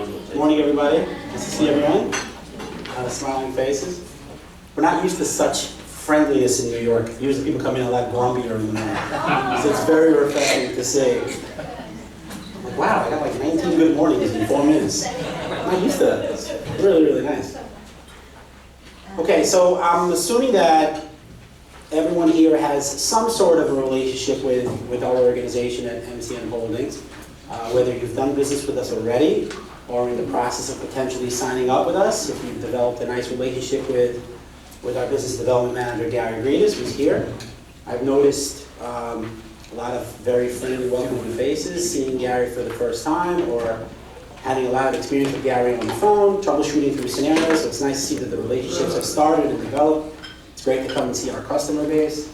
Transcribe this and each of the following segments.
Good morning, everybody. Nice to see everyone. A lot of smiling faces. We're not used to such friendliness in New York. Usually people come in a lot grumpier in the morning. So it's very refreshing to see. I'm like, wow, I got like 19 good mornings in 4 minutes. I'm not used to that. It's really, really nice. Okay, so I'm assuming that everyone here has some sort of a relationship with our organization at MCM Holdings. Whether you've done business with us already or in the process of potentially signing up with us, if you've developed a nice relationship with our business development manager, Gary Greenis, who's here. I've noticed a lot of very friendly, welcoming faces, seeing Gary for the first time or having a lot of experience with Gary on the phone, troubleshooting through scenarios, so it's nice to see that the relationships have started and developed. It's great to come and see our customer base.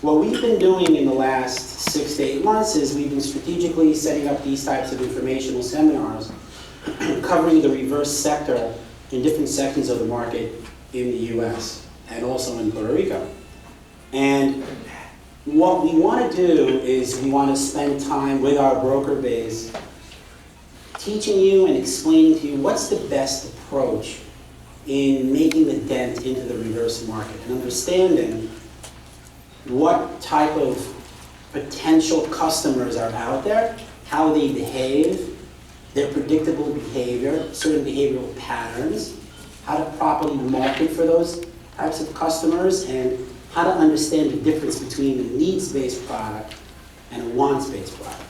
What we've been doing in the last 6 to 8 months is we've been strategically setting up these types of informational seminars covering the reverse sector in different sections of the market in the US and also in Puerto Rico. And what we want to do is we want to spend time with our broker base teaching you and explaining to you what's the best approach in making the dent into the reverse market and understanding what type of potential customers are out there, how they behave, their predictable behavior, certain behavioral patterns, how to properly market for those types of customers, and how to understand the difference between a needs-based product and a wants-based product.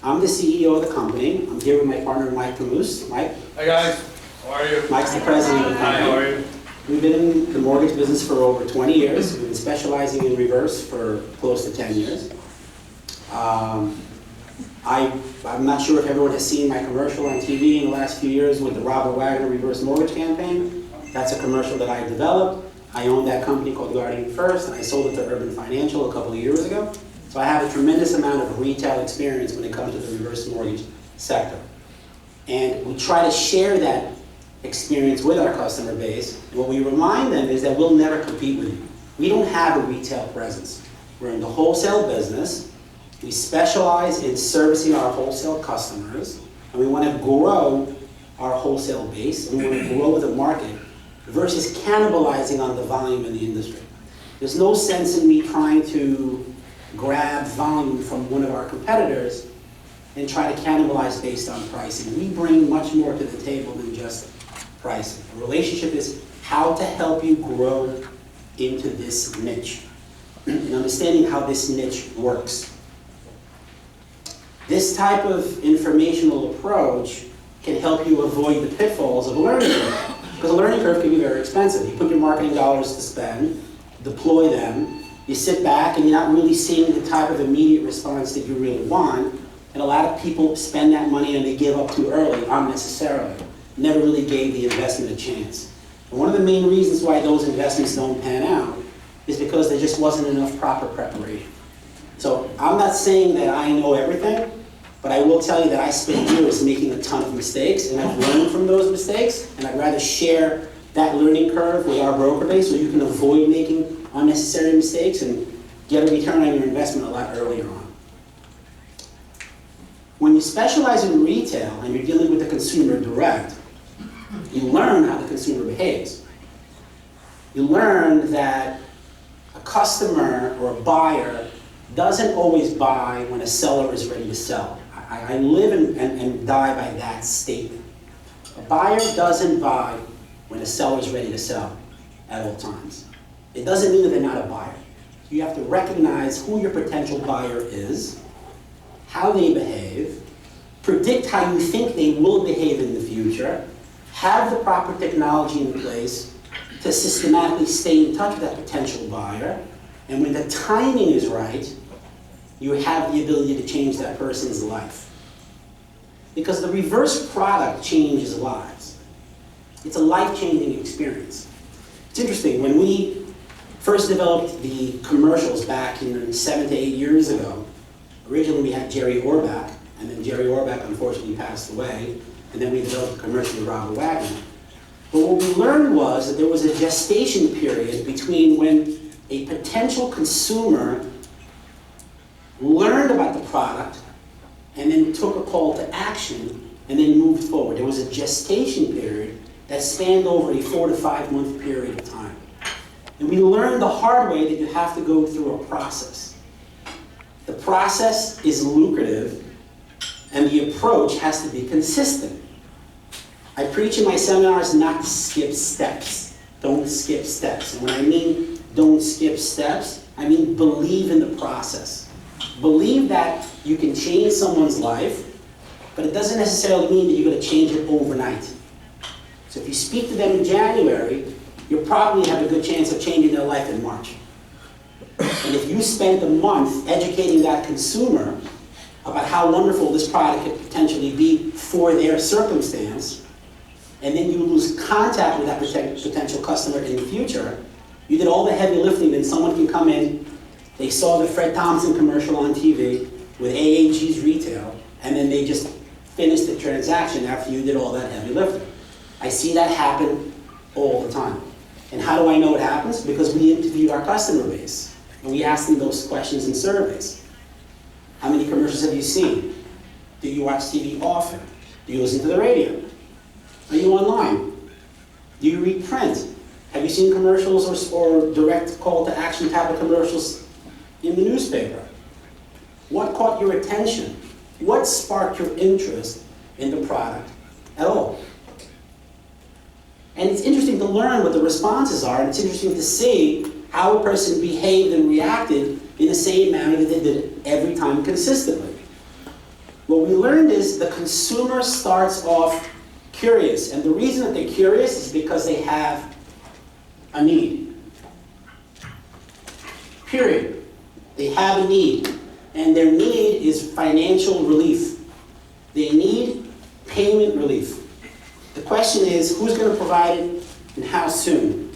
I'm the CEO of the company. I'm here with my partner, Mike Camus. Mike? Hi guys, how are you? Mike's the president of the company. Hi, how are you? We've been in the mortgage business for over 20 years. We've been specializing in reverse for close to 10 years. I'm not sure if everyone has seen my commercial on TV in the last few years with the Robert Wagner reverse mortgage campaign. That's a commercial that I developed. I owned that company called Guardian First, and I sold it to Urban Financial a couple of years ago. So I have a tremendous amount of retail experience when it comes to the reverse mortgage sector. And we try to share that experience with our customer base. And what we remind them is that we'll never compete with you. We don't have a retail presence. We're in the wholesale business. We specialize in servicing our wholesale customers, and we want to grow our wholesale base, and we want to grow the market versus cannibalizing on the volume in the industry. There's no sense in me trying to grab volume from one of our competitors and try to cannibalize based on pricing. We bring much more to the table than just pricing. A relationship is how to help you grow into this niche and understanding how this niche works. This type of informational approach can help you avoid the pitfalls of a learning curve, because a learning curve can be very expensive. You put your marketing dollars to spend, deploy them, you sit back and you're not really seeing the type of immediate response that you really want, and a lot of people spend that money and they give up too early, unnecessarily. Never really gave the investment a chance. And one of the main reasons why those investments don't pan out is because there just wasn't enough proper preparation. So I'm not saying that I know everything, but I will tell you that I spent years making a ton of mistakes, and I've learned from those mistakes, and I'd rather share that learning curve with our broker base so you can avoid making unnecessary mistakes and get a return on your investment a lot earlier on. When you specialize in retail and you're dealing with the consumer direct, you learn how the consumer behaves. You learn that a customer or a buyer doesn't always buy when a seller is ready to sell. I live and die by that statement. A buyer doesn't buy when a seller is ready to sell at all times. It doesn't mean that they're not a buyer. You have to recognize who your potential buyer is, how they behave, predict how you think they will behave in the future, have the proper technology in place to systematically stay in touch with that potential buyer, and when the timing is right, you have the ability to change that person's life. Because the reverse product changes lives. It's a life-changing experience. It's interesting, when we first developed the commercials back in 7 to 8 years ago, originally we had Jerry Orbach, and then Jerry Orbach unfortunately passed away, and then we developed a commercial with Robert Wagner. But what we learned was that there was a gestation period between when a potential consumer learned about the product and then took a call to action and then moved forward. There was a gestation period that spanned over a 4 to 5 month period of time. And we learned the hard way that you have to go through a process. The process is lucrative, and the approach has to be consistent. I preach in my seminars not to skip steps. Don't skip steps. And when I mean don't skip steps, I mean believe in the process. Believe that you can change someone's life, but it doesn't necessarily mean that you're going to change it overnight. So if you speak to them in January, you'll probably have a good chance of changing their life in March. And if you spent a month educating that consumer about how wonderful this product could potentially be for their circumstance, and then you lose contact with that potential customer in the future, you did all the heavy lifting, then someone can come in, they saw the Fred Thompson commercial on TV with AAG's retail, and then they just finished the transaction after you did all that heavy lifting. I see that happen all the time. And how do I know it happens? Because we interview our customer base, and we ask them those questions in surveys. How many commercials have you seen? Do you watch TV often? Do you listen to the radio? Are you online? Do you read print? Have you seen commercials or direct call to action type of commercials in the newspaper? What caught your attention? What sparked your interest in the product at all? And it's interesting to learn what the responses are, and it's interesting to see how a person behaved and reacted in the same manner that they did every time consistently. What we learned is the consumer starts off curious, and the reason that they're curious is because they have a need. Period. They have a need, and their need is financial relief. They need payment relief. The question is, who's going to provide it and how soon?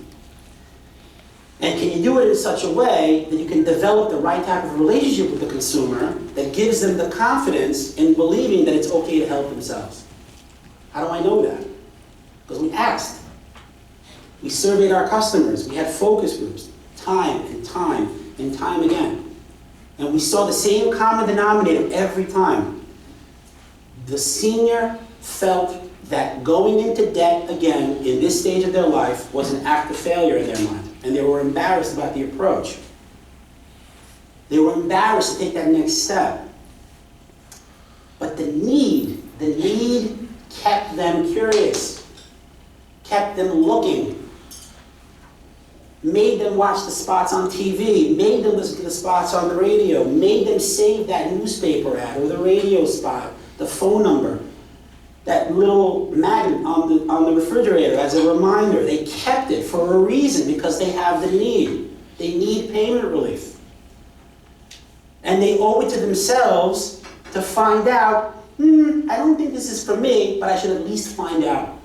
And can you do it in such a way that you can develop the right type of relationship with the consumer that gives them the confidence in believing that it's okay to help themselves? How do I know that? Because we asked. We surveyed our customers. We had focus groups, time and time and time again. And we saw the same common denominator every time. The senior felt that going into debt again in this stage of their life was an act of failure in their mind. And they were embarrassed about the approach. They were embarrassed to take that next step. But the need kept them curious, kept them looking, made them watch the spots on TV, made them listen to the spots on the radio, made them save that newspaper ad or the radio spot, the phone number, that little magnet on the refrigerator as a reminder. They kept it for a reason, because they have the need. They need payment relief. And they owe it to themselves to find out, I don't think this is for me, but I should at least find out.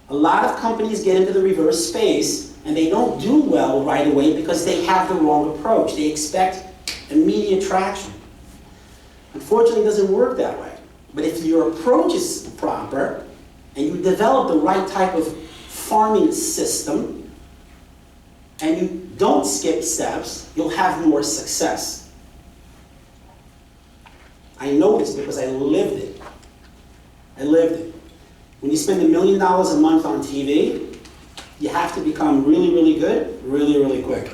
A lot of companies get into the reverse space, and they don't do well right away because they have the wrong approach. They expect immediate traction. Unfortunately, it doesn't work that way. But if your approach is proper, and you develop the right type of farming system, and you don't skip steps, you'll have more success. I know this because I lived it. I lived it. When you spend $1 million a month on TV, you have to become really, really good, really, really quick.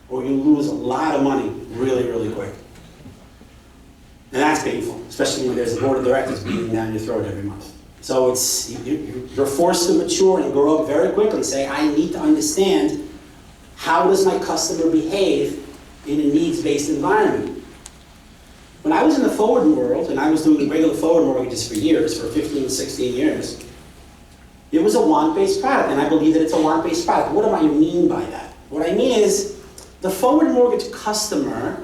Or you lose a lot of money really, really quick. And that's painful, especially when there's a board of directors beating down your throat every month. So you're forced to mature and grow up very quickly and say, I need to understand, how does my customer behave in a needs-based environment? When I was in the forward world, and I was doing regular forward mortgages for years, for 15, 16 years, it was a want-based product, and I believe that it's a want-based product. What do I mean by that? What I mean is, the forward mortgage customer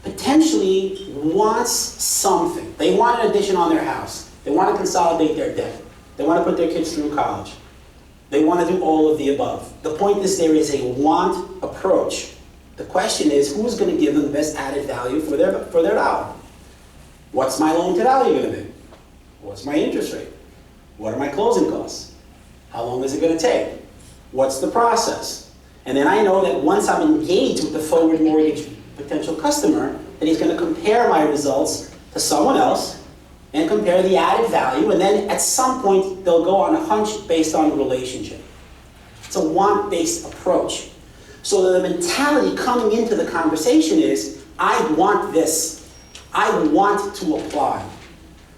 potentially wants something. They want an addition on their house. They want to consolidate their debt. They want to put their kids through college. They want to do all of the above. The point is, there is a want approach. The question is, who's going to give them the best added value for their dollar? What's my loan to value going to be? What's my interest rate? What are my closing costs? How long is it going to take? What's the process? And then I know that once I'm engaged with the forward mortgage potential customer, that he's going to compare my results to someone else and compare the added value, and then at some point they'll go on a hunch based on the relationship. It's a want-based approach. So the mentality coming into the conversation is, I want this. I want to apply.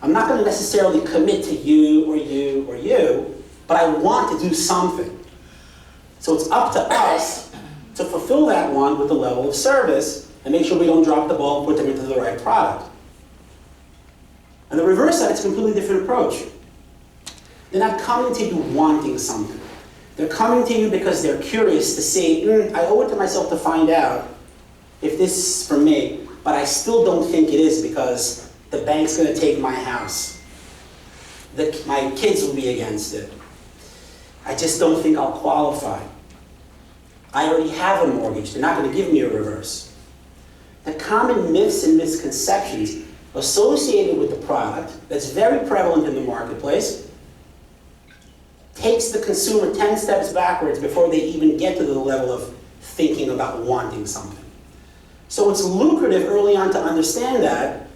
I'm not going to necessarily commit to you or you or you, but I want to do something. So it's up to us to fulfill that one with the level of service and make sure we don't drop the ball and put them into the right product. And the reverse side, it's a completely different approach. They're not coming to you wanting something. They're coming to you because they're curious to see, I owe it to myself to find out if this is for me, but I still don't think it is because the bank's going to take my house. My kids will be against it. I just don't think I'll qualify. I already have a mortgage. They're not going to give me a reverse. The common myths and misconceptions associated with the product that's very prevalent in the marketplace takes the consumer 10 steps backwards before they even get to the level of thinking about wanting something. So it's lucrative early on to understand that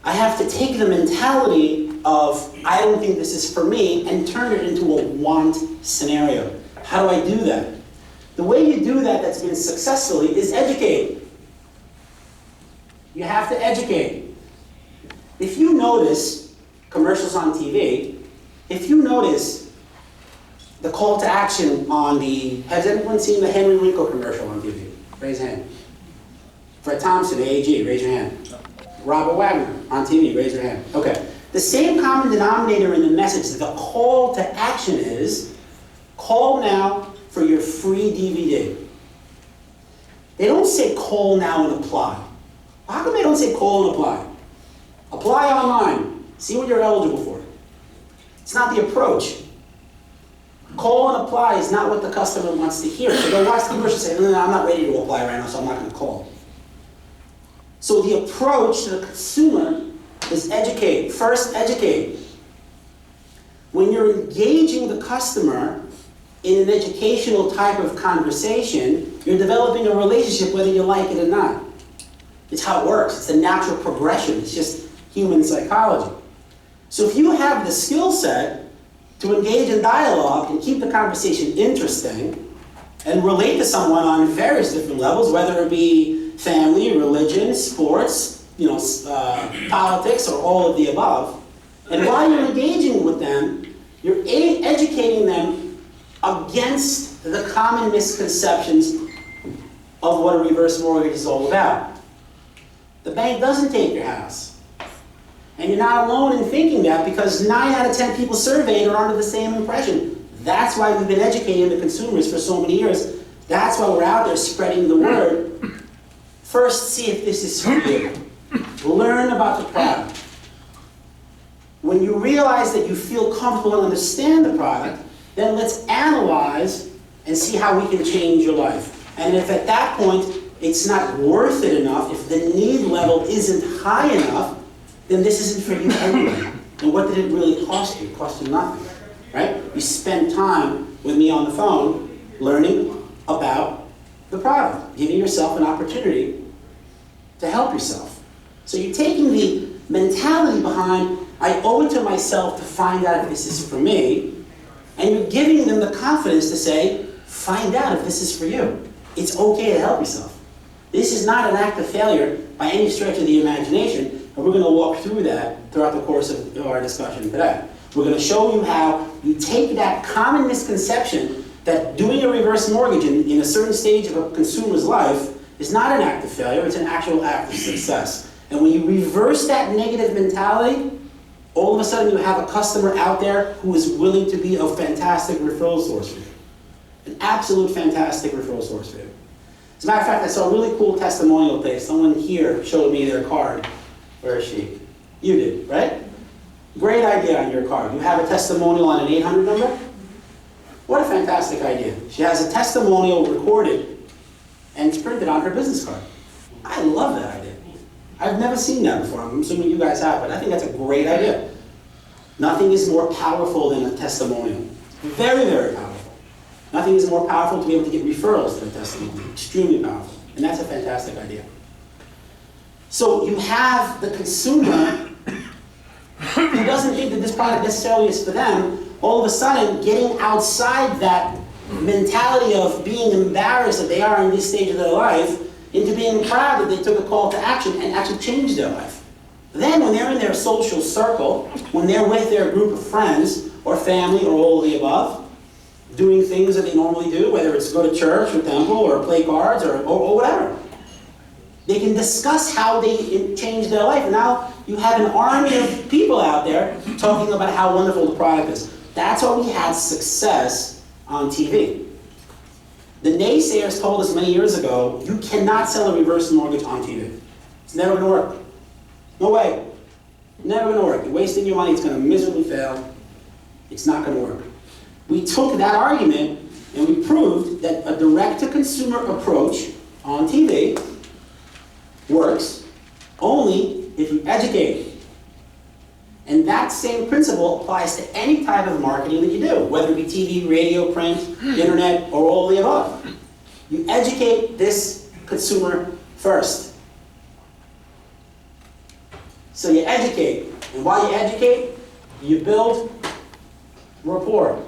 I have to take the mentality of, I don't think this is for me, and turn it into a want scenario. How do I do that? The way you do that that's been successfully is educate. You have to educate. If you notice commercials on TV, if you notice the call to action on has anyone seen the Henry Winkle commercial on TV? Raise your hand. Fred Thompson, AAG, raise your hand. Robert Wagner on TV, raise your hand. Okay. The same common denominator in the message, the call to action is, call now for your free DVD. They don't say call now and apply. How come they don't say call and apply? Apply online. See what you're eligible for. It's not the approach. Call and apply is not what the customer wants to hear. So they'll watch the commercial and say, no, I'm not ready to apply right now, so I'm not going to call. So the approach to the consumer is educate. First, educate. When you're engaging the customer in an educational type of conversation, you're developing a relationship whether you like it or not. It's how it works. It's a natural progression. It's just human psychology. So if you have the skill set to engage in dialogue and keep the conversation interesting and relate to someone on various different levels, whether it be family, religion, sports, politics, or all of the above, and while you're engaging with them, you're educating them against the common misconceptions of what a reverse mortgage is all about. The bank doesn't take your house. And you're not alone in thinking that, because 9 out of 10 people surveyed are under the same impression. That's why we've been educating the consumers for so many years. That's why we're out there spreading the word. First, see if this is for you. Learn about the product. When you realize that you feel comfortable and understand the product, then let's analyze and see how we can change your life. And if at that point it's not worth it enough, if the need level isn't high enough, then this isn't for you anyway. And what did it really cost you? It cost you nothing, right? You spent time with me on the phone learning about the product, giving yourself an opportunity to help yourself. So you're taking the mentality behind, I owe it to myself to find out if this is for me, and you're giving them the confidence to say, find out if this is for you. It's okay to help yourself. This is not an act of failure by any stretch of the imagination. And we're going to walk through that throughout the course of our discussion today. We're going to show you how you take that common misconception that doing a reverse mortgage in a certain stage of a consumer's life is not an act of failure, it's an actual act of success. And when you reverse that negative mentality, all of a sudden you have a customer out there who is willing to be a fantastic referral source for you. An absolute fantastic referral source for you. As a matter of fact, I saw a really cool testimonial today. Someone here showed me their card. Where is she? You did, right? Great idea on your card. You have a testimonial on an 800 number? What a fantastic idea. She has a testimonial recorded and it's printed on her business card. I love that idea. I've never seen that before. I'm assuming you guys have, but I think that's a great idea. Nothing is more powerful than a testimonial. Very, very powerful. Nothing is more powerful to be able to get referrals than a testimonial. Extremely powerful. And that's a fantastic idea. So you have the consumer who doesn't think that this product necessarily is for them, all of a sudden getting outside that mentality of being embarrassed that they are in this stage of their life into being proud that they took a call to action and actually changed their life. Then when they're in their social circle, when they're with their group of friends or family or all of the above, doing things that they normally do, whether it's go to church or temple or play cards or whatever, they can discuss how they changed their life. And now you have an army of people out there talking about how wonderful the product is. That's why we had success on TV. The naysayers told us many years ago, you cannot sell a reverse mortgage on TV. It's never going to work. No way. Never going to work. You're wasting your money. It's going to miserably fail. It's not going to work. We took that argument and we proved that a direct-to-consumer approach on TV works only if you educate. And that same principle applies to any type of marketing that you do, whether it be TV, radio, print, internet, or all the above. You educate this consumer first. So you educate, and while you educate, you build rapport.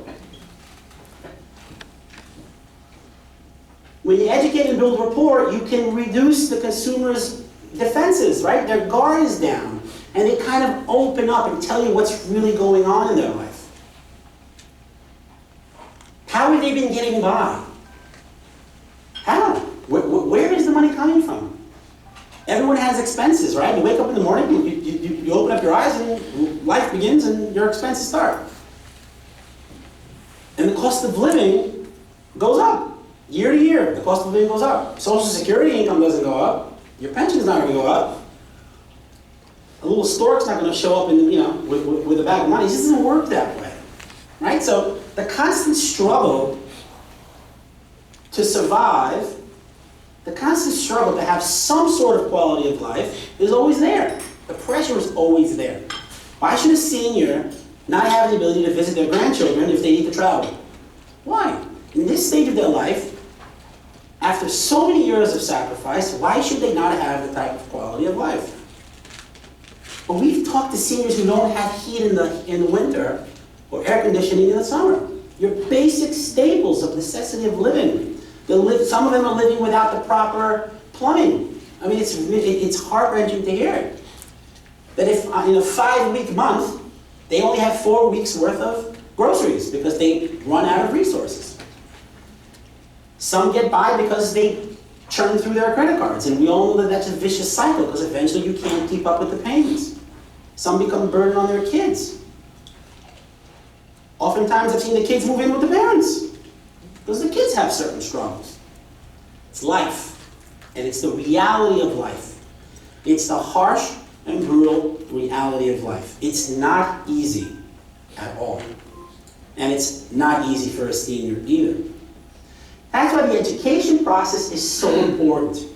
When you educate and build rapport, you can reduce the consumer's defenses, right? Their guard is down. And they kind of open up and tell you what's really going on in their life. How have they been getting by? How? Where is the money coming from? Everyone has expenses, right? You wake up in the morning, you open up your eyes, and life begins, and your expenses start. And the cost of living goes up. Year to year, the cost of living goes up. Social Security income doesn't go up. Your pension's not going to go up. A little stork's not going to show up in, with a bag of money. It just doesn't work that way, right? So the constant struggle to survive, the constant struggle to have some sort of quality of life is always there. The pressure is always there. Why should a senior not have the ability to visit their grandchildren if they need to travel? Why? In this stage of their life, after so many years of sacrifice, why should they not have the type of quality of life? But we've talked to seniors who don't have heat in the winter or air conditioning in the summer. Your basic staples of necessity of living. Some of them are living without the proper plumbing. I mean, it's heart-wrenching to hear it. That if in a 5-week month, they only have 4 weeks worth of groceries because they run out of resources. Some get by because they churn through their credit cards, and we all know that that's a vicious cycle because eventually you can't keep up with the payments. Some become a burden on their kids. Oftentimes I've seen the kids move in with the parents because the kids have certain struggles. It's life, and it's the reality of life. It's the harsh and brutal reality of life. It's not easy at all, and it's not easy for a senior either. That's why the education process is so important.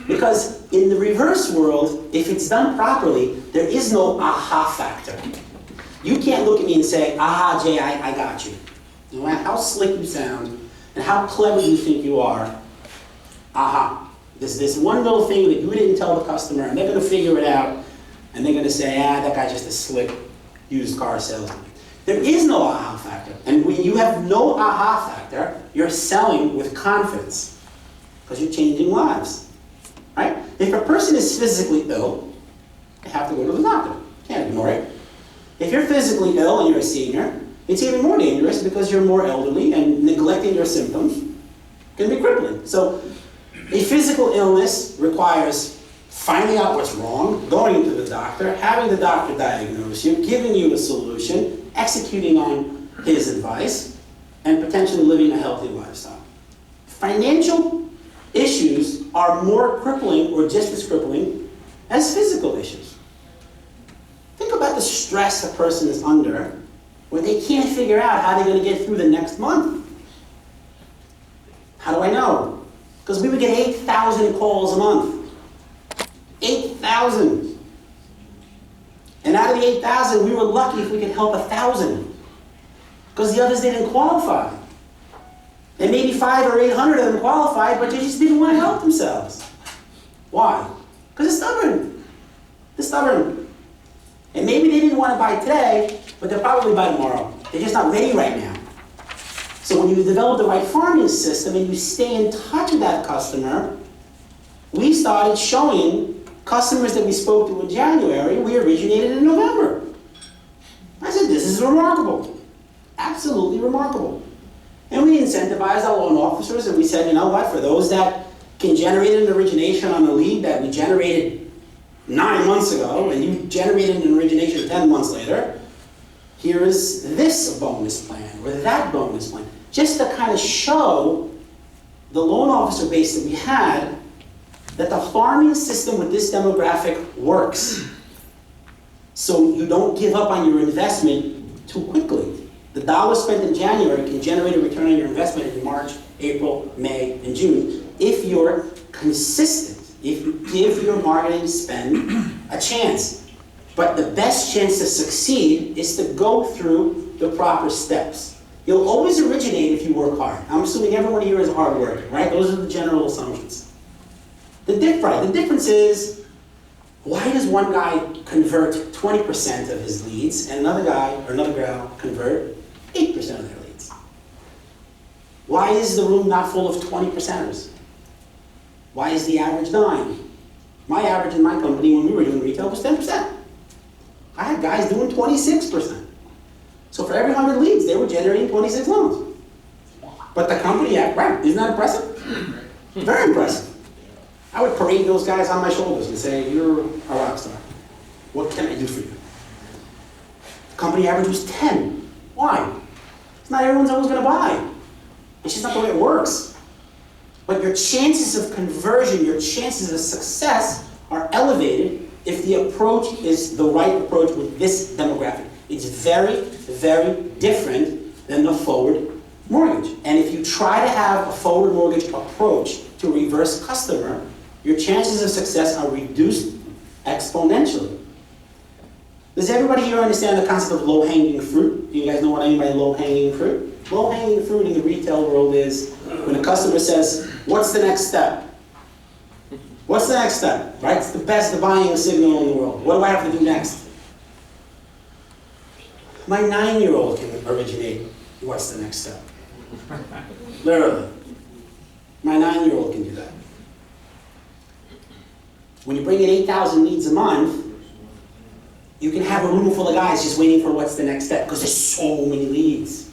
Because in the reverse world, if it's done properly, there is no aha factor. You can't look at me and say, aha, Jay, I got you. No matter how slick you sound and how clever you think you are, aha. There's this one little thing that you didn't tell the customer, and they're going to figure it out, and they're going to say, that guy's just a slick used car salesman. There is no aha factor. And when you have no aha factor, you're selling with confidence because you're changing lives. Right? If a person is physically ill, they have to go to the doctor. Can't ignore it. If you're physically ill and you're a senior, it's even more dangerous because you're more elderly and neglecting your symptoms can be crippling. So a physical illness requires finding out what's wrong, going to the doctor, having the doctor diagnose you, giving you a solution, executing on his advice, and potentially living a healthy lifestyle. Financial issues are more crippling or just as crippling as physical issues. Think about the stress a person is under when they can't figure out how they're going to get through the next month. How do I know? Because we would get 8,000 calls a month. 8,000. And out of the 8,000, we were lucky if we could help 1,000. Because the others didn't qualify. And maybe 500 or 800 of them qualified, but they just didn't want to help themselves. Why? Because they're stubborn. They're stubborn. And maybe they didn't want to buy today, but they'll probably buy tomorrow. They're just not ready right now. So when you develop the right farming system and you stay in touch with that customer, we started showing customers that we spoke to in January, we originated in November. I said, this is remarkable. Absolutely remarkable. And we incentivized our loan officers and we said, you know what, for those that can generate an origination on a lead that we generated 9 months ago and you generated an origination 10 months later, here is this bonus plan or that bonus plan. Just to kind of show the loan officer base that we had that the farming system with this demographic works. So you don't give up on your investment too quickly. The dollar spent in January can generate a return on your investment in March, April, May, and June if you're consistent, if you give your marketing spend a chance. But the best chance to succeed is to go through the proper steps. You'll always originate if you work hard. I'm assuming everyone here is hard worker, right? Those are the general assumptions. The difference is, why does one guy convert 20% of his leads and another guy or another gal convert 8% of their leads? Why is the room not full of 20%ers? Why is the average 9? My average in my company when we were doing retail was 10%. I had guys doing 26%. So for every 100 leads, they were generating 26 loans. But the company, right, isn't that impressive? Very impressive. I would parade those guys on my shoulders and say, you're a rock star. What can I do for you? The company average was 10. Why? It's not everyone's always going to buy. It's just not the way it works. But your chances of conversion, your chances of success are elevated if the approach is the right approach with this demographic. It's very, very different than the forward mortgage. And if you try to have a forward mortgage approach to reverse customer, your chances of success are reduced exponentially. Does everybody here understand the concept of low-hanging fruit? Do you guys know what I mean by low-hanging fruit? Low-hanging fruit in the retail world is when a customer says, what's the next step? What's the next step? Right? It's the best buying signal in the world. What do I have to do next? My 9-year-old can originate what's the next step. Literally. My 9-year-old can do that. When you bring in 8,000 leads a month, you can have a room full of guys just waiting for what's the next step because there's so many leads.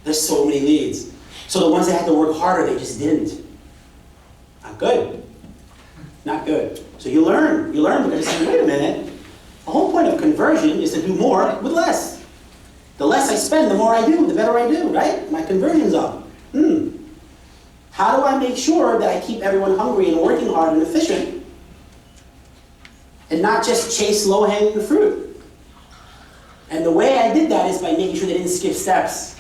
There's so many leads. So the ones that had to work harder, they just didn't. Not good. Not good. So you learn. You learn because you say, wait a minute. The whole point of conversion is to do more with less. The less I spend, the more I do, the better I do, right? My conversion's up. How do I make sure that I keep everyone hungry and working hard and efficient and not just chase low-hanging fruit? And the way I did that is by making sure they didn't skip steps.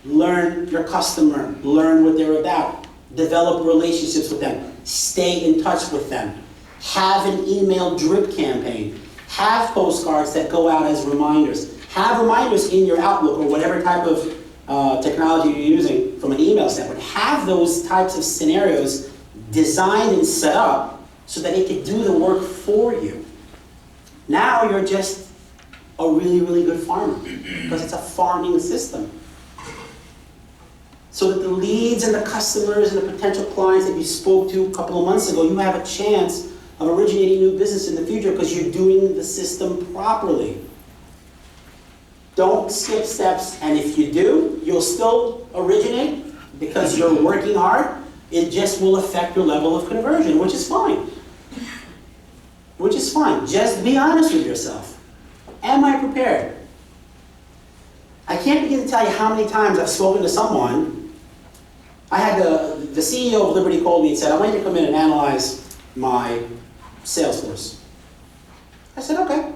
Learn your customer, learn what they're about, develop relationships with them, stay in touch with them. Have an email drip campaign. Have postcards that go out as reminders. Have reminders in your Outlook or whatever type of technology you're using from an email standpoint. Have those types of scenarios designed and set up so that it can do the work for you. Now you're just a really, really good farmer because it's a farming system. So that the leads and the customers and the potential clients that you spoke to a couple of months ago, you have a chance of originating new business in the future because you're doing the system properly. Don't skip steps, and if you do, you'll still originate because you're working hard. It just will affect your level of conversion, which is fine. Which is fine. Just be honest with yourself. Am I prepared? I can't begin to tell you how many times I've spoken to someone. I had the CEO of Liberty called me and said, I want you to come in and analyze my sales force. I said, okay.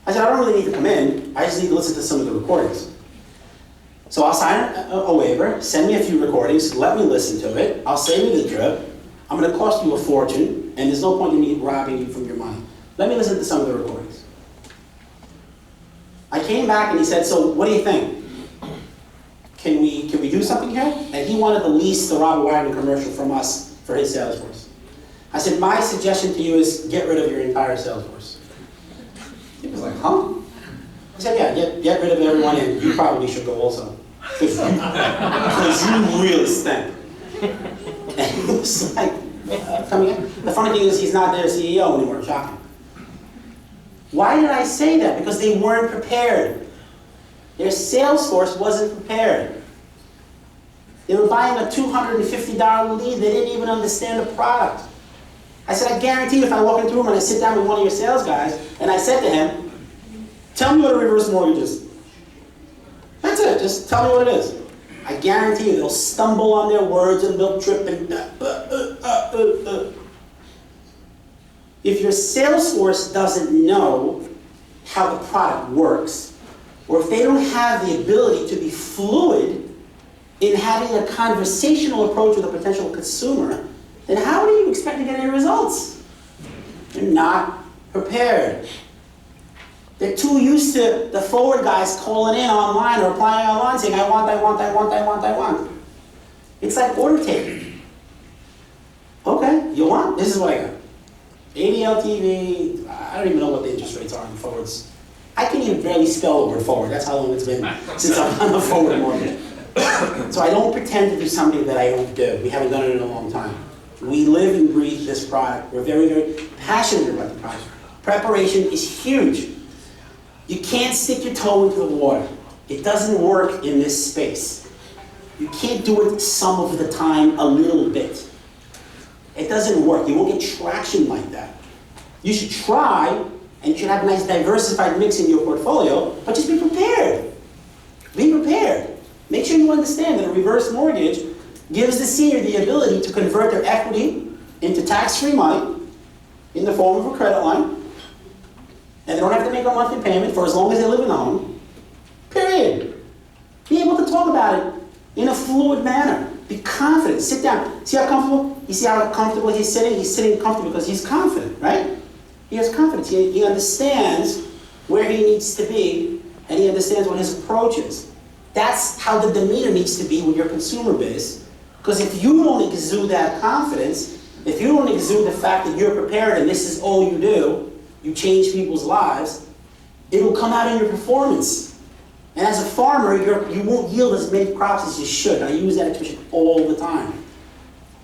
I said, I don't really need to come in. I just need to listen to some of the recordings. So I'll sign a waiver, send me a few recordings, let me listen to it. I'll save you the drip. I'm going to cost you a fortune, and there's no point in me robbing you from your money. Let me listen to some of the recordings. I came back and he said, so what do you think? Can we do something here? And he wanted to lease the Robert Wagner commercial from us for his sales force. I said, my suggestion to you is get rid of your entire sales force. huh? He said, yeah, get rid of everyone and you probably should go also. Because you really stink. And he was like, come again? The funny thing is he's not their CEO anymore, shocking. Why did I say that? Because they weren't prepared. Their sales force wasn't prepared. They were buying a $250 lead. They didn't even understand the product. I said, I guarantee you if I walk into a room and I sit down with one of your sales guys and I said to him, tell me what a reverse mortgage is. That's it, just tell me what it is. I guarantee you they'll stumble on their words and they'll trip and If your sales force doesn't know how the product works, or if they don't have the ability to be fluid in having a conversational approach with a potential consumer, then how do you expect to get any results? They're not prepared. They're too used to the forward guys calling in online or applying online saying, I want. It's like order taking. Okay, you want? This is what I got. ADL TV, I don't even know what the interest rates are on forwards. I can even barely spell the word forward. That's how long it's been since I've done a forward mortgage. So I don't pretend to do something that I don't do. We haven't done it in a long time. We live and breathe this product. We're very, very passionate about the product. Preparation is huge. You can't stick your toe into the water. It doesn't work in this space. You can't do it some of the time a little bit. It doesn't work. You won't get traction like that. You should try, and you should have a nice diversified mix in your portfolio, but just be prepared. Be prepared. Make sure you understand that a reverse mortgage gives the senior the ability to convert their equity into tax-free money in the form of a credit line, and they don't have to make a monthly payment for as long as they live in the home. Period. Be able to talk about it in a fluid manner. Be confident. Sit down. See how comfortable? You see how comfortable he's sitting? He's sitting comfortable because he's confident, right? He has confidence. He understands where he needs to be, and he understands what his approach is. That's how the demeanor needs to be with your consumer base. Because if you don't exude that confidence, if you don't exude the fact that you're prepared and this is all you do, you change people's lives, it'll come out in your performance. And as a farmer, you won't yield as many crops as you should. And I use that expression all the time.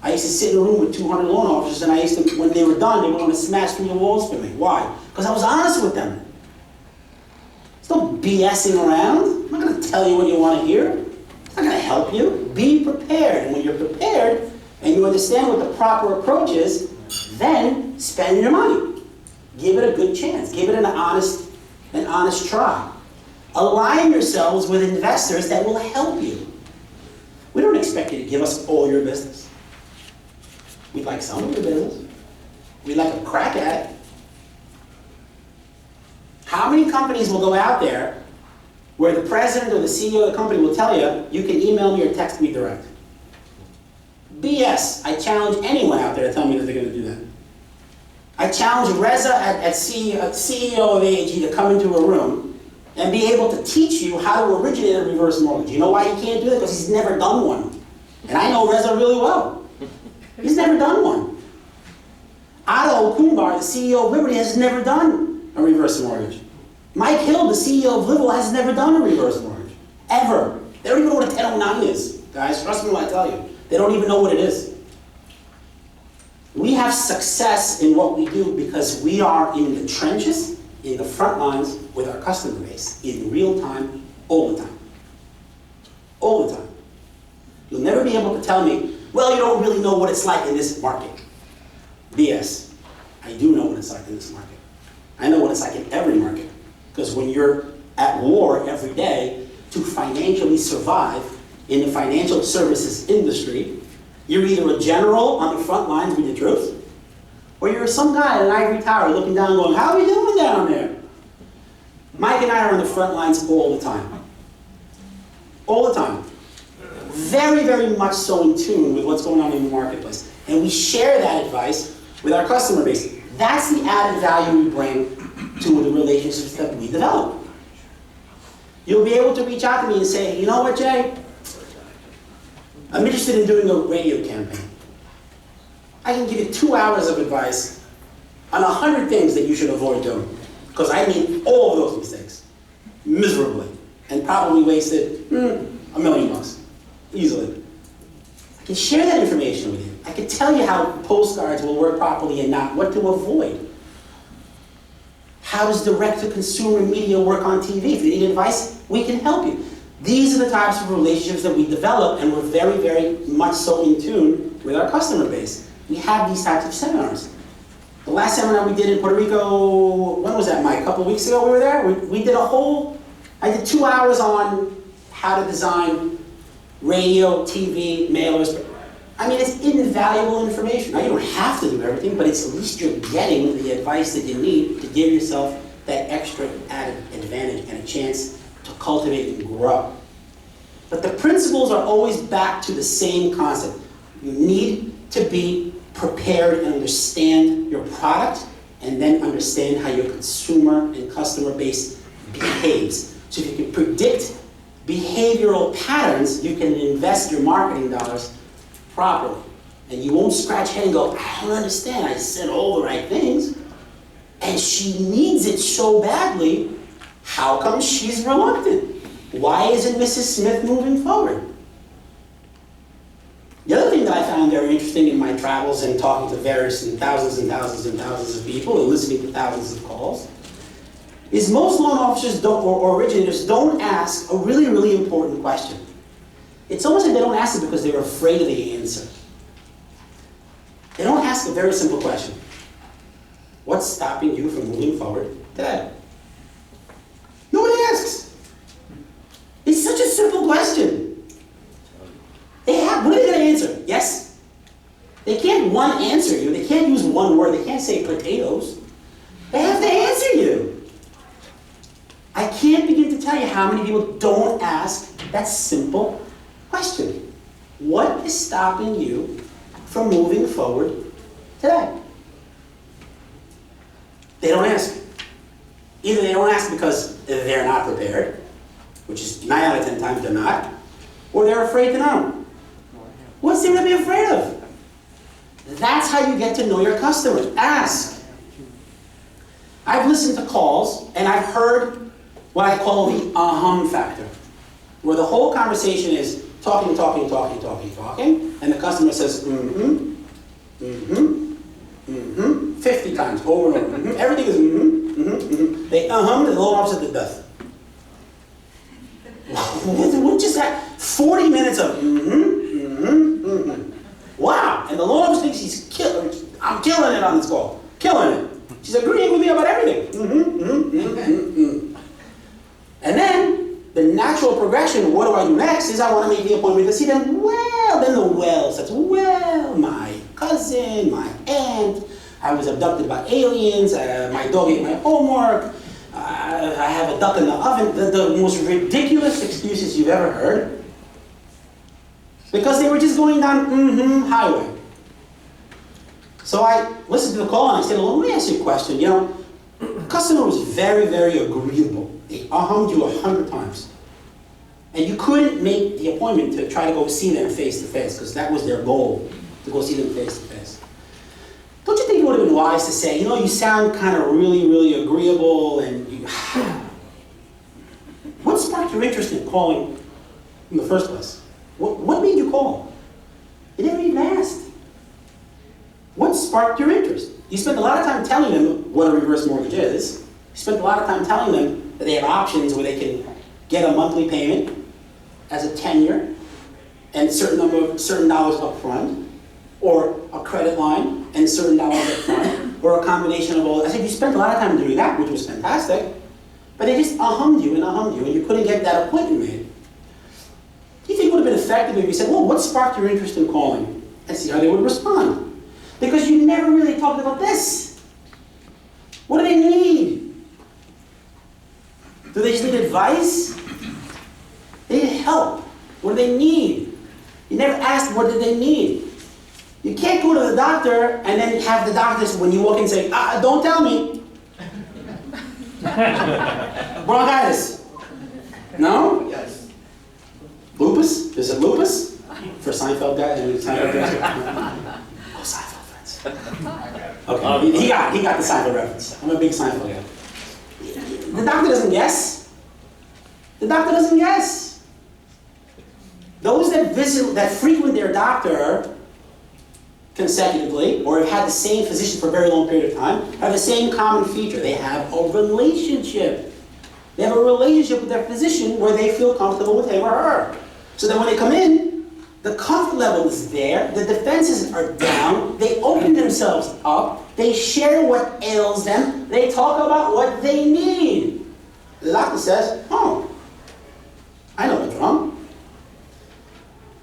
I used to sit in a room with 200 loan officers, and I used to, when they were done, they would want to smash through the walls for me. Why? Because I was honest with them. There's no BSing around. I'm not going to tell you what you want to hear. It's not going to help you. Be prepared. And when you're prepared, and you understand what the proper approach is, then spend your money. Give it a good chance. Give it an honest try. Align yourselves with investors that will help you. We don't expect you to give us all your business. We'd like some of your business. We'd like a crack at it. How many companies will go out there where the president or the CEO of the company will tell you, you can email me or text me direct? BS. I challenge anyone out there to tell me that they're going to do that. I challenge Reza at CEO of AAG to come into a room and be able to teach you how to originate a reverse mortgage. You know why he can't do that? Because he's never done one. And I know Reza really well. He's never done one. Otto Kumbar, the CEO of Liberty, has never done a reverse mortgage. Mike Hill, the CEO of Livell, has never done a reverse mortgage. Ever. They don't even know what a 1009 is. Guys, trust me when I tell you. They don't even know what it is. We have success in what we do because we are in the trenches, in the front lines with our customer base, in real time, all the time. All the time. You'll never be able to tell me, well, you don't really know what it's like in this market. BS. I do know what it's like in this market. I know what it's like in every market. Because when you're at war every day to financially survive in the financial services industry, you're either a general on the front lines with the troops, or you're some guy at an ivory tower looking down going, how are we doing down there? Mike and I are on the front lines all the time. All the time. Very, very much so in tune with what's going on in the marketplace. And we share that advice with our customer base. That's the added value we bring to the relationships that we develop. You'll be able to reach out to me and say, you know what, Jay? I'm interested in doing a radio campaign. I can give you 2 hours of advice on 100 things that you should avoid doing. because I made all of those mistakes, miserably, and probably wasted $1 million, easily. I can share that information with you. I can tell you how postcards will work properly and not, what to avoid. How does direct-to-consumer media work on TV? If you need advice, we can help you. These are the types of relationships that we develop, and we're very, very much so in tune with our customer base. We have these types of seminars. The last seminar we did in Puerto Rico, when was that, Mike? A couple of weeks ago we were there? We did I did 2 hours on how to design radio, TV, mailers. I mean, it's invaluable information. Now, you don't have to do everything, but it's at least you're getting the advice that you need to give yourself that extra added advantage and a chance to cultivate and grow. But the principles are always back to the same concept. You need to be prepared and understand your product, and then understand how your consumer and customer base behaves. So if you can predict behavioral patterns, you can invest your marketing dollars properly. And you won't scratch head and go, I don't understand, I said all the right things, and she needs it so badly, how come she's reluctant? Why isn't Mrs. Smith moving forward? The other thing that I found very interesting in my travels and talking to various and thousands and thousands and thousands of people and listening to thousands of calls is most loan officers or originators don't ask a really, really important question. It's almost like they don't ask it because they're afraid of the answer. They don't ask a very simple question. What's stopping you from moving forward today? Nobody asks. It's such a simple question. What are they going to answer? Yes? They can't answer you. They can't use one word. They can't say potatoes. They have to answer you. I can't begin to tell you how many people don't ask that simple question. What is stopping you from moving forward today? They don't ask. Either they don't ask because they're not prepared, which is 9 out of 10 times they're not, or they're afraid to know. What's there to be afraid of? That's how you get to know your customers. Ask. I've listened to calls, and I've heard what I call the ahum factor, where the whole conversation is talking, and the customer says, 50 times, over and over. Everything is They and the loan officer to death. What just that? 40 minutes of Wow, and the loan officer thinks I'm killing it on this call. Killing it. She's agreeing with me about everything. And then, the natural progression, what do I do next, is I want to make the appointment to see them. Then the well starts. My cousin, my aunt, I was abducted by aliens, my dog ate my homework, I have a duck in the oven. The most ridiculous excuses you've ever heard. Because they were just going down highway. So I listened to the call and I said, well, let me ask you a question. You know, the customer was very, very agreeable. They ahummed you 100 times. And you couldn't make the appointment to try to go see them face to face, because that was their goal, to go see them face to face. Don't you think it would have been wise to say, you know, you sound kind of really, really agreeable, and you... What sparked your interest in calling in the first place? What made you call? You never even asked. What sparked your interest? You spent a lot of time telling them what a reverse mortgage is. You spent a lot of time telling them that they have options where they can get a monthly payment as a tenure and certain dollars up front, or a credit line and certain dollars up front, or a combination of all. I said you spent a lot of time doing that, which was fantastic, but they just ahummed you, and you couldn't get that appointment made. Do you think it would have been effective if you said, well, what sparked your interest in calling? And see how they would respond. Because you never really talked about this. What do they need? Do they just need advice? They need help. What do they need? You never asked what did they need. You can't go to the doctor and then have the doctor, when you walk in, say, don't tell me. Bronchitis. No? Yes. Lupus? Is it lupus? For Seinfeld guy? Seinfeld guys? Oh, Seinfeld friends. Okay, he got the Seinfeld reference. I'm a big Seinfeld guy. The doctor doesn't guess. The doctor doesn't guess. Those that frequent their doctor consecutively, or have had the same physician for a very long period of time, have the same common feature. They have a relationship. They have a relationship with their physician where they feel comfortable with him or her. So that when they come in, the comfort level is there, the defenses are down, they open themselves up, they share what ails them, they talk about what they need. The doctor says, oh, I know what's wrong.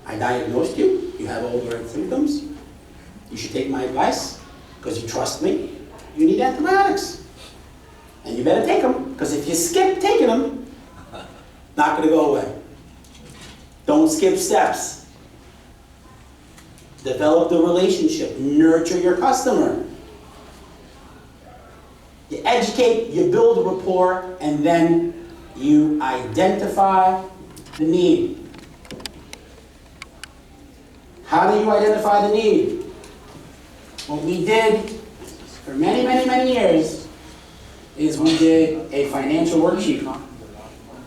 I diagnosed you, you have all your symptoms, you should take my advice, because you trust me, you need antibiotics. And you better take them, because if you skip taking them, not going to go away. Don't skip steps. Develop the relationship. Nurture your customer. You educate, you build rapport, and then you identify the need. How do you identify the need? What we did for many, many, many years is we did a financial worksheet.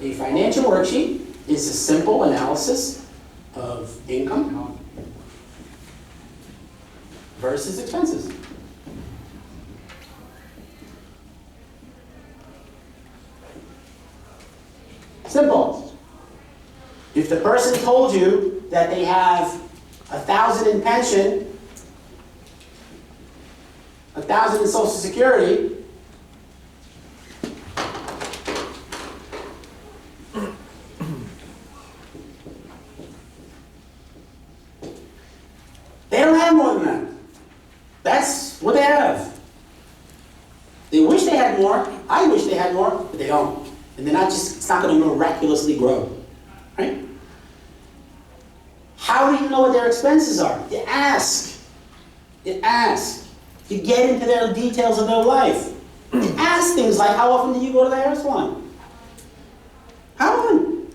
A financial worksheet is a simple analysis of income versus expenses. Simple. If the person told you that they have $1,000 in pension, $1,000 in Social Security, they don't have more than that. That's what they have. They wish they had more. I wish they had more, but they don't. And they're not just, it's not going to miraculously grow. Right? How do you know what their expenses are? You ask. You ask. You get into their details of their life. You ask things like, how often do you go to the hair salon? How often?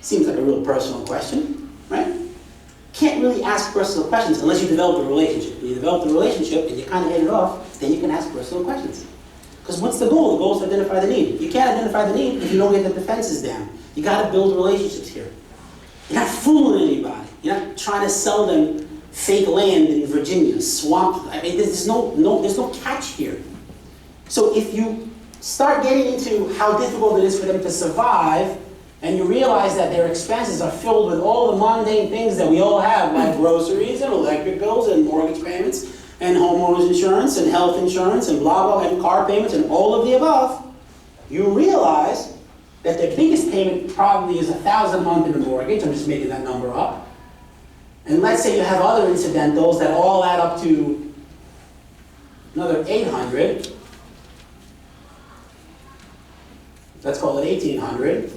Seems like a real personal question, right? Can't really ask personal questions unless you develop a relationship. When you develop the relationship and you kind of hit it off, then you can ask personal questions. Because what's the goal? The goal is to identify the need. You can't identify the need if you don't get the defenses down. You got to build relationships here. You're not fooling anybody. You're not trying to sell them fake land in Virginia, swamp. I mean, there's no catch here. So if you start getting into how difficult it is for them to survive, and you realize that their expenses are filled with all the mundane things that we all have, like groceries and electric bills and mortgage payments and homeowners insurance and health insurance and blah, blah, and car payments and all of the above, you realize that the biggest payment probably is $1,000 a month in the mortgage. I'm just making that number up. And let's say you have other incidentals that all add up to another $800. Let's call it $1,800.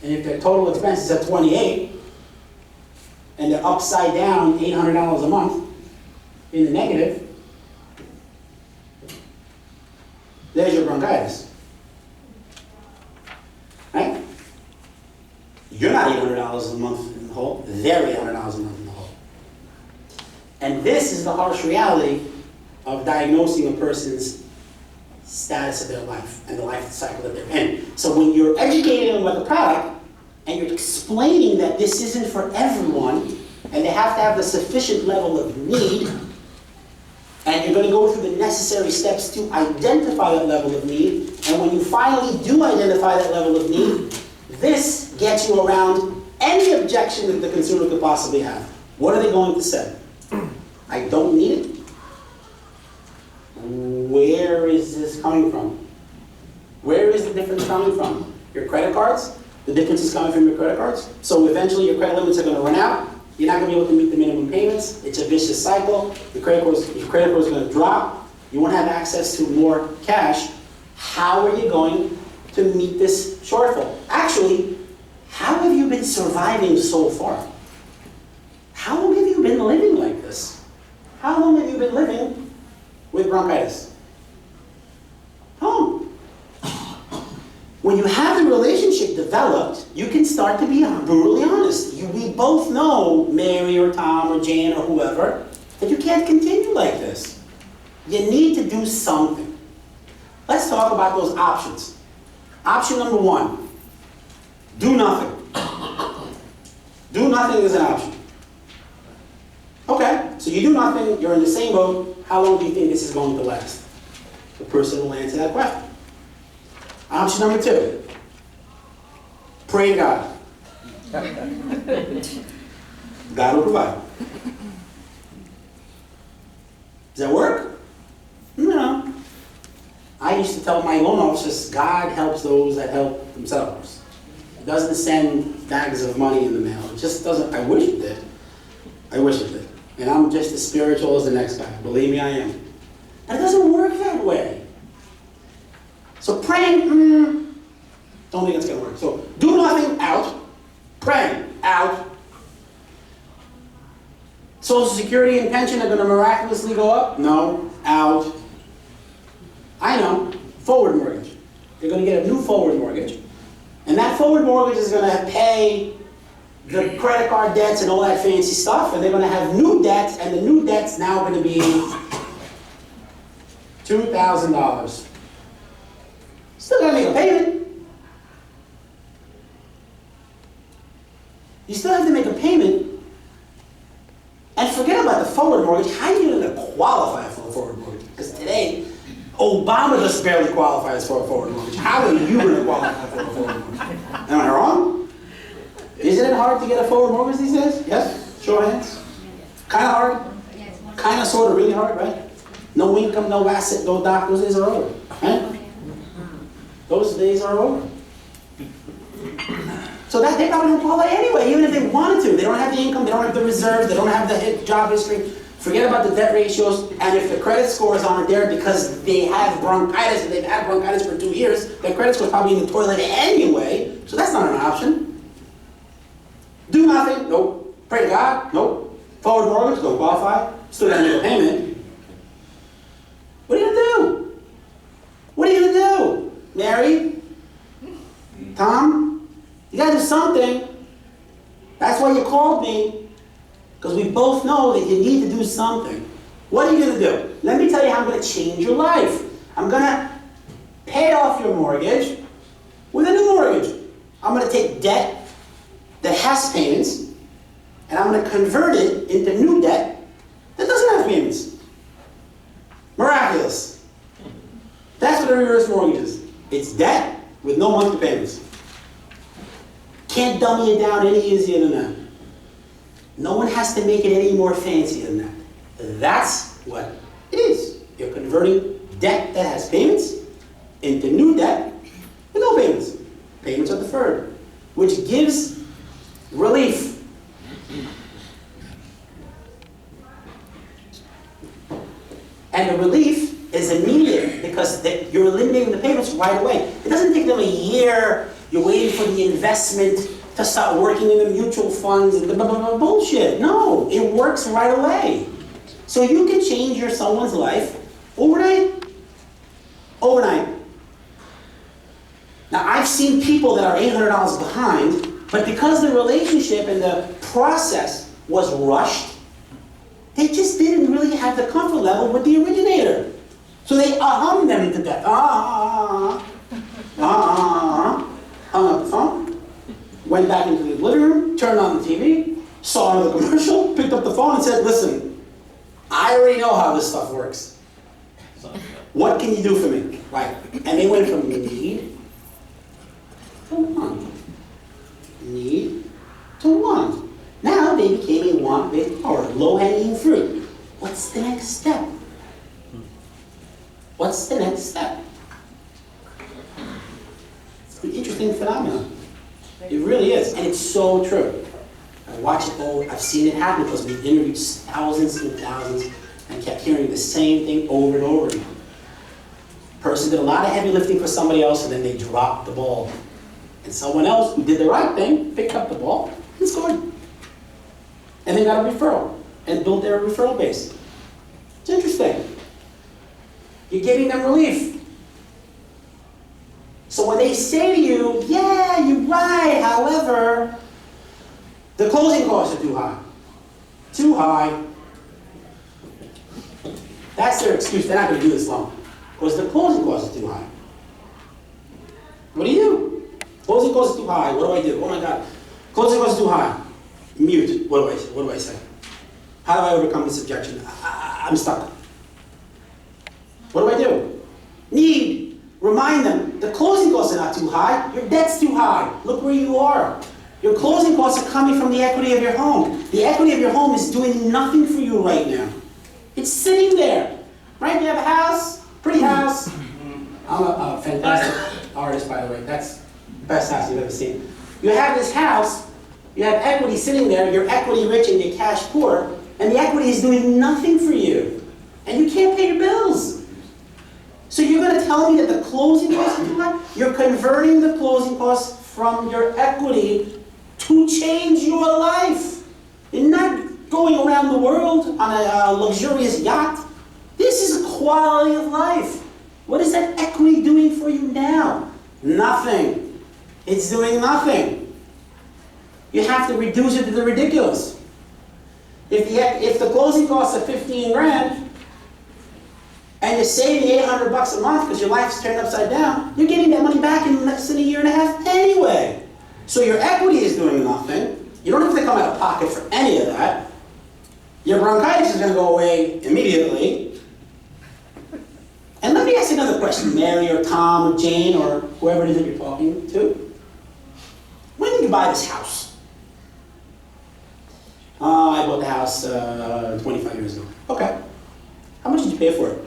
And if their total expenses are $28, and they're upside down $800 a month in the negative, there's your bronchitis. Right? You're not $800 a month in the hole, they're $800 a month in the hole. And this is the harsh reality of diagnosing a person's status of their life and the life cycle that they're in. So when you're educating them about the product, and you're explaining that this isn't for everyone, and they have to have the sufficient level of need, and you're going to go through the necessary steps to identify that level of need, and when you finally do identify that level of need, this gets you around any objection that the consumer could possibly have. What are they going to say? I don't need it? Where is this coming from? Where is the difference coming from? Your credit cards? The difference is coming from your credit cards. So eventually your credit limits are going to run out. You're not going to be able to meet the minimum payments. It's a vicious cycle. Your credit score is going to drop. You won't have access to more cash. How are you going to meet this shortfall? Actually, how have you been surviving so far? How long have you been living like this? How long have you been living with bronchitis? How long? When you have the relationship developed, you can start to be brutally honest. We both know, Mary or Tom or Jane or whoever, that you can't continue like this. You need to do something. Let's talk about those options. Option number one, do nothing. Do nothing is an option. Okay, so you do nothing, you're in the same boat. How long do you think this is going to last? The person will answer that question. Option number two, pray to God. God will provide. Does that work? No. I used to tell my loan officers, God helps those that help themselves. It doesn't send bags of money in the mail. It just doesn't. I wish it did. I wish it did. And I'm just as spiritual as the next guy. Believe me, I am. But it doesn't work that way. So praying, don't think it's going to work. So do nothing, out. Praying, out. Social Security and pension are going to miraculously go up? No, out. I know, forward mortgage. They're going to get a new forward mortgage. And that forward mortgage is going to pay the credit card debts and all that fancy stuff, and they're going to have new debts, and the new debt's now going to be $2,000. Still got to make a payment. You still have to make a payment. And forget about the forward mortgage. How are you going to qualify for a forward mortgage? Because today, Obama just barely qualifies for a forward mortgage. How are you going to qualify for a forward mortgage? Am I wrong? Isn't it hard to get a forward mortgage these days? Yes? Show of hands? Kind of hard? Kind of, sort of, really hard, right? No income, no asset, no doc. Those days are over. Right? Those days are over. So that they probably don't qualify anyway, even if they wanted to. They don't have the income, they don't have the reserves, they don't have the job history. Forget about the debt ratios, and if the credit scores aren't there because they have bronchitis, and they've had bronchitis for 2 years, their credit score's probably in the toilet anyway, so that's not an option. Do nothing, nope. Pray to God, nope. Forward mortgage, don't qualify. Still gotta make a payment. What are you gonna do? What are you gonna do? Mary? Tom? You gotta do something. That's why you called me. Because we both know that you need to do something. What are you gonna do? Let me tell you how I'm gonna change your life. I'm gonna pay off your mortgage with a new mortgage. I'm gonna take debt that has payments, and I'm gonna convert it into new debt that doesn't have payments. Miraculous. That's what a reverse mortgage is. It's debt with no monthly payments. Can't dummy it down any easier than that. No one has to make it any more fancy than that. That's what it is. You're converting debt that has payments into new debt with no payments. Payments are deferred, which gives relief. And the relief is immediate because you're eliminating the payments right away. It doesn't take them a year. You're waiting for the investment to start working in the mutual funds and blah, blah, blah, bullshit. No, it works right away. So you can change someone's life overnight. Overnight. Now, I've seen people that are $800 behind, but because the relationship and the process was rushed, they just didn't really have the comfort level with the originator. So they hummed them to death. Hung up the phone, went back into the living room, turned on the TV, saw another commercial, picked up the phone and said, listen, I already know how this stuff works. What can you do for me? Right. And they went from need to want. Need to want. Now they became a want-based power, low-hanging fruit. What's the next step? What's the next step? It's an interesting phenomenon. It really is, and it's so true. I watch it over, I've seen it happen because we've interviewed thousands and thousands and kept hearing the same thing over and over again. Person did a lot of heavy lifting for somebody else and then they dropped the ball. And someone else who did the right thing picked up the ball and scored. And they got a referral and built their referral base. It's interesting. You're giving them relief. So when they say to you, yeah, you're right, however, the closing costs are too high. Too high. That's their excuse. They're not going to do this long. because the closing costs are too high. What do you do? Closing costs are too high. What do I do? Oh my God. Closing costs are too high. Mute. What do I say? How do I overcome this objection? I'm stuck. What do I do? Need. Remind them, the closing costs are not too high. Your debt's too high. Look where you are. Your closing costs are coming from the equity of your home. The equity of your home is doing nothing for you right now. It's sitting there. Right? You have a house, pretty house. I'm a fantastic artist, by the way. That's the best house you've ever seen. You have this house, you have equity sitting there, you're equity rich and you're cash poor, and the equity is doing nothing for you. And you can't pay your bills. So you're going to tell me that the closing costs are too high? You're converting the closing costs from your equity to change your life. You're not going around the world on a luxurious yacht. This is a quality of life. What is that equity doing for you now? Nothing. It's doing nothing. You have to reduce it to the ridiculous. If the closing costs are 15 grand, and you're saving 800 bucks a month because your life's turned upside down, you're getting that money back in less than a year and a half anyway. So your equity is doing nothing. You don't have to come out of pocket for any of that. Your bronchitis is going to go away immediately. And let me ask you another question, Mary or Tom or Jane or whoever it is that you're talking to. When did you buy this house? I bought the house 25 years ago. Okay. How much did you pay for it?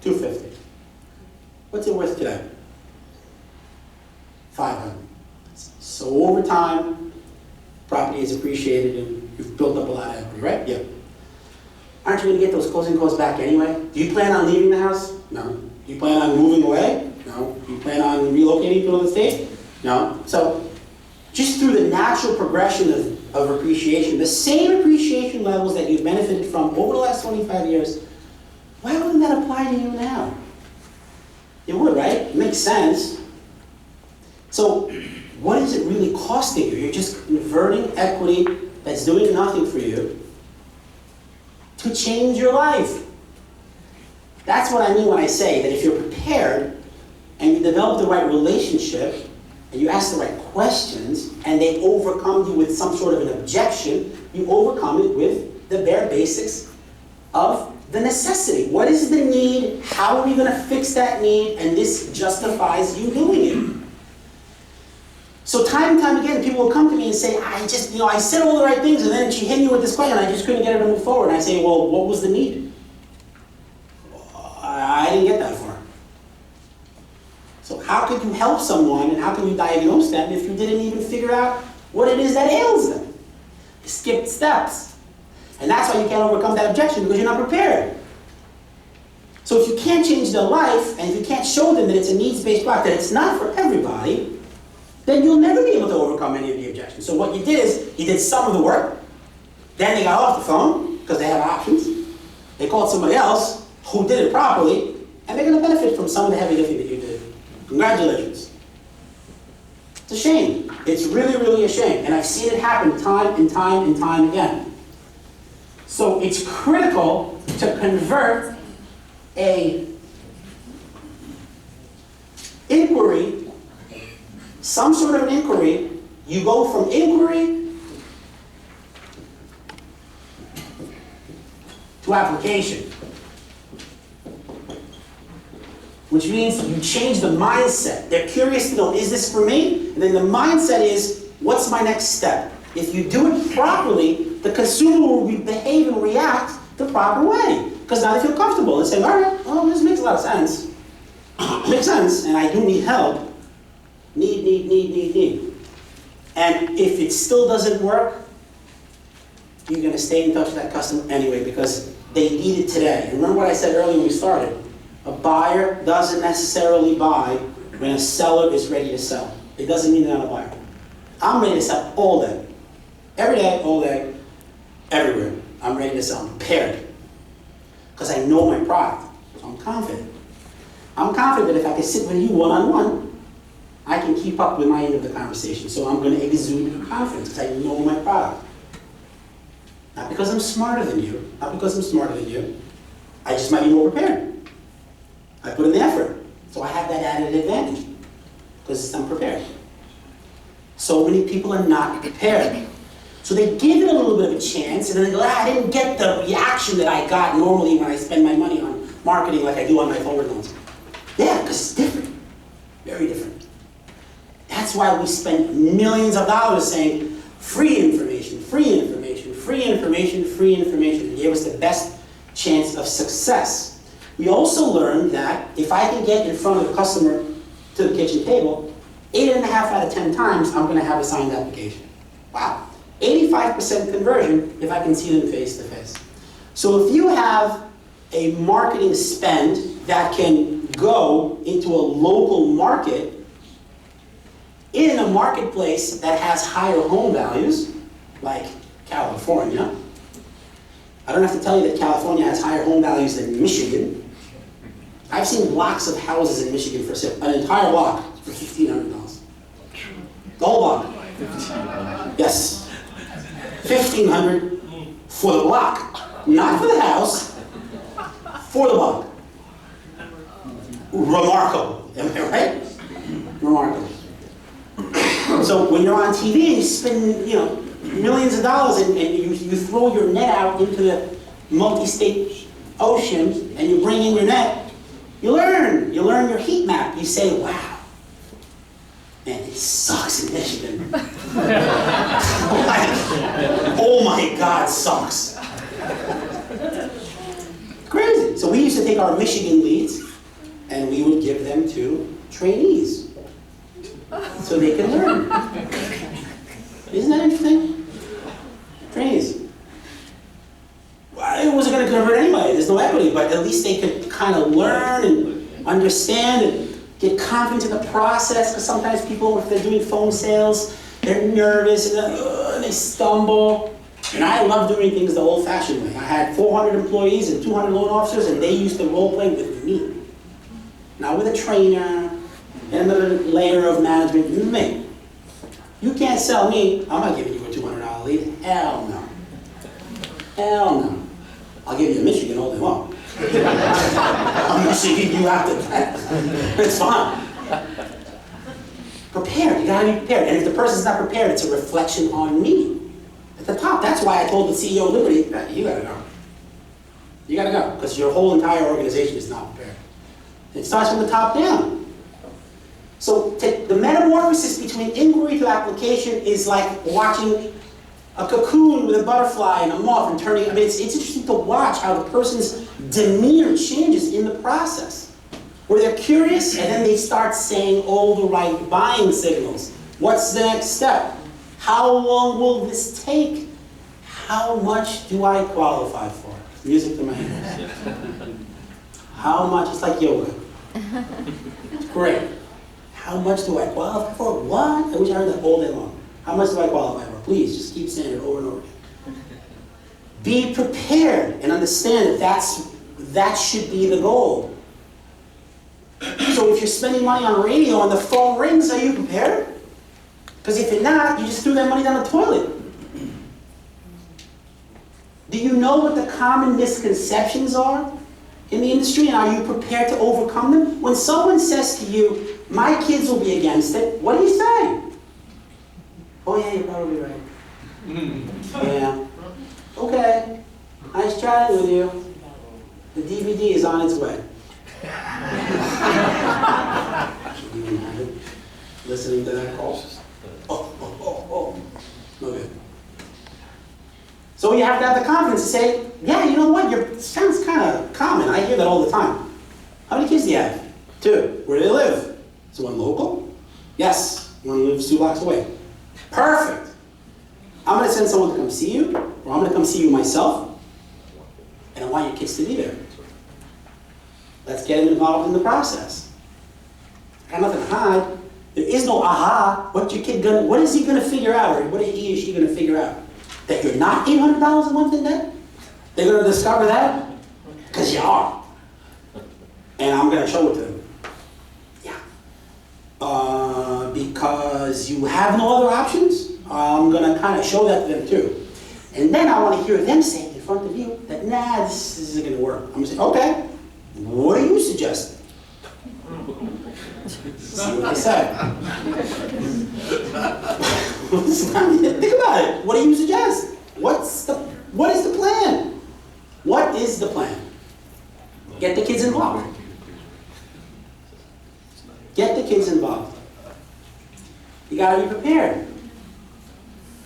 $250. What's it worth today? $500. So over time, property is appreciated and you've built up a lot of equity, right? Yeah. Aren't you going to get those closing costs back anyway? Do you plan on leaving the house? No. Do you plan on moving away? No. Do you plan on relocating to another state? No. So just through the natural progression of appreciation, the same appreciation levels that you've benefited from over the last 25 years, why wouldn't that apply to you now? It would, right? It makes sense. So what is it really costing you? You're just converting equity that's doing nothing for you to change your life. That's what I mean when I say that if you're prepared and you develop the right relationship and you ask the right questions and they overcome you with some sort of an objection, you overcome it with the bare basics of the necessity. What is the need? How are we going to fix that need? And this justifies you doing it. So time and time again, people will come to me and say, I said all the right things, and then she hit me with this question, and I just couldn't get her to move forward. And I say, well, what was the need? I didn't get that far. So how could you help someone, and how can you diagnose them if you didn't even figure out what it is that ails them? You skipped steps. And that's why you can't overcome that objection, because you're not prepared. So if you can't change their life, and if you can't show them that it's a needs-based product, that it's not for everybody, then you'll never be able to overcome any of the objections. So what you did is, you did some of the work, then they got off the phone, because they had options. They called somebody else who did it properly, and they're going to benefit from some of the heavy lifting that you did. Congratulations. It's a shame. It's really, really a shame. And I've seen it happen time and time and time again. So it's critical to convert a inquiry, some sort of an inquiry. You go from inquiry to application, which means you change the mindset. They're curious to know, is this for me? And then the mindset is, what's my next step? If you do it properly, the consumer will behave and react the proper way. Because now they feel comfortable and say, all right, well, this makes a lot of sense. It makes sense, and I do need help. Need. And if it still doesn't work, you're going to stay in touch with that customer anyway because they need it today. And remember what I said earlier when we started. A buyer doesn't necessarily buy when a seller is ready to sell. It doesn't mean they're not a buyer. I'm ready to sell all day. Every day, all day, everywhere. I'm ready to sell. I'm prepared. Because I know my product. So I'm confident. I'm confident that if I can sit with you one-on-one, I can keep up with my end of the conversation. So I'm going to exude confidence because I know my product. Not because I'm smarter than you. Not because I'm smarter than you. I just might be more prepared. I put in the effort. So I have that added advantage because I'm prepared. So many people are not prepared. So they give it a little bit of a chance, and then they go, I didn't get the reaction that I got normally when I spend my money on marketing like I do on my forward loans. Yeah, because it's different. Very different. That's why we spend millions of dollars saying, free information, free information, free information, free information. It gave us the best chance of success. We also learned that if I can get in front of a customer to the kitchen table, 8.5 out of 10 times, I'm going to have a signed application. Wow. 85% conversion if I can see them face to face. So if you have a marketing spend that can go into a local market in a marketplace that has higher home values, like California. I don't have to tell you that California has higher home values than Michigan. I've seen blocks of houses in Michigan for sale, an entire block for $1,500. The whole block. Yes. $1,500 for the block, not for the house, for the block. Remarkable, am I right? Remarkable. So when you're on TV and you spend, millions of dollars and you throw your net out into the multi-state ocean and you bring in your net, you learn your heat map. You say, wow, man, it sucks in Michigan. Oh my God, sucks. Crazy. So we used to take our Michigan leads and we would give them to trainees so they can learn. Isn't that interesting? Trainees. Well, it wasn't going to convert anybody. There's no equity, but at least they could kind of learn and understand and get confident in the process, because sometimes people, if they're doing phone sales, they're nervous and they stumble. And I love doing things the old-fashioned way. I had 400 employees and 200 loan officers, and they used to role play with me. Not with a trainer and another layer of management. With me. You can't sell me. I'm not giving you a $200 lead. Hell no. Hell no. I'll give you a Michigan all day long. I'm Michigan, you have to. It's fine. Prepared. You gotta be prepared. And if the person's not prepared, it's a reflection on me. At the top, that's why I told the CEO of Liberty, you gotta go. You gotta go, because your whole entire organization is not prepared. It starts from the top down. So the metamorphosis between inquiry to application is like watching a cocoon with a butterfly and a moth and turning. I mean, it's interesting to watch how the person's demeanor changes in the process. Where they're curious and then they start saying all the right buying signals. What's the next step? How long will this take? How much do I qualify for? Music to my ears. How much? It's like yoga. It's great. How much do I qualify for? What? I wish I heard that all day long. How much do I qualify for? Please, just keep saying it over and over again. Be prepared and understand that that should be the goal. So if you're spending money on radio and the phone rings, are you prepared? Because if you're not, you just threw that money down the toilet. Do you know what the common misconceptions are in the industry, and are you prepared to overcome them? When someone says to you, my kids will be against it, what do you say? Oh yeah, you're probably right. Yeah. Okay. Nice trying with you. The DVD is on its way. Listening to that call. Oh. Okay. So you have to have the confidence to say, yeah, you know what, it sounds kind of common. I hear that all the time. How many kids do you have? 2. Where do they live? Is one local? Yes. One lives 2 blocks away. Perfect. I'm going to send someone to come see you, or I'm going to come see you myself, and I want your kids to be there. Let's get them involved in the process. I got nothing to hide. There is no aha. What is he going to figure out, or what is he or she going to figure out? That you're not $800 a month in debt? They're going to discover that? Because you are. And I'm going to show it to them. Yeah. Because you have no other options? I'm going to kind of show that to them too. And then I want to hear them say in front of you that, nah, this isn't going to work. I'm going to say, okay, what do you suggest? See what they say. Think about it. What do you suggest? What is the plan? What is the plan? Get the kids involved. Get the kids involved. You gotta be prepared.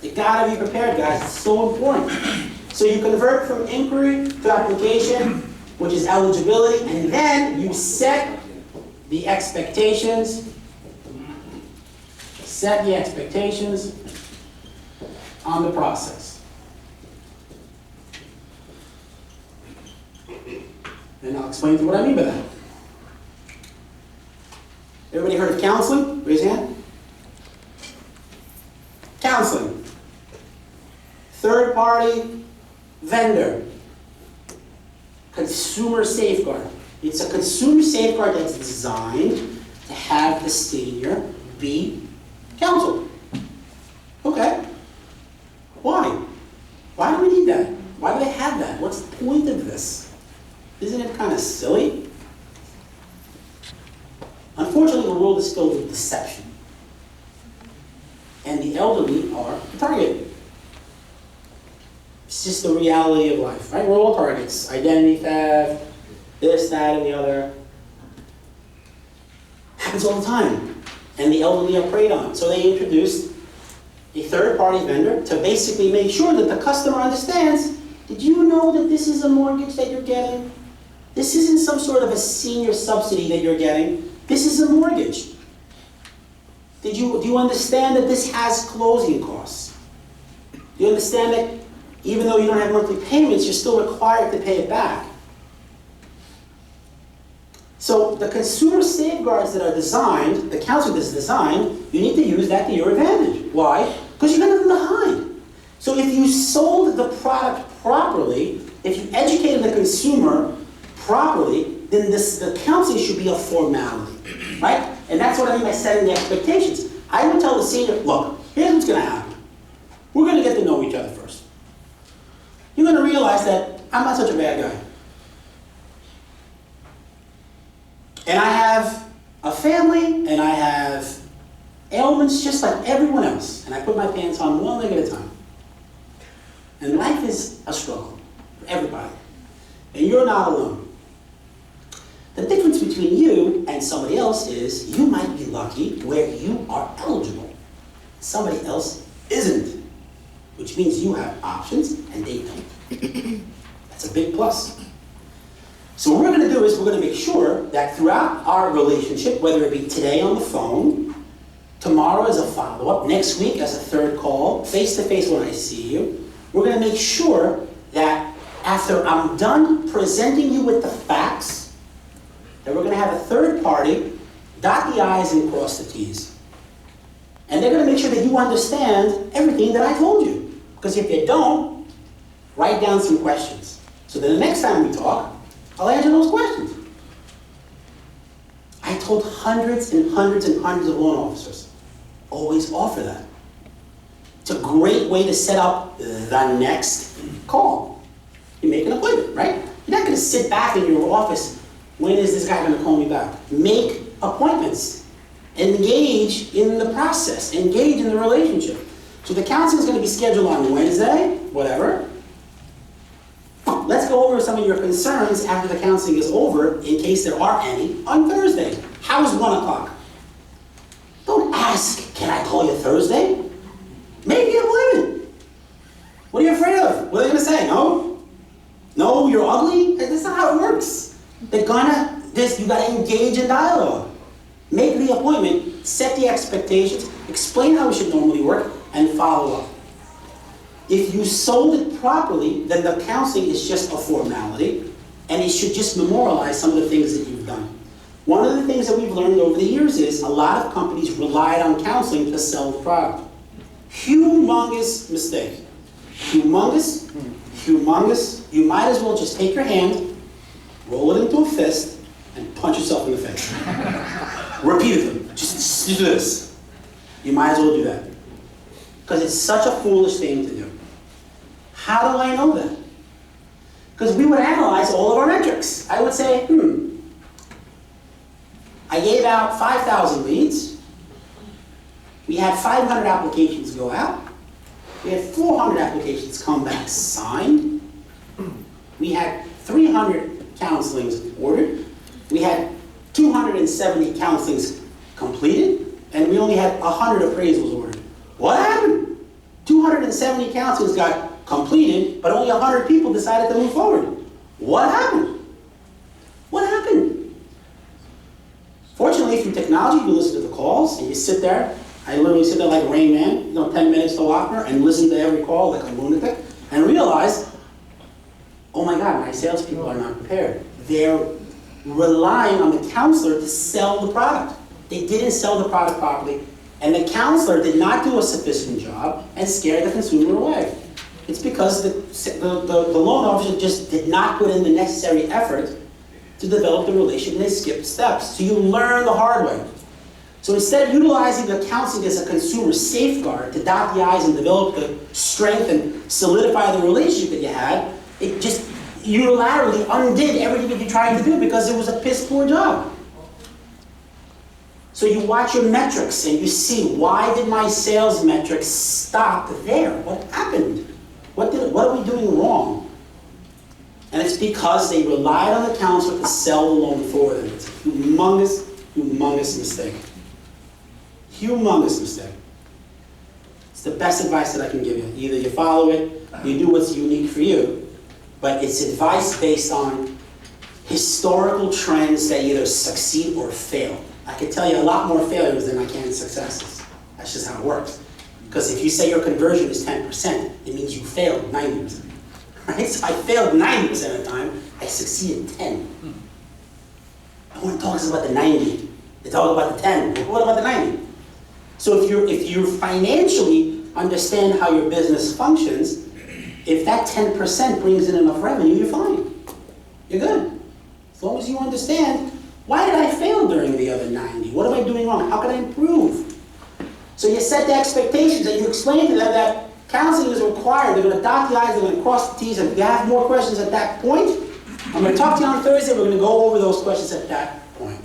You gotta be prepared, guys. It's so important. So you convert from inquiry to application, which is eligibility, and then you set the expectations. Set the expectations on the process. And I'll explain to you what I mean by that. Everybody heard of counseling? Raise your hand. Counseling. Third-party vendor. Consumer safeguard. It's a consumer safeguard that's designed to have the senior be counseled. Okay. Why? Why do we need that? Why do they have that? What's the point of this? Isn't it kind of silly? Unfortunately, the world is filled with deception. And the elderly are the target. It's just the reality of life, right? We're all targets. Identity theft, this, that, and the other. Happens all the time. And the elderly are preyed on. So they introduced a third-party vendor to basically make sure that the customer understands, did you know that this is a mortgage that you're getting? This isn't some sort of a senior subsidy that you're getting. This is a mortgage. Do you understand that this has closing costs? Do you understand that even though you don't have monthly payments, you're still required to pay it back? So the consumer safeguards that are designed, the counseling that's designed, you need to use that to your advantage. Why? Because you're going to be behind. So if you sold the product properly, if you educated the consumer properly, then the counseling should be a formality, right? And that's what I mean by setting the expectations. I would tell the senior, look, here's what's going to happen. We're going to get to know each other first. You're going to realize that I'm not such a bad guy. And I have a family, and I have ailments just like everyone else. And I put my pants on one leg at a time. And life is a struggle for everybody. And you're not alone. The difference between you and somebody else is you might be lucky where you are eligible. Somebody else isn't. Which means you have options and they don't. That's a big plus. So what we're going to do is we're going to make sure that throughout our relationship, whether it be today on the phone, tomorrow as a follow-up, next week as a third call, face-to-face when I see you, we're going to make sure that after I'm done presenting you with the facts, that we're going to have a third party dot the I's and cross the T's. And they're going to make sure that you understand everything that I told you. Because if you don't, write down some questions. So then the next time we talk, I'll answer those questions. I told hundreds and hundreds and hundreds of loan officers, always offer that. It's a great way to set up the next call. You make an appointment, right? You're not going to sit back in your office, when is this guy going to call me back? Make appointments. Engage in the process. Engage in the relationship. So the counseling is going to be scheduled on Wednesday, whatever. Let's go over some of your concerns after the counseling is over, in case there are any, on Thursday. How's 1 o'clock? Don't ask, can I call you Thursday? Make the appointment. What are you afraid of? What are they going to say? No? No, you're ugly? That's not how it works. You got to engage in dialogue. Make the appointment, set the expectations, explain how it should normally work, and follow up. If you sold it properly, then the counseling is just a formality, and it should just memorialize some of the things that you've done. One of the things that we've learned over the years is a lot of companies relied on counseling to sell the product. Humongous mistake. Humongous, humongous. You might as well just take your hand, roll it into a fist, and punch yourself in the face. Repeatedly. Just do this. You might as well do that. Because it's such a foolish thing to do. How do I know that? Because we would analyze all of our metrics. I would say, I gave out 5,000 leads. We had 500 applications go out. We had 400 applications come back signed. We had 300 counselings ordered. We had 270 counselings completed, and we only had 100 appraisals ordered. What happened? 270 counselings got completed, but only 100 people decided to move forward. What happened? What happened? Fortunately, through technology, you listen to the calls, and you sit there. I literally sit there like Rain Man, 10 minutes to Lochner, and listen to every call like a lunatic, and realize, oh my God, my salespeople are not prepared. They're relying on the counselor to sell the product. They didn't sell the product properly, and the counselor did not do a sufficient job and scared the consumer away. It's because the loan officer just did not put in the necessary effort to develop the relationship, and they skipped steps. So you learn the hard way. So instead of utilizing the counseling as a consumer safeguard to dot the I's and develop the strength and solidify the relationship that you had, it just unilaterally undid everything that you're trying to do because it was a piss poor job. So you watch your metrics and you see, why did my sales metrics stop there? What happened? What are we doing wrong? And it's because they relied on the counselor to sell the loan for them. It's a humongous, humongous mistake. Humongous mistake. It's the best advice that I can give you. Either you follow it, you do what's unique for you, but it's advice based on historical trends that either succeed or fail. I can tell you a lot more failures than I can successes. That's just how it works. Because if you say your conversion is 10%, it means you failed 90%. Right? So I failed 90% of the time, I succeeded 10. No one talks about the 90. They talk about the 10. What about the 90? So if you financially understand how your business functions, if that 10% brings in enough revenue, you're fine. You're good. As long as you understand, why did I fail during the other 90? What am I doing wrong? How can I improve? So you set the expectations and you explain to them that counseling is required. They're going to dot the I's, they're going to cross the T's, and if you have more questions at that point, I'm going to talk to you on Thursday, we're going to go over those questions at that point.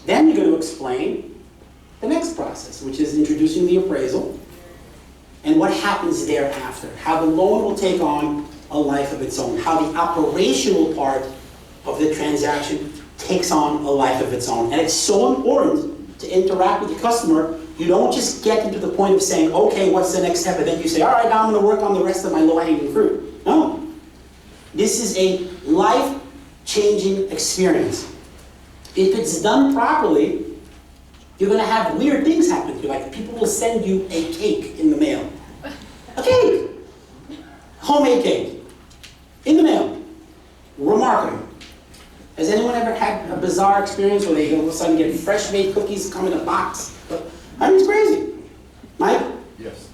Then you're going to explain the next process, which is introducing the appraisal and what happens thereafter, how the loan will take on a life of its own, how the operational part of the transaction takes on a life of its own. And it's so important to interact with the customer. You don't just get into the point of saying, okay, what's the next step? And then you say, all right, now I'm going to work on the rest of my low-hanging fruit. No. This is a life-changing experience. If it's done properly, you're going to have weird things happen to you. Like people will send you a cake in the mail. A cake! Homemade cake. In the mail. Remarkable. Has anyone ever had a bizarre experience where they all of a sudden get fresh made cookies come in a box? I mean, it's crazy. Mike? Yes,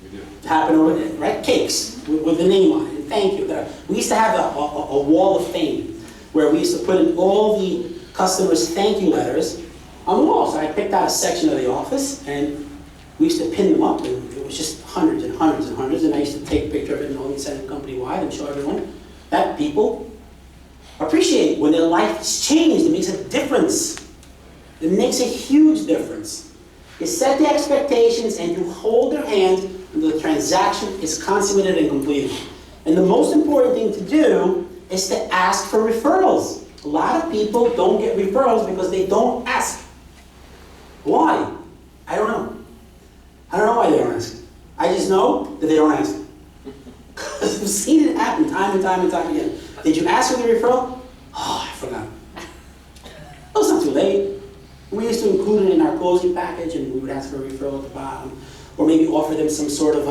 we do. Happened over there, right? Cakes with the name on it. And thank you. We used to have a wall of fame where we used to put in all the customers' thank you letters on the wall. So I picked out a section of the office and we used to pin them up, and it was just hundreds and hundreds and hundreds, and I used to take a picture of it and only send it company-wide and show everyone that people appreciate when their life has changed. It makes a difference. It makes a huge difference. You set the expectations and you hold their hand until the transaction is consummated and completed. And the most important thing to do is to ask for referrals. A lot of people don't get referrals because they don't ask. Why? I don't know. I don't know why they don't ask. I just know that they don't ask. Because I've seen it happen time and time and time again. Did you ask for the referral? Oh, I forgot. Oh, it's not too late. We used to include it in our closing package, and we would ask for a referral at the bottom, or maybe offer them some sort of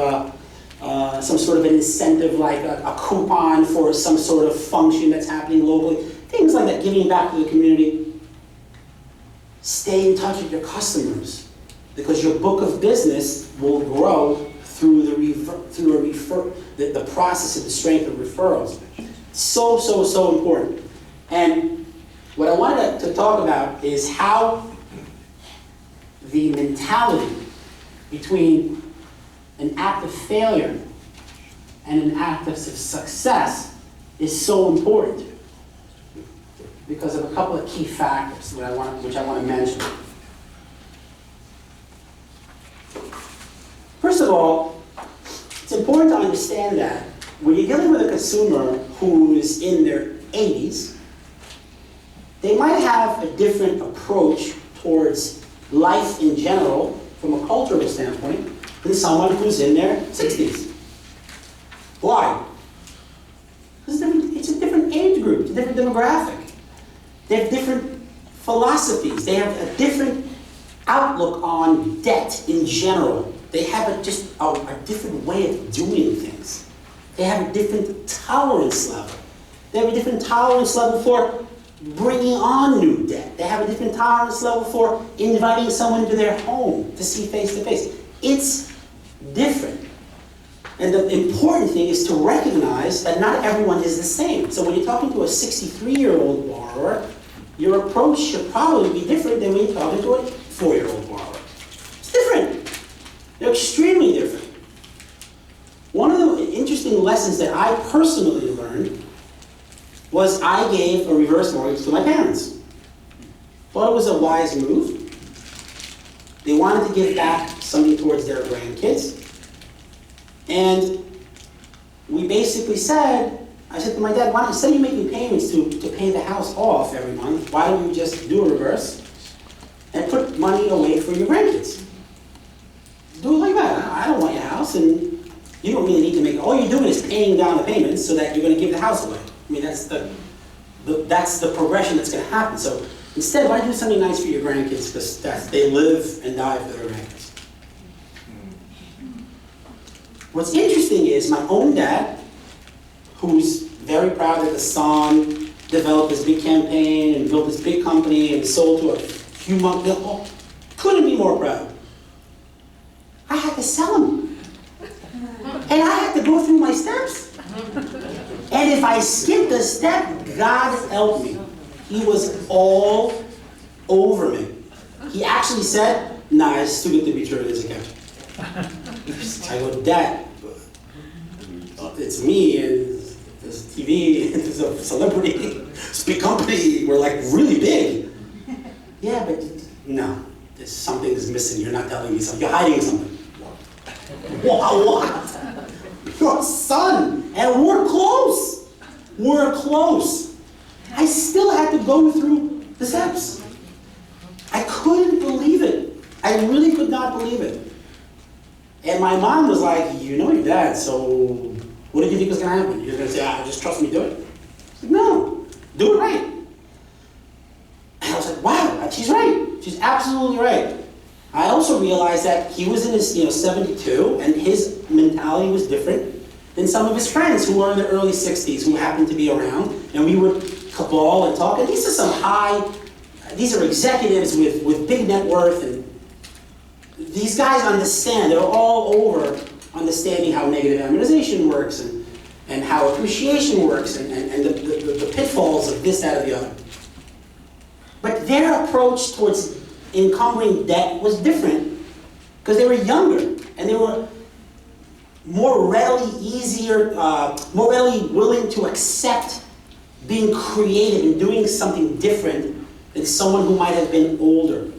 an incentive, like a coupon for some sort of function that's happening locally. Things like that, giving back to the community. Stay in touch with your customers, because your book of business will grow through the process of the strength of referrals. So, so, so important. And what I wanted to talk about is how the mentality between an act of failure and an act of success is so important. because of a couple of key factors which I want to mention. First of all, it's important to understand that when you're dealing with a consumer who is in their 80s, they might have a different approach towards life in general from a cultural standpoint than someone who's in their 60s. Why? Because it's a different age group, it's a different demographic. They have different philosophies. They have a different outlook on debt in general. They have a different way of doing things. They have a different tolerance level. They have a different tolerance level for bringing on new debt. They have a different tolerance level for inviting someone to their home to see face to face. It's different. And the important thing is to recognize that not everyone is the same. So when you're talking to a 63-year-old borrower, your approach should probably be different than when you're talking to a 4-year-old borrower. It's different. They're extremely different. One of the interesting lessons that I personally learned was I gave a reverse mortgage to my parents. Thought it was a wise move. They wanted to give back something towards their grandkids. And we basically said, I said to my dad, instead of making payments to pay the house off every month, why don't you just do a reverse and put money away for your grandkids? Do it like that. I don't want your house, and you don't really need to make it. All you're doing is paying down the payments so that you're going to give the house away. I mean, that's the progression that's going to happen. So instead, why don't you do something nice for your grandkids, because they live and die for their grandkids. What's interesting is my own dad, who's very proud that the son developed this big campaign and built this big company and sold to a humongous, couldn't be more proud. I had to sell him. And I had to go through my steps. And if I skipped a step, God help me. He was all over me. He actually said, nah, it's too good to be true, it isn't catch. I go, Dad, it's me, and there's TV, and there's a celebrity, it's a big company, we're like really big. Yeah, but no, there's something that's missing, you're not telling me something, you're hiding something. What? Your son, and we're close. We're close. I still had to go through the steps. I couldn't believe it. I really could not believe it. And my mom was like, you know your dad, so what did you think was going to happen? You're going to say, just trust me, do it? I was like, no, do it right. And I was like, wow, she's right. She's absolutely right. I also realized that he was in his 72, and his mentality was different than some of his friends who were in their early 60s, who happened to be around, and we would cabal and talk. And these are executives with big net worth, and these guys understand, they're all over understanding how negative amortization works and how appreciation works and the pitfalls of this, that, or the other. But their approach towards encumbering debt was different because they were younger and they were more readily willing to accept being creative and doing something different than someone who might have been older.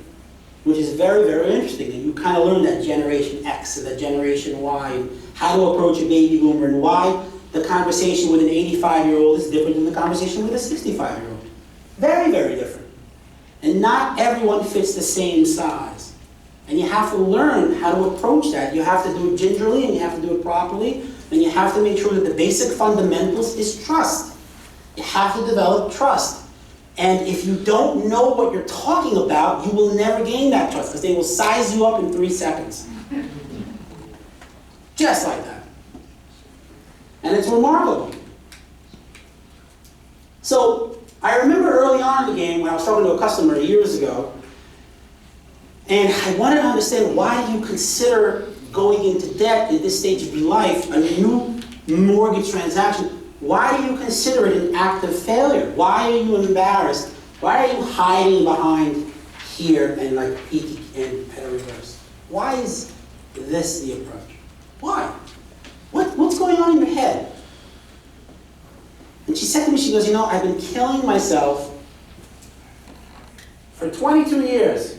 Which is very, very interesting. And you kind of learn that Generation X and that Generation Y, and how to approach a baby boomer, and why the conversation with an 85-year-old is different than the conversation with a 65-year-old. Very, very different. And not everyone fits the same size. And you have to learn how to approach that. You have to do it gingerly, and you have to do it properly, and you have to make sure that the basic fundamentals is trust. You have to develop trust. And if you don't know what you're talking about, you will never gain that trust, because they will size you up in 3 seconds. Just like that. And it's remarkable. So, I remember early on in the game when I was talking to a customer years ago, and I wanted to understand, why do you consider going into debt at this stage of your life, a new mortgage transaction? Why do you consider it an act of failure? Why are you embarrassed? Why are you hiding behind here and like peeking in at a reverse? Why is this the approach? Why? What's going on in your head? And she said to me, she goes, I've been killing myself For 22 years,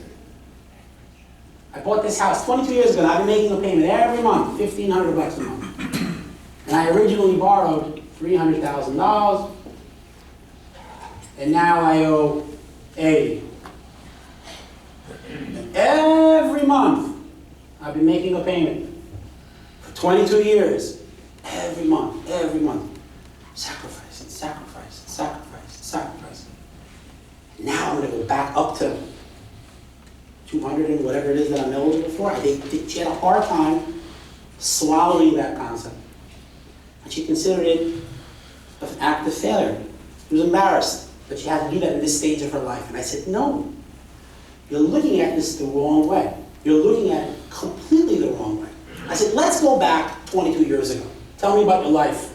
I bought this house 22 years ago, and I've been making a payment every month, $1,500 a month. And I originally borrowed $300,000, and now I owe $80,000. Every month, I've been making a payment for 22 years. Every month, sacrifice and sacrifice and sacrifice and sacrifice. Now I'm going to go back up to 200 and whatever it is that I'm eligible for. She had a hard time swallowing that concept. And she considered it an act of failure. She was embarrassed that she had to do that in this stage of her life. And I said, no, you're looking at this the wrong way. You're looking at it completely the wrong way. I said, let's go back 22 years ago. Tell me about your life.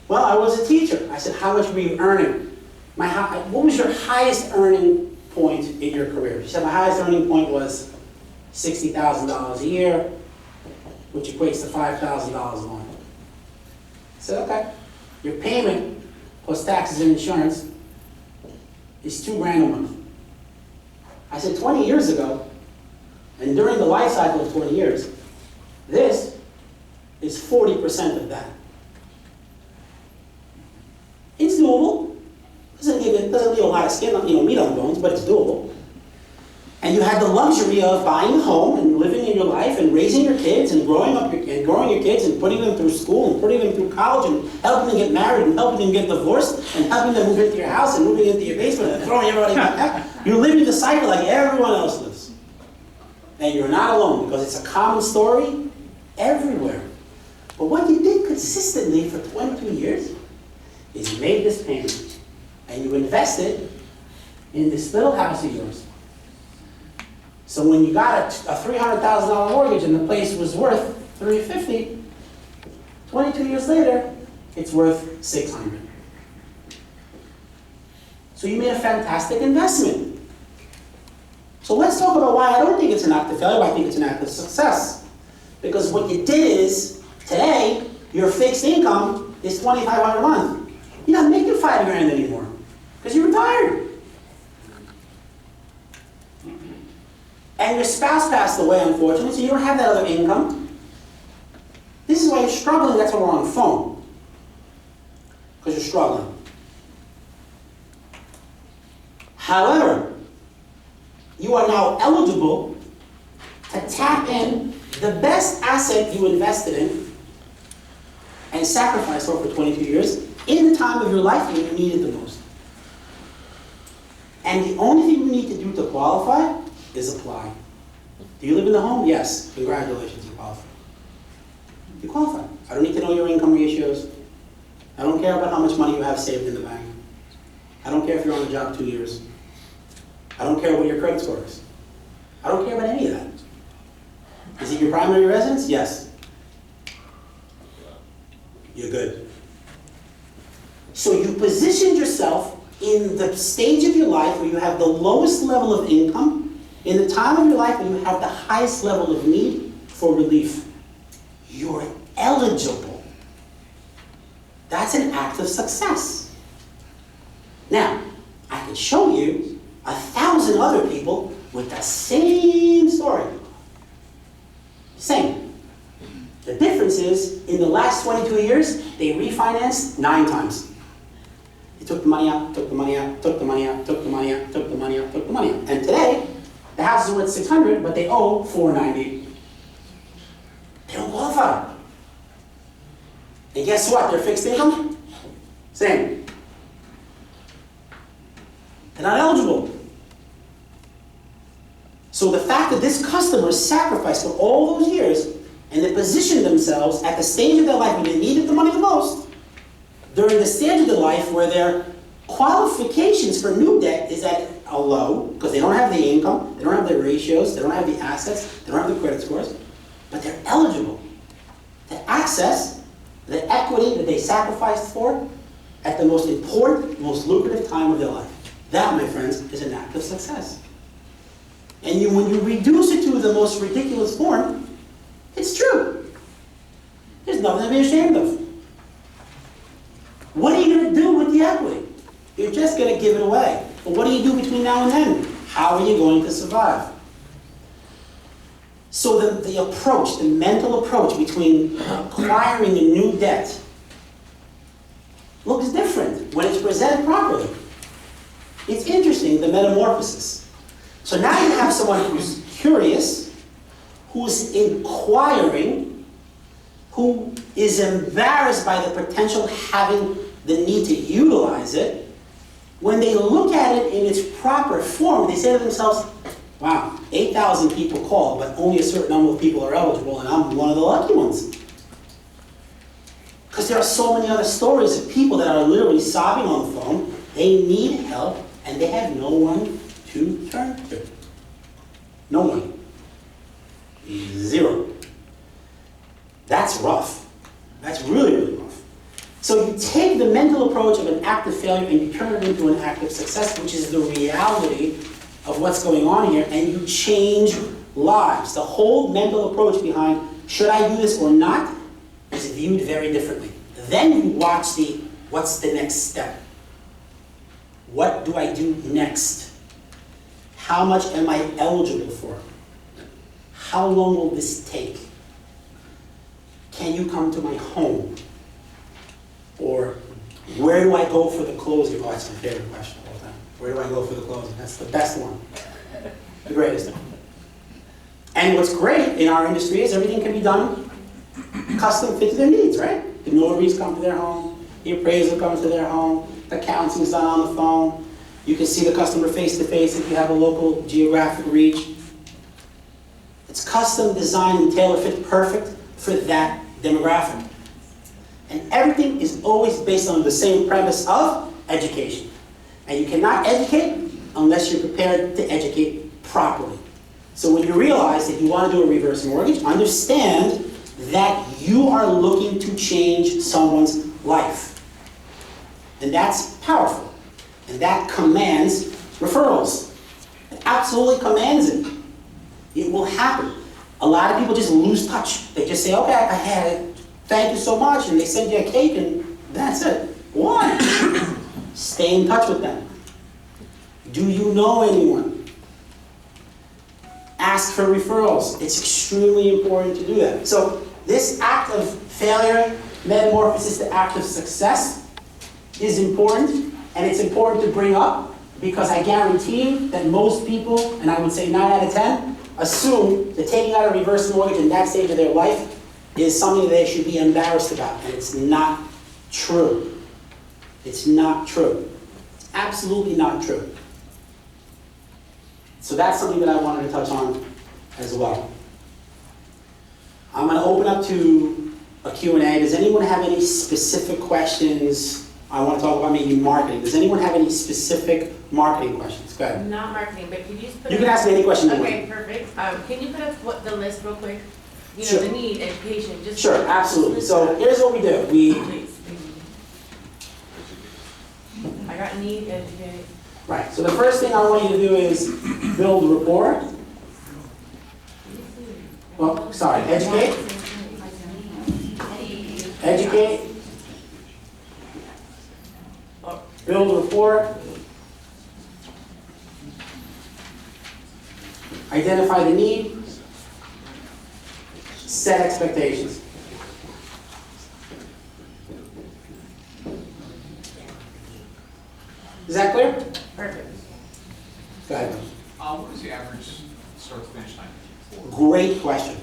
Well, I was a teacher. I said, how much were you earning? What was your highest earning point in your career? She said, my highest earning point was $60,000 a year, which equates to $5,000 a month. I said, okay. Your payment plus taxes and insurance is $2,000 a month. I said, 20 years ago, and during the life cycle of 20 years, this is 40% of that. It's doable. Doesn't leave a lot of skin, meat on bones, but it's doable. And you had the luxury of buying a home and living in your life and raising your kids and growing your kids and putting them through school and putting them through college and helping them get married and helping them get divorced and helping them move into your house and moving into your basement and throwing everybody back. You're living the cycle like everyone else lives. And you're not alone because it's a common story everywhere. But what you did consistently for 22 years is you made this payment and you invested in this little house of yours. So when you got a $300,000 mortgage and the place was worth $350,000, 22 years later, it's worth $600,000. So you made a fantastic investment. So let's talk about why I don't think it's an act of failure, but I think it's an act of success. Because what you did is, today, your fixed income is $2,500 a month. You're not making $5,000 anymore, because you're retired. And your spouse passed away, unfortunately, so you don't have that other income. This is why you're struggling, that's why we're on the phone. Because you're struggling. However, you are now eligible to tap in the best asset you invested in and sacrificed for 22 years in the time of your life when you need it the most. And the only thing you need to do to qualify is apply. Do you live in the home? Yes. Congratulations, you qualify. You qualify. I don't need to know your income ratios. I don't care about how much money you have saved in the bank. I don't care if you're on the job 2 years. I don't care what your credit score is. I don't care about any of that. Is it your primary residence? Yes. You're good. So you positioned yourself in the stage of your life where you have the lowest level of income, in the time of your life when you have the highest level of need for relief. You're eligible. That's an act of success. Now, I can show you 1,000 other people with the same story. Same. The difference is, in the last 22 years, they refinanced 9 times. They took the money out, took the money out, took the money out, took the money out, took the money out, took the money out. And today, the house is worth $600,000, but they owe $490,000. They don't qualify. And guess what? Their fixed income? Same. They're not eligible. So the fact that this customer sacrificed for all those years and they positioned themselves at the stage of their life when they needed the money the most, during the stage of their life where their qualifications for new debt is at a low, because they don't have the income, they don't have the ratios, they don't have the assets, they don't have the credit scores, but they're eligible to access the equity that they sacrificed for at the most important, most lucrative time of their life. That, my friends, is an act of success. And when you reduce it to the most ridiculous form, it's true. There's nothing to be ashamed of. What are you going to do with the equity? You're just going to give it away. But what do you do between now and then? How are you going to survive? So the approach, the mental approach between acquiring a new debt looks different when it's presented properly. It's interesting, the metamorphosis. So now you have someone who's curious, who's inquiring, who is embarrassed by the potential having the need to utilize it. When they look at it in its proper form, they say to themselves, wow, 8,000 people called, but only a certain number of people are eligible, and I'm one of the lucky ones. Because there are so many other stories of people that are literally sobbing on the phone, they need help, and they have no one to turn to. No one. Zero. That's rough. That's really, really rough. So you take the mental approach of an act of failure and you turn it into an act of success, which is the reality of what's going on here, and you change lives. The whole mental approach behind, should I do this or not, is viewed very differently. Then you watch what's the next step? What do I do next? How much am I eligible for? How long will this take? Can you come to my home? Or where do I go for the closing? Oh, that's my favorite question of all time. Where do I go for the closing? That's the best one. The greatest one. And what's great in our industry is everything can be done custom fit to their needs, right? The notaries come to their home, the appraiser comes to their home, the counseling's done on the phone. You can see the customer face to face if you have a local geographic reach. It's custom designed and tailor fit perfect for that demographic. And everything is always based on the same premise of education. And you cannot educate unless you're prepared to educate properly. So when you realize that you want to do a reverse mortgage, understand that you are looking to change someone's life. And that's powerful. And that commands referrals. It absolutely commands it. It will happen. A lot of people just lose touch. They just say, okay, I had it. Thank you so much. And they send you a cake and that's it. Why? Stay in touch with them. Do you know anyone? Ask for referrals. It's extremely important to do that. So this act of failure, metamorphosis to act of success, is important, and it's important to bring up because I guarantee that most people, and I would say 9 out of 10, assume that taking out a reverse mortgage in that stage of their life is something they should be embarrassed about, and it's not true. It's not true. It's absolutely not true. So that's something that I wanted to touch on as well. I'm going to open up to a Q&A. Does anyone have any specific questions? I want to talk about maybe marketing. Does anyone have any specific marketing questions? Go ahead. Not marketing, but could you just put You can ask me any question you want. Okay, perfect. Can you put up the list real quick? You know, Sure. the need, education, just... Sure, absolutely. So here's what we do. Please. I got need, educate. Right, so the first thing I want you to do is build rapport. Well, sorry, educate. Educate. Build rapport. Identify the need. Set expectations. Is that clear? Perfect. Go ahead. What is the average start to finish time? Great question.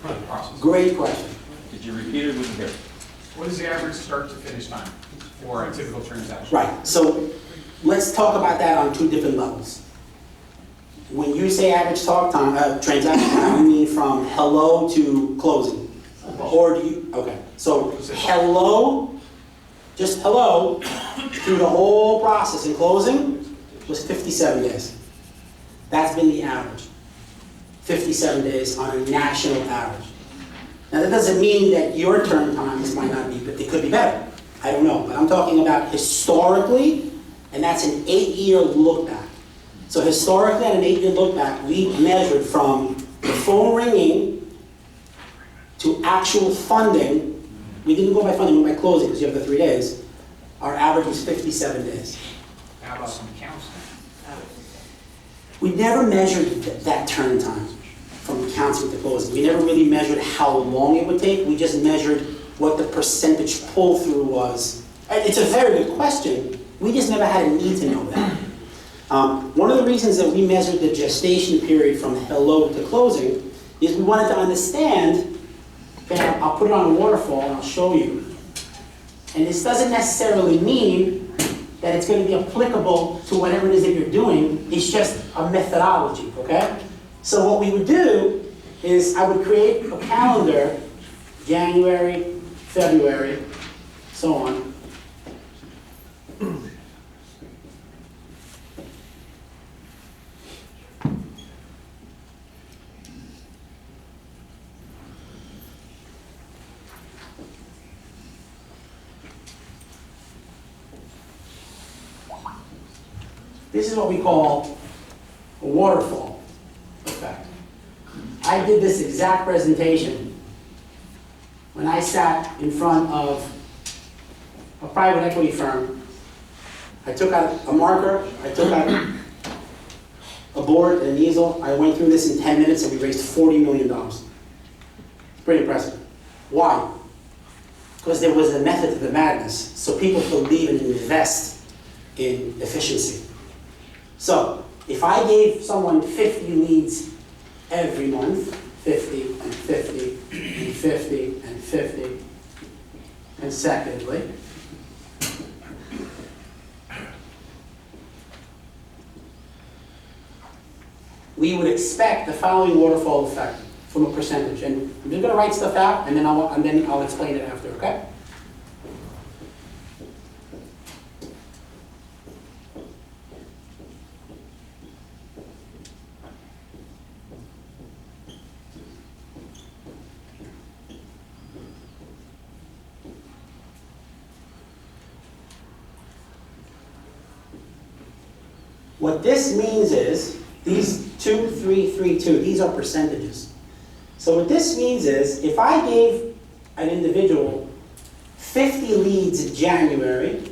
For the process. Great question. Did you repeat it? Wasn't here. What is the average start to finish time for a typical transaction? Right, so let's talk about that on 2 different levels. When you say average talk time, transaction time, you mean from hello to closing? Or do you, okay, so hello, just hello, through the whole process in closing was 57 days. That's been the average. 57 days on a national average. Now that doesn't mean that your turn times might not be, but they could be better. I don't know, but I'm talking about historically, and that's an 8-year look back. So historically, at an 8-year look back, we measured from the phone ringing to actual funding. We didn't go by funding, we went by closing because you have the 3 days. Our average was 57 days. How about some counseling? We never measured that turn time from counting to closing. We never really measured how long it would take. We just measured what the percentage pull-through was. And it's a very good question. We just never had a need to know that. One of the reasons that we measured the gestation period from hello to closing is we wanted to understand, okay, I'll put it on a waterfall and I'll show you. And this doesn't necessarily mean that it's going to be applicable to whatever it is that you're doing. It's just a methodology, okay? So what we would do is I would create a calendar, January, February, so on. This is what we call a waterfall effect. I did this exact presentation when I sat in front of a private equity firm. I took out a marker, I took out a board and an easel. I went through this in 10 minutes and we raised $40 million. It's pretty impressive. Why? Because there was a method to the madness, so people believe and invest in efficiency. So, if I gave someone 50 leads every month, 50 and 50 and 50 and 50 consecutively, we would expect the following waterfall effect from a percentage. And I'm just going to write stuff out, and then I'll explain it after, okay? What this means is, these 2, 3, 3, 2, these are percentages. So what this means is, if I gave an individual 50 leads in January,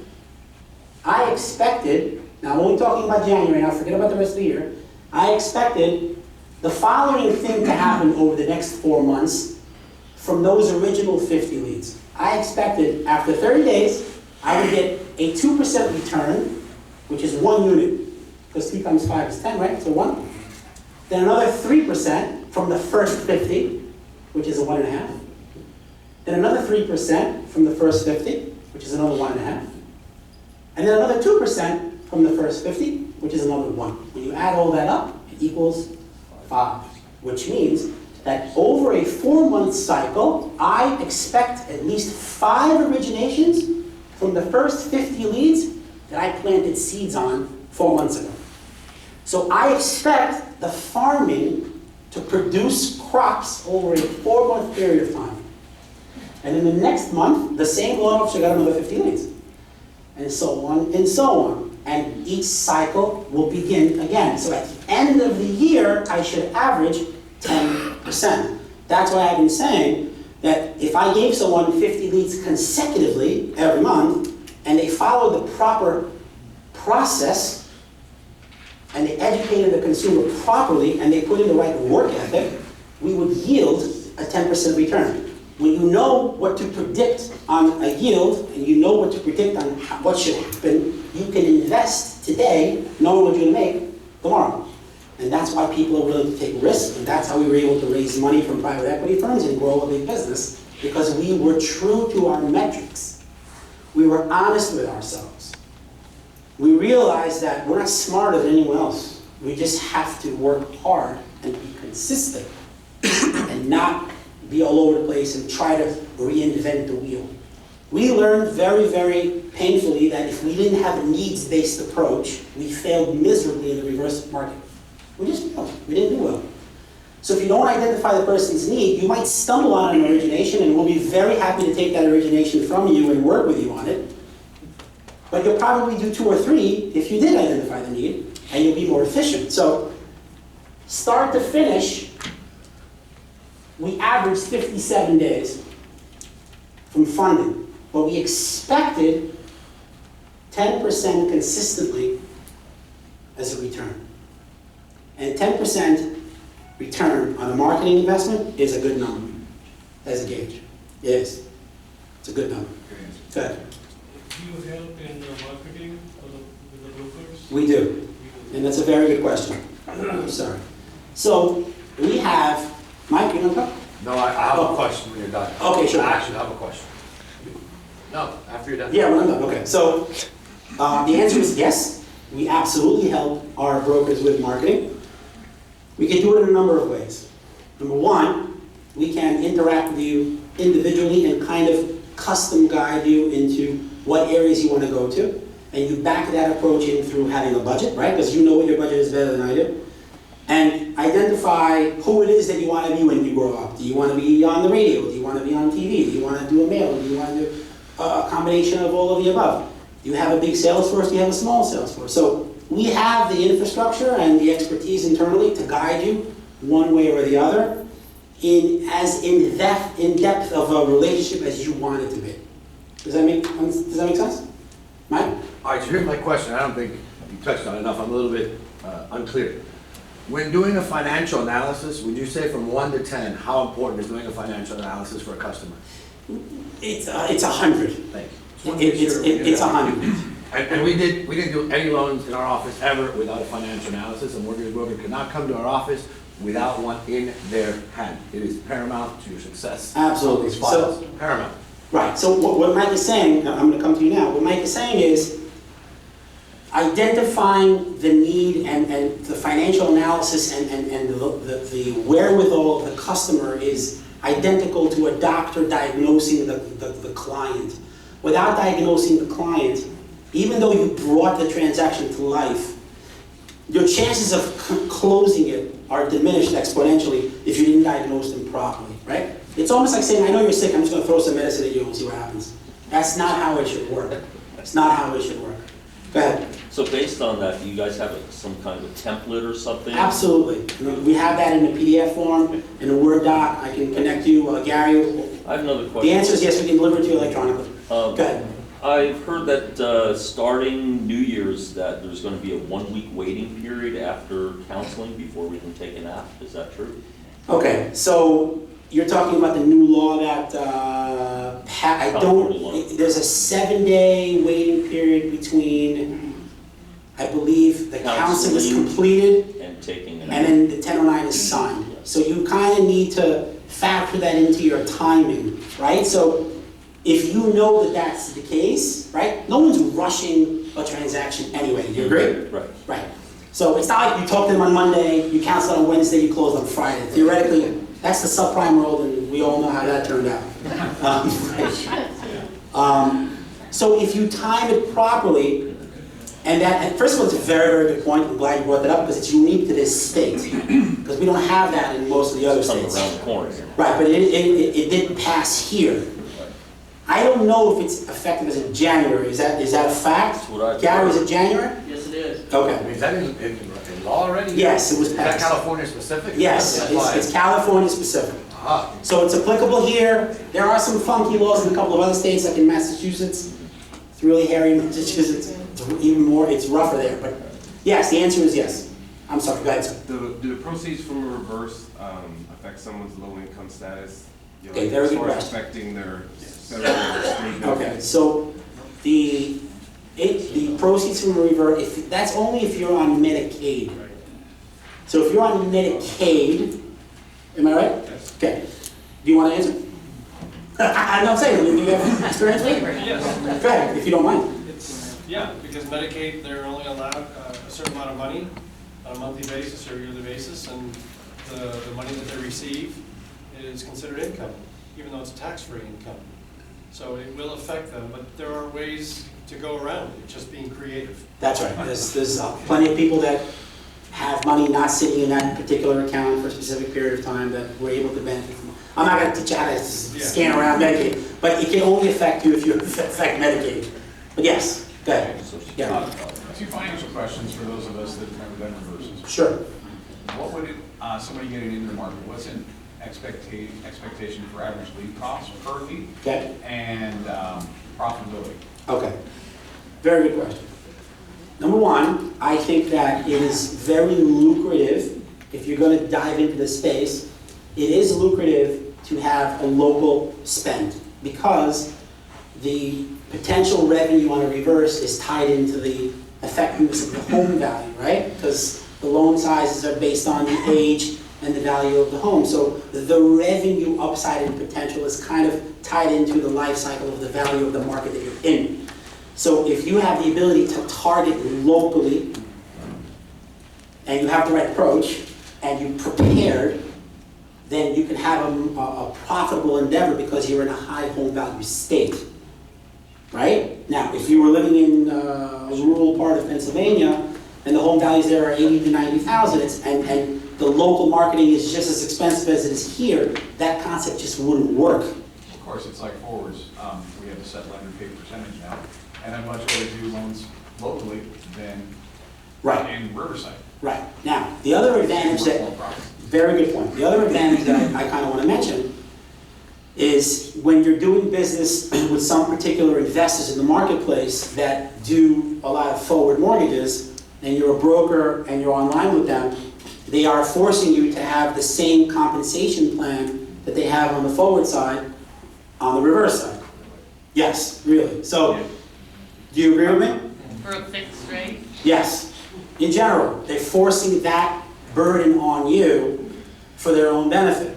I expected, now I'm only talking about January, now forget about the rest of the year, I expected the following thing to happen over the next 4 months from those original 50 leads. I expected after 30 days, I would get a 2% return, which is 1 unit. Because 3 times 5 is 10, right? So 1. Then another 3% from the first 50, which is a 1.5. Then another 3% from the first 50, which is another 1.5. And then another 2% from the first 50, which is another 1. When you add all that up, it equals 5. Which means that over a 4-month cycle, I expect at least 5 originations from the first 50 leads that I planted seeds on 4 months ago. So I expect the farming to produce crops over a 4-month period of time. And in the next month, the same loan officer got another 50 leads. And so on and so on. And each cycle will begin again. So at the end of the year, I should average 10%. That's why I've been saying that if I gave someone 50 leads consecutively every month, and they followed the proper process, and they educated the consumer properly, and they put in the right work ethic, we would yield a 10% return. When you know what to predict on a yield, and you know what to predict on what should happen, you can invest today knowing what you're going to make tomorrow. And that's why people are willing to take risks, and that's how we were able to raise money from private equity firms and grow a big business, because we were true to our metrics. We were honest with ourselves. We realized that we're not smarter than anyone else. We just have to work hard and be consistent and not be all over the place and try to reinvent the wheel. We learned very, very painfully that if we didn't have a needs-based approach, we failed miserably in the reverse market. We just failed. We didn't do well. So if you don't identify the person's need, you might stumble on an origination, and we'll be very happy to take that origination from you and work with you on it. But you'll probably do 2 or 3 if you did identify the need, and you'll be more efficient. So start to finish, we averaged 57 days from funding, but we expected 10% consistently as a return. And 10% return on a marketing investment is a good number as a gauge. It is. It's a good number. Go ahead. Do you help in marketing with the brokers? We do. And that's a very good question. I'm sorry. So we have, Mike, you want to talk? No, I have a question when you're done. Okay, sure. I actually have a question. No, after you're done. Yeah, when I'm done. Okay. So the answer is yes. We absolutely help our brokers with marketing. We can do it in a number of ways. Number one, we can interact with you individually and kind of custom guide you into what areas you want to go to. And you back that approach in through having a budget, right? Because you know what your budget is better than I do. And identify who it is that you want to be when you grow up. Do you want to be on the radio? Do you want to be on TV? Do you want to do a mail? Do you want to do a combination of all of the above? Do you have a big sales force? Do you have a small sales force? So we have the infrastructure and the expertise internally to guide you one way or the other in depth of a relationship as you want it to be. Does that make sense? Mike? All right, so here's my question. I don't think you touched on it enough. I'm a little bit unclear. When doing a financial analysis, would you say from 1 to 10, how important is doing a financial analysis for a customer? It's 100. Thank you. It's 100. And we didn't do any loans in our office ever without a financial analysis, and mortgage broker could not come to our office without one in their hand. It is paramount to your success. Absolutely. These files, paramount. Right, so what Mike is saying, I'm going to come to you now, what Mike is saying is identifying the need and the financial analysis and the wherewithal of the customer is identical to a doctor diagnosing the client. Without diagnosing the client, even though you brought the transaction to life, your chances of closing it are diminished exponentially if you didn't diagnose them properly, right? It's almost like saying, I know you're sick, I'm just going to throw some medicine at you and see what happens. That's not how it should work. It's not how it should work. Go ahead. So based on that, you guys have some kind of template or something? Absolutely. We have that in a PDF form, in a Word doc. I can connect you, Gary. I have another question. The answer is yes, we can deliver it to you electronically. Go ahead. I've heard that starting New Year's that there's going to be a 1-week waiting period after counseling before we can take a nap. Is that true? Okay, so you're talking about the new law that there's a 7-day waiting period between, I believe, the counseling is completed and taking an and then the 1009 is signed. Yes. So you kind of need to factor that into your timing, right? So if you know that that's the case, right? No one's rushing a transaction anyway. Do you agree? Right. Right. So it's not like you talk to them on Monday, you cancel on Wednesday, you close on Friday. Theoretically, that's the subprime world, and we all know how that turned out. So if you time it properly, and first of all, it's a very, very good point. I'm glad you brought that up because it's unique to this state. Because we don't have that in most of the other states. Around the corner. Right, but it did pass here. I don't know if it's effective as of January. Is that a fact? That's what I've Gary, is heard. it January? Yes, it is. Okay. Is that in law already? Yes, it was Is that passed. California specific? Yes, That's why. it's California specific. Ah, So it's applicable here. There are some funky laws in a couple of other states, like in Massachusetts. It's really hairy in Massachusetts. It's even more, it's rougher there. But yes, the answer is yes. I'm sorry, go ahead, sir. Do the proceeds from a reverse affect someone's low income status? You know, Okay, very as good far as question. affecting their federal or state Okay, benefits? so the proceeds from a revert, that's only if you're on Medicaid. So if you're on Medicaid, am I right? Yes. Okay. Do you want to answer? I'm not saying, do you have experience with it? Yes, Go ahead, if you don't mind. because Medicaid, they're only allowed a certain amount of money on a monthly basis or yearly basis, and the money that they receive is considered income, even though it's tax-free income. So it will affect them, but there are ways to go around it, just being creative. That's right. There's plenty of people that have money not sitting in that particular account for a specific period of time that we're able to benefit from. I'm not going to teach you how to scan around Medicaid, but it can only affect you if you affect Medicaid. But yes, go ahead. Yeah. Two financial questions for those of us that have done reverses. Sure. What would somebody getting into the market, what's an expectation for average lead cost per lead Okay. and profitability? Okay. Very good question. Number one, I think that it is very lucrative, if you're gonna dive into the space, it is lucrative to have a local spend because the potential revenue on a reverse is tied into the effectiveness of the home value, right? Because the loan sizes are based on the age and the value of the home. So the revenue upside and potential is kind of tied into the life cycle of the value of the market that you're in. So if you have the ability to target locally, and you have the right approach, and you prepared, then you can have a profitable endeavor because you're in a high home value state, right? Now, if you were living in a rural part of Pennsylvania, and the home values there are 80 to 90,000, and the local marketing is just as expensive as it is here, that concept just wouldn't work. Of course, it's like forwards. We have a set lender pay percentage now, and I'm much better to do loans locally than Right. in Riverside. Right. Now, the other advantage that, very good point. The other advantage that I kind of want to mention is when you're doing business with some particular investors in the marketplace that do a lot of forward mortgages, and you're a broker and you're online with them, they are forcing you to have the same compensation plan that they have on the forward side on the reverse side. Yes, really. So, do you agree with me? For a fixed rate? Yes. In general, they're forcing that burden on you for their own benefit.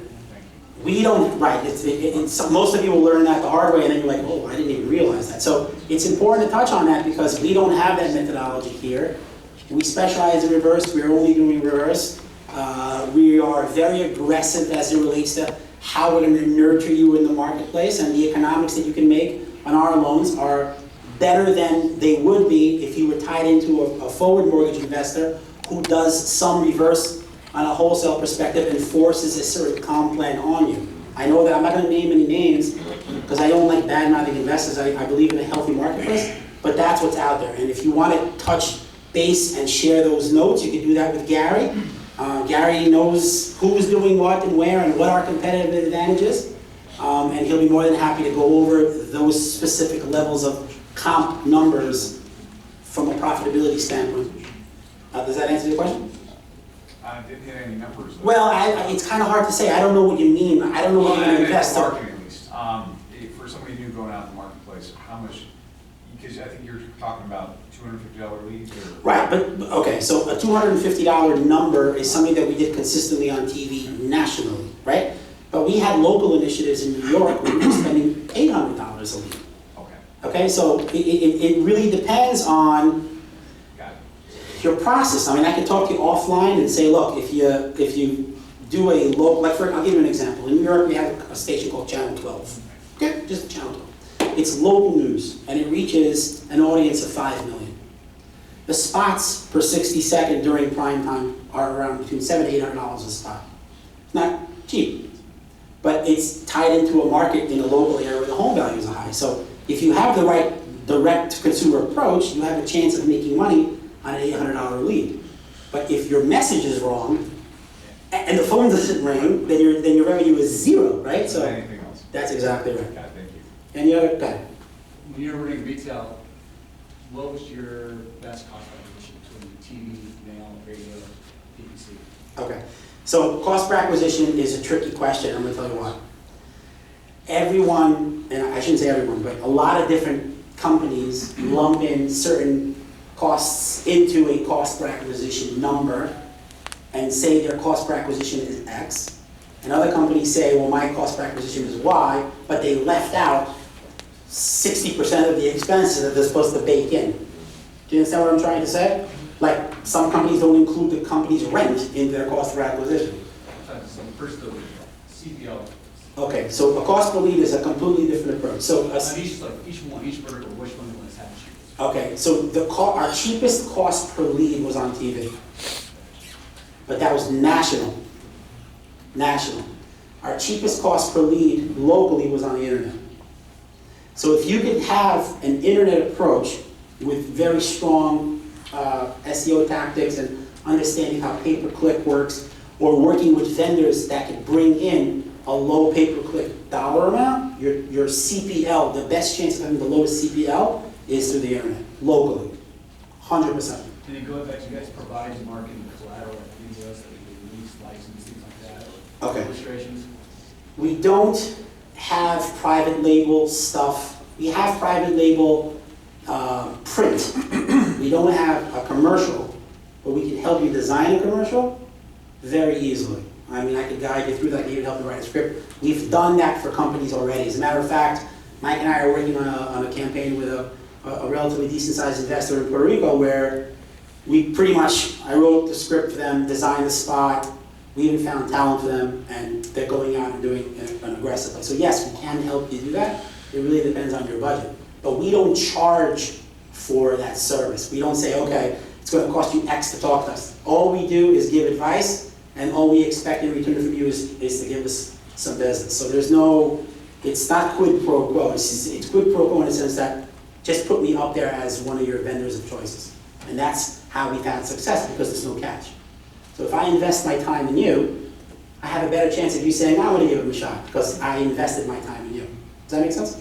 We don't, right, most of you will learn that the hard way and then you're like, oh, I didn't even realize that. So it's important to touch on that because we don't have that methodology here. We specialize in reverse, we're only doing reverse. We are very aggressive as it relates to how we're going to nurture you in the marketplace, and the economics that you can make on our loans are better than they would be if you were tied into a forward mortgage investor who does some reverse on a wholesale perspective and forces a certain comp plan on you. I know that I'm not going to name any names because I don't like bad-mouthing investors. I believe in a healthy marketplace, but that's what's out there. And if you want to touch base and share those notes, you can do that with Gary. Gary knows who's doing what and where and what our competitive advantage is. And he'll be more than happy to go over those specific levels of comp numbers from a profitability standpoint. Does that answer your question? I didn't hit any numbers. Though. Well, it's kind of hard to say. I don't know what you mean. I don't know what you're going to invest in. Marketing at least. For somebody new going out in the marketplace, how much, because I think you're talking about $250 leads or? Right, but, okay, so a $250 number is something that we did consistently on TV nationally, right? But we had local initiatives in New York where we were spending $800 a lead. Okay, so it really depends on your process. I mean, I can talk to you offline and say, look, if you do a local, I'll give you an example. In New York, we have a station called Channel 12. Okay, just Channel 12. It's local news, and it reaches an audience of 5 million. The spots per 60 second during prime time are around between $700 to $800 a spot. It's not cheap, but it's tied into a market in a local area where the home values are high. So if you have the right direct-to-consumer approach, you have a chance of making money on an $800 lead. But if your message is wrong, and the phone doesn't ring, then your revenue is zero, right? So anything else? That's exactly right. Okay, thank you. Any other? Go ahead. When you were running retail, what was your best cost acquisition between TV, mail, radio, PPC? Okay. So cost per acquisition is a tricky question. I'm going to tell you why. Everyone, and I shouldn't say everyone, but a lot of different companies lump in certain costs into a cost per acquisition number and say their cost per acquisition is X. And other companies say, well, my cost per acquisition is Y, but they left out 60% of the expenses that they're supposed to bake in. Do you understand what I'm trying to say? Like, some companies don't include the company's rent in their cost per acquisition. So first, the C.E.O. Okay, so a cost per lead is a completely different approach. So each vertical, which one was that cheapest? okay, so our cheapest cost per lead was on TV, but that was national. National. Our cheapest cost per lead locally was on the internet. So if you could have an internet approach with very strong SEO tactics and understanding how pay-per-click works, or working with vendors that could bring in a low pay-per-click dollar amount, your CPL, the best chance of having the lowest CPL is through the internet, locally. 100%. Did it go back, you guys provide marketing collateral, like videos that you release, license, things like that? Or Okay. illustrations? We don't have private label stuff. We have private label print. We don't have a commercial, but we can help you design a commercial very easily. I mean, I could guide you through that, I can even help you write a script. We've done that for companies already. As a matter of fact, Mike and I are working on a campaign with a relatively decent-sized investor in Puerto Rico where we pretty much, I wrote the script for them, designed the spot, we even found talent for them, and they're going out and doing an aggressive play. So yes, we can help you do that. It really depends on your budget. But we don't charge for that service. We don't say, okay, it's going to cost you X to talk to us. All we do is give advice, and all we expect in return from you is to give us some business. So there's no, it's not quid pro quo. It's quid pro quo in the sense that just put me up there as one of your vendors of choices. And that's how we've had success, because there's no catch. So if I invest my time in you, I have a better chance of you saying, I'm going to give him a shot, because I invested my time in you. Does that make sense?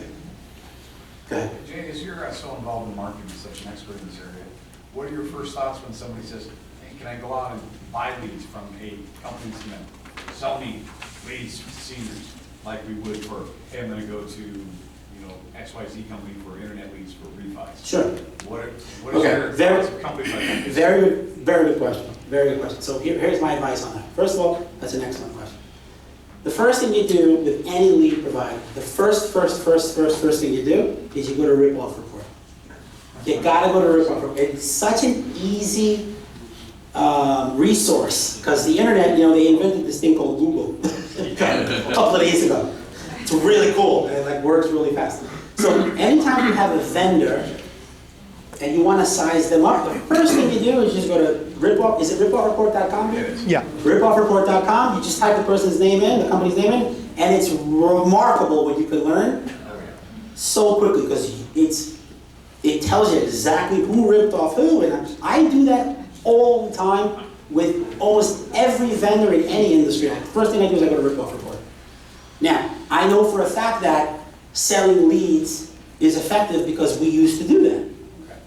Go ahead. Jay, as you're so involved in marketing, such an expert in this area, what are your first thoughts when somebody says, hey, can I go out and buy leads from a company that's going to sell me leads to seniors like we would for, hey, I'm going to go to, XYZ company for internet leads for refis? Sure. What is Okay, your thoughts of companies like that? Very good question. Very good question. So here's my advice on that. First of all, that's an excellent question. The first thing you do with any lead provider, the first thing you do is you go to rip-off report. You gotta go to rip-off report. It's such an easy resource, because the internet, they invented this thing called Google a couple of days ago. It's really cool, and it works really fast. So anytime you have a vendor and you want to size them up, the first thing you do is just go to ripoff. Is it ripoffreport.com? Yeah. Ripoffreport.com. You just type the person's name in, the company's name in, and it's remarkable what you can learn so quickly, because it tells you exactly who ripped off who, and I do that all the time with almost every vendor in any industry. The first thing I do is I go to ripoff report. Now, I know for a fact that selling leads is effective because we used to do that.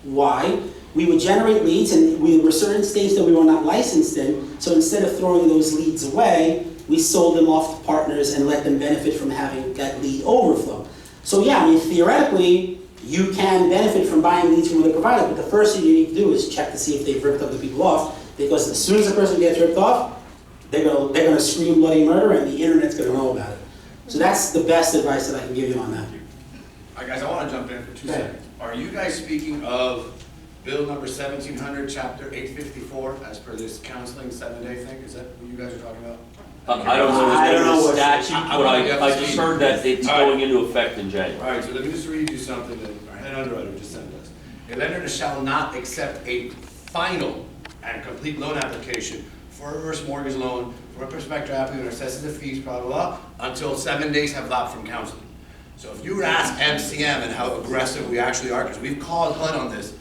Why? We would generate leads, and we were certain states that we were not licensed in, so instead of throwing those leads away, we sold them off to partners and let them benefit from having that lead overflow. So yeah, I mean, theoretically, you can benefit from buying leads from other providers, but the first thing you need to do is check to see if they've ripped other people off, because as soon as a person gets ripped off, they're gonna scream bloody murder, and the internet's gonna know about it. So that's the best advice that I can give you on that. All right, guys, I want to jump in for 2 Okay. seconds. Are you guys speaking of Bill number 1700, Chapter 854, as per this counseling 7-day thing? Is that what you guys are talking about? I don't know I don't know the what- statute, but I just heard that it's All right. going into effect in All January. right, so let me just read you something that our head underwriter just sent us. A lender shall not accept a final and complete loan application for a reverse mortgage loan for a prospective applicant who assesses the fees, blah, blah, blah, until 7 days have lapsed from counseling. So if you were to ask MCM and how aggressive we actually are, because we've called HUD on this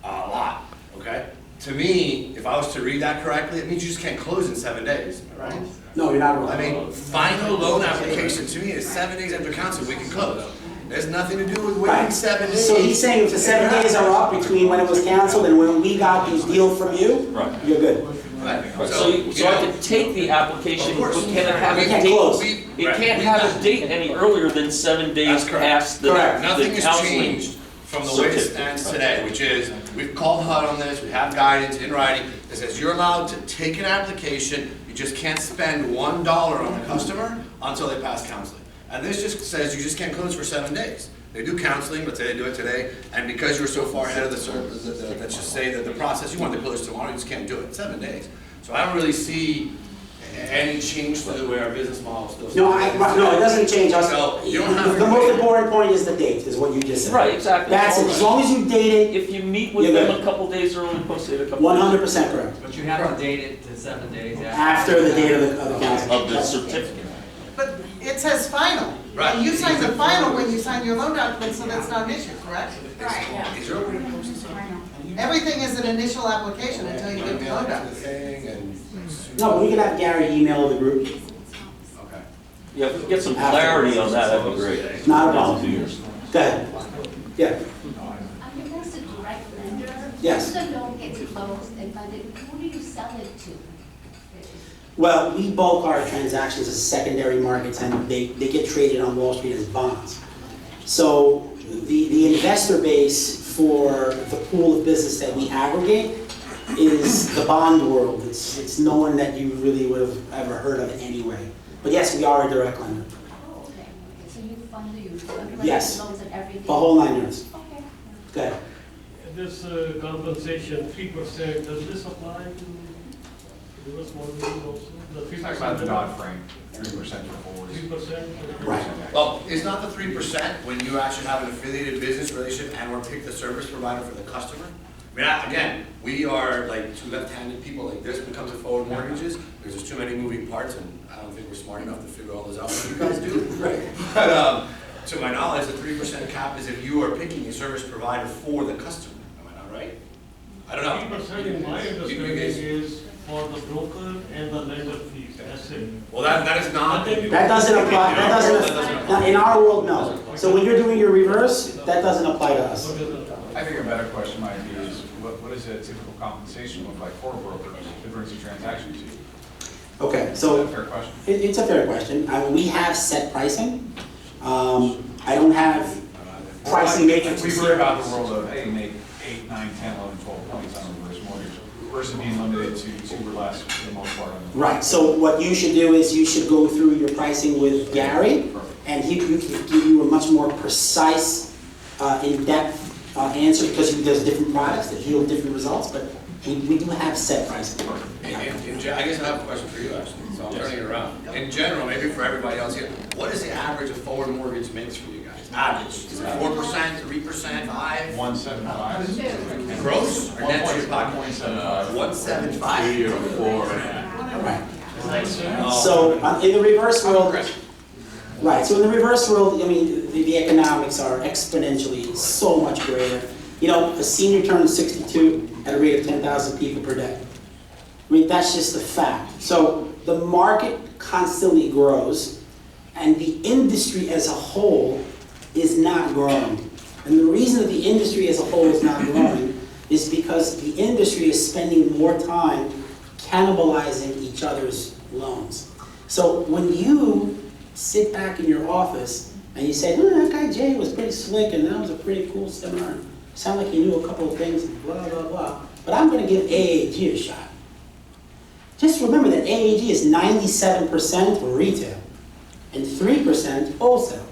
a lot, okay? To me, if I was to read that correctly, it means you just can't close in 7 days, am I right? No, you're not wrong. I mean, final loan application to me is 7 days after counseling, we can close. There's nothing to do with waiting Right. 7 days. So he's saying if the 7 days are up between when it was canceled and when we got the deal from you, Right. you're good. Right. So I could take the application, Of but course. can it have We a can't date? close. It can't have a date any earlier than 7 days That's correct. past the Correct. Nothing the has counseling. changed from the way it certificate. stands today, which is, we've called HUD on this, we have guidance in writing that says you're allowed to take an application, you just can't spend $1 on the customer until they pass counseling. And this just says you just can't close for 7 days. They do counseling, let's say they do it today, and because you're so far ahead of the service, let's just say that the process, you want to close tomorrow, you just can't do it, 7 days. So I don't really see any change to the way our business model still. No, it doesn't change us. So you don't have to The most wait. important point is the date, is what you just said. Right, exactly. That's it. As long as you date it, If you meet with You're them good. a couple days early, post it a couple 100% correct. But you have to date it to 7 days After the date of the days council. of the certificate. But it says final. Right. And you sign the final when you sign your loan document, so that's not an issue, correct? Right, yeah. Is there a way to post this? Everything is an initial application until you get the loan document. Thing and. No, but we can have Gary email the group. Okay. Yeah, if we could get some clarity on that, that'd be great. Not a problem. Down 2 years. Go ahead. Yeah, Are you guys a direct lender? Yes. If the loan gets closed and funded, who do you sell it to? Well, we bulk our transactions as secondary markets, and they get traded on Wall Street as bonds. So the investor base for the pool of business that we aggregate is the bond world. It's no one that you really would have ever heard of anyway. But yes, we are a direct lender. Oh, okay. So you fund the Yes. loans and everything? The whole 9 yards. Okay. Good. This compensation, 3%, does this apply to reverse mortgages also? The 3%? Talk about the Dodd-Frank, 3% for forwards. 3%? Right. Well, is not the 3% when you actually have an affiliated business relationship and we're pick the service provider for the customer? I mean, again, we are like two left-handed people like this when it comes to forward mortgages, because there's too many moving parts, and I don't think we're smart enough to figure all this out like you guys do. Right. But to my knowledge, the 3% cap is if you are picking a service provider for the customer. Am I not right? I don't know. 3% in my understanding is for the broker and the lender fees, that's it. Well, that is not. That doesn't apply, now, in our world, no. So when you're doing your reverse, that doesn't apply to us. I think a better question might be is, what does a typical compensation look like for a broker that brings a transaction to you? Okay, Is so that a fair question? it's a fair question. I mean, we have set pricing. I don't have pricing matrix. We've heard about the world of, hey, make 8, 9, 10, 11, 12 points on a reverse mortgage versus being limited to 2 or less for the most part. Right, so what you should do is you should go through your pricing with Gary, and he can give you a much more precise, in-depth answer, because there's different products that yield different results, but we do have set pricing. I guess I have a question for you, actually, so I'm turning it around. In general, maybe for everybody else here, what is the average of forward mortgage mix for you guys? Average, is it 4%, 3%, 5? 175. Gross or net to your pocket? 1.75. 175? 3 or 4. Right. So in the reverse world, right, so in the reverse world, I mean, the economics are exponentially so much greater. You know, a senior turns 62 at a rate of 10,000 people per day. I mean, that's just a fact. So the market constantly grows, and the industry as a whole is not growing. And the reason that the industry as a whole is not growing is because the industry is spending more time cannibalizing each other's loans. So when you sit back in your office and you say, that guy Jay was pretty slick and that was a pretty cool seminar. Sound like he knew a couple of things, blah, blah, blah. But I'm going to give AAG a shot. Just remember that AAG is 97% retail and 3% wholesale.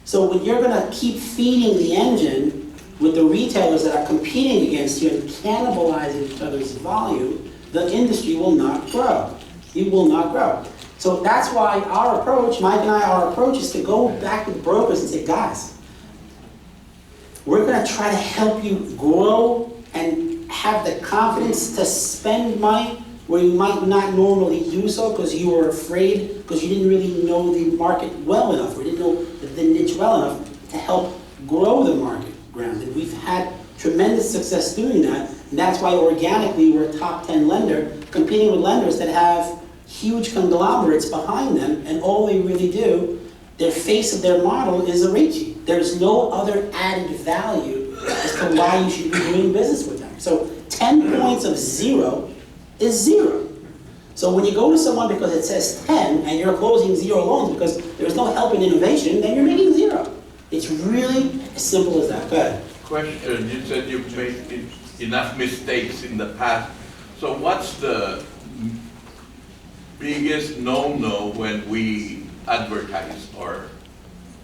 So when you're going to keep feeding the engine with the retailers that are competing against you and cannibalizing each other's volume, the industry will not grow. It will not grow. So that's why our approach, Mike and I, our approach is to go back with brokers and say, guys, we're going to try to help you grow and have the confidence to spend money where you might not normally do so because you were afraid, because you didn't really know the market well enough, or didn't know the niche well enough to help grow the market ground. And we've had tremendous success doing that, and that's why organically we're a top 10 lender, competing with lenders that have huge conglomerates behind them, and all they really do, their face of their model is a rate sheet. There's no other added value as to why you should be doing business with them. So 10 points of 0 is 0. So when you go to someone because it says 10 and you're closing 0 loans because there's no help in innovation, then you're making 0. It's really as simple as that. Go ahead. Question, you said you've made enough mistakes in the past. So what's the biggest no-no when we advertise or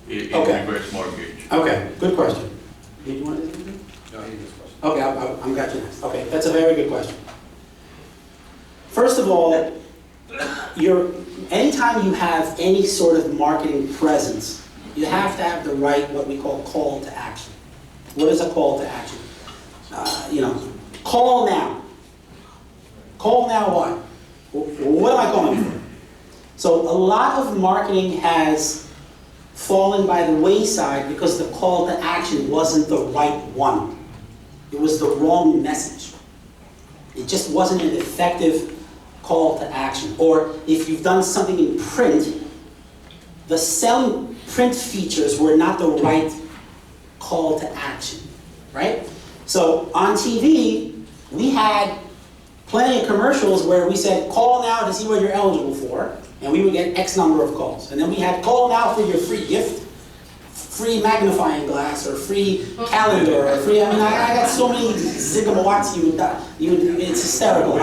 in reverse mortgage? Okay, good question. Did you want to say something? No, he needs a question. Okay, I'm got you next. Okay, that's a very good question. First of all, anytime you have any sort of marketing presence, you have to have the right, what we call to action. What is a call to action? Call now. Call now what? What am I calling for? So a lot of marketing has fallen by the wayside because the call to action wasn't the right one. It was the wrong message. It just wasn't an effective call to action. Or if you've done something in print, the selling print features were not the right call to action, right? So on TV, we had plenty of commercials where we said, call now to see what you're eligible for, and we would get X number of calls. And then we had call now for your free gift, free magnifying glass, or free calendar, or free, I got so many zigamawats it's hysterical.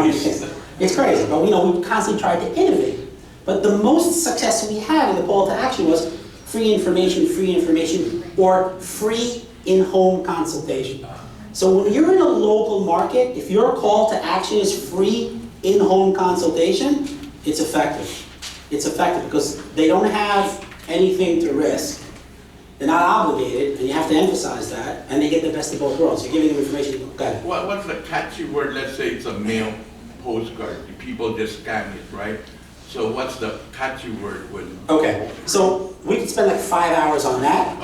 It's crazy, but we constantly tried to innovate. But the most success we had in the call to action was free information, or free in-home consultation. So when you're in a local market, if your call to action is free in-home consultation, it's effective. It's effective because they don't have anything to risk. They're not obligated, and you have to emphasize that, and they get the best of both worlds. You're giving them information. Go ahead. What's the catchy word? Let's say it's a mail postcard. People just scan it, right? So what's the catchy word with? Okay, so we could spend like 5 hours on that.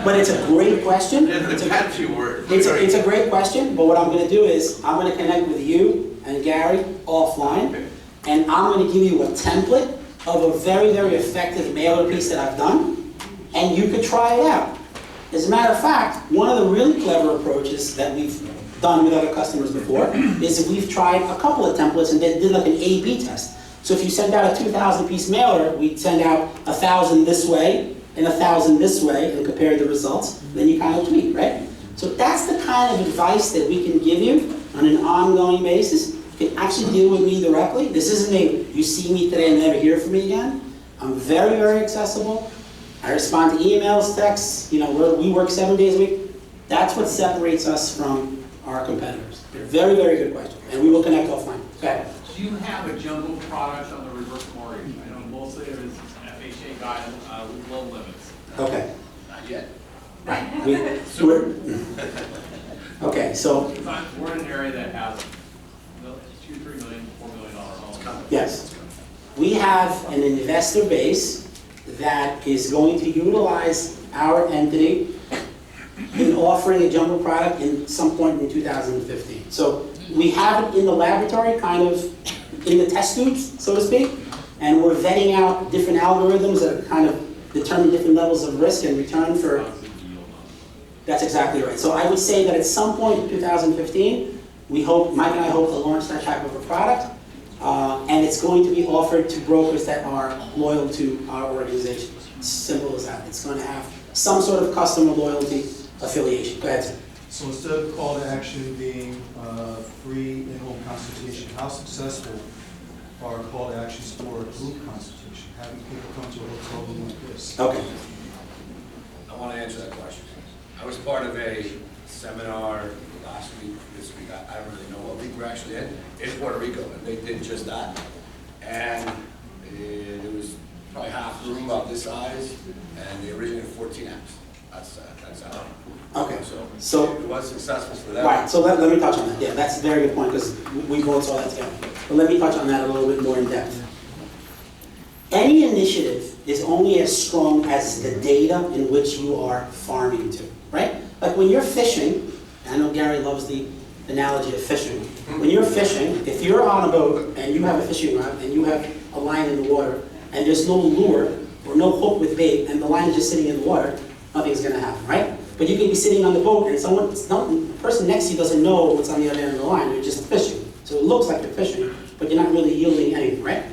But it's a great question. It's a catchy word. It's a great question, but what I'm going to do is I'm going to connect with you and Gary offline, and I'm going to give you a template of a very, very effective mailer piece that I've done, and you could try it out. As a matter of fact, one of the really clever approaches that we've done with other customers before is that we've tried a couple of templates and did like an A/B test. So if you send out a 2,000 piece mailer, we'd send out 1,000 this way and 1,000 this way and compare the results. Then you kind of tweak, right? So that's the kind of advice that we can give you on an ongoing basis. You can actually deal with me directly. This isn't a, you see me today and never hear from me again. I'm very, very accessible. I respond to emails, texts, we work 7 days a week. That's what separates us from our competitors. Very, very good question. And we will connect offline. Okay. Do you have a jumbo product on the reverse mortgage? I know mostly it is FHA guidance with low limits. Okay. Not yet. Right. Okay, so. We're in an area that has $2, $3 million, $4 million homes. Yes. We have an investor base that is going to utilize our entity in offering a jumbo product in some point in 2015. So we have it in the laboratory, kind of in the test tubes, so to speak, and we're vetting out different algorithms that kind of determine different levels of risk and return for. That's exactly right. So I would say that at some point in 2015, we hope, Mike and I hope to launch that type of a product, and it's going to be offered to brokers that are loyal to our organization. Simple as that. It's going to have some sort of customer loyalty affiliation. Go ahead, sir. So instead of call to action being free in-home consultation, how successful are call to actions for a group consultation, having people come to a hotel room like this? Okay. I want to answer that question. I was part of a seminar last week, this week, I don't really know what week we're actually in Puerto Rico, and they did just that. And it was probably half the room about this size, and they originated 14 apps. That's how. Okay. So it was successful for them. Right, so let me touch on that. Yeah, that's a very good point because we both saw that together. But let me touch on that a little bit more in depth. Any initiative is only as strong as the data in which you are farming to, right? Like when you're fishing, I know Gary loves the analogy of fishing. When you're fishing, if you're on a boat and you have a fishing rod and you have a line in the water and there's no lure or no hook with bait and the line is just sitting in the water, nothing's going to happen, right? But you can be sitting on the boat and the person next to you doesn't know what's on the other end of the line. You're just fishing. So it looks like you're fishing, but you're not really yielding anything, right?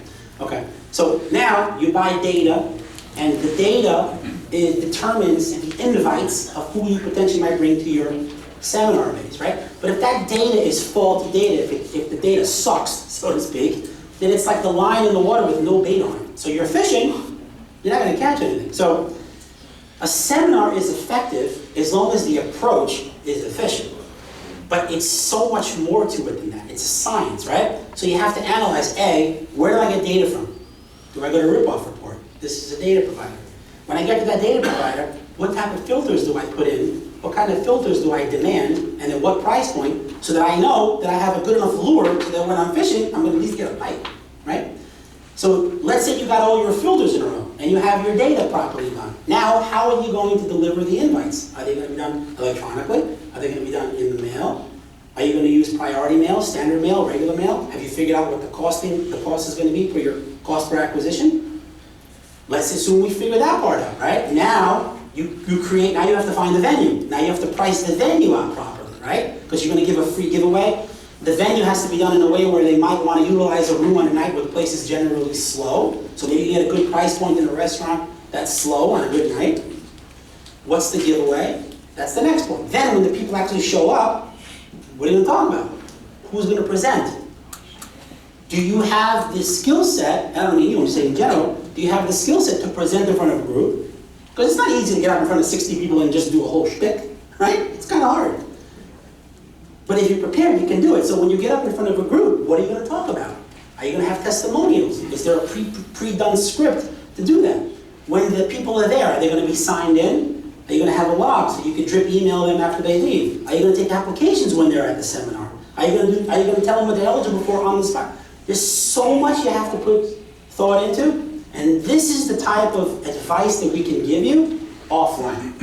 Okay. So now you buy data, and the data determines the invites of who you potentially might bring to your seminar base, right? But if that data is faulty data, if the data sucks, so to speak, then it's like the line in the water with no bait on it. So you're fishing, you're not going to catch anything. So a seminar is effective as long as the approach is efficient. But it's so much more to it than that. It's a science, right? So you have to analyze, A, where do I get data from? Do I go to a rip-off report? This is a data provider. When I get to that data provider, what type of filters do I put in? What kind of filters do I demand? And at what price point? So that I know that I have a good enough lure so that when I'm fishing, I'm going to at least get a bite, right? So let's say you got all your filters in a row and you have your data properly done. Now, how are you going to deliver the invites? Are they going to be done electronically? Are they going to be done in the mail? Are you going to use priority mail, standard mail, regular mail? Have you figured out what the cost is going to be for your cost per acquisition? Let's assume we figured that part out, right? Now, You create, now you have to find the venue. Now you have to price the venue out properly, right? Because you're going to give a free giveaway. The venue has to be done in a way where they might want to utilize a room on a night where the place is generally slow. So maybe you get a good price point in a restaurant that's slow on a good night. What's the giveaway? That's the next point. Then when the people actually show up, what are you going to talk about? Who's going to present? Do you have the skill set, I don't mean you, I'm saying in general, do you have the skill set to present in front of a group? Because it's not easy to get up in front of 60 people and just do a whole shtick, right? It's kind of hard. But if you're prepared, you can do it. So when you get up in front of a group, what are you going to talk about? Are you going to have testimonials? Is there a pre-done script to do that? When the people are there, are they going to be signed in? Are you going to have a log so you can drip email them after they leave? Are you going to take applications when they're at the seminar? Are you going to tell them what they're eligible for on the spot? There's so much you have to put thought into, and this is the type of advice that we can give you offline.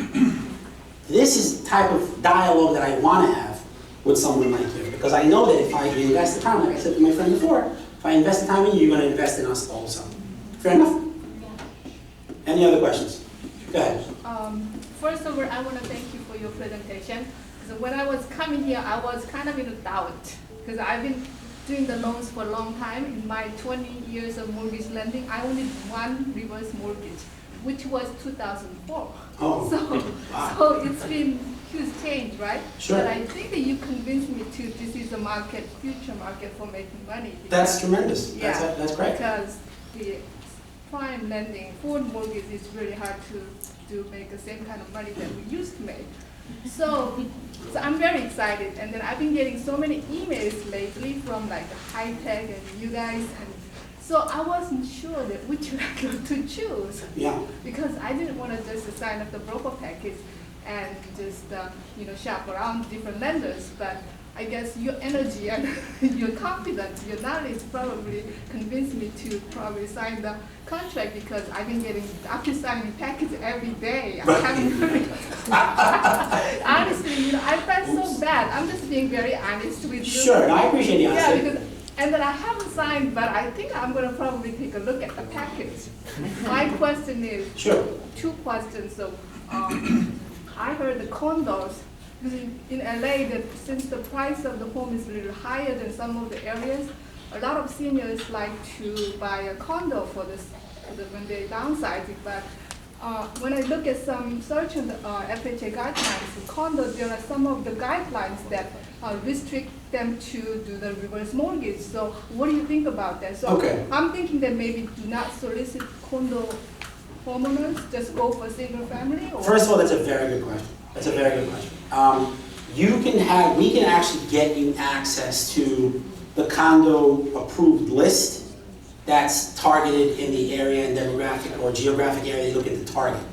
This is the type of dialogue that I want to have with someone like you, because I know that if I invest the time, like I said to my friend before, if I invest the time in you, you're going to invest in us also. Fair enough? Any other questions? Go ahead. First of all, I want to thank you for your presentation. Because when I was coming here, I was kind of in a doubt, because I've been doing the loans for a long time. In my 20 years of mortgage lending, I only did one reverse mortgage, which was 2004. Oh, so it's been huge change, right? Sure. But I think that you convinced me to this is a market, future market for making money. That's tremendous. Yeah, That's great. Because the prime lending for mortgage is really hard to make the same kind of money that we used to make. So I'm very excited, and then I've been getting so many emails lately from like high tech and you guys, and so I wasn't sure that which one to choose. Yeah. Because I didn't want to just sign up the broker package and just shop around different lenders, but I guess your energy and your confidence, your knowledge probably convinced me to probably sign the contract, because I've been getting signing package every day. I haven't really honestly, I felt so bad. I'm just being very honest with you. Sure, and I appreciate the honesty. Yeah, because, and then I haven't signed, but I think I'm going to probably take a look at the package. My question is, sure. Two questions. So I heard the condos, because in LA, that since the price of the home is a little higher than some of the areas, a lot of seniors like to buy a condo for this when they're downsizing. But when I look at some search on the FHA guidelines, the condos, there are some of the guidelines that restrict them to do the reverse mortgage. So what do you think about that? So okay. I'm thinking that maybe do not solicit condo homeowners, just go for single family? Or? First of all, that's a very good question. That's a very good question. We can actually get you access to the condo approved list that's targeted in the area and demographic or geographic area you're looking to target.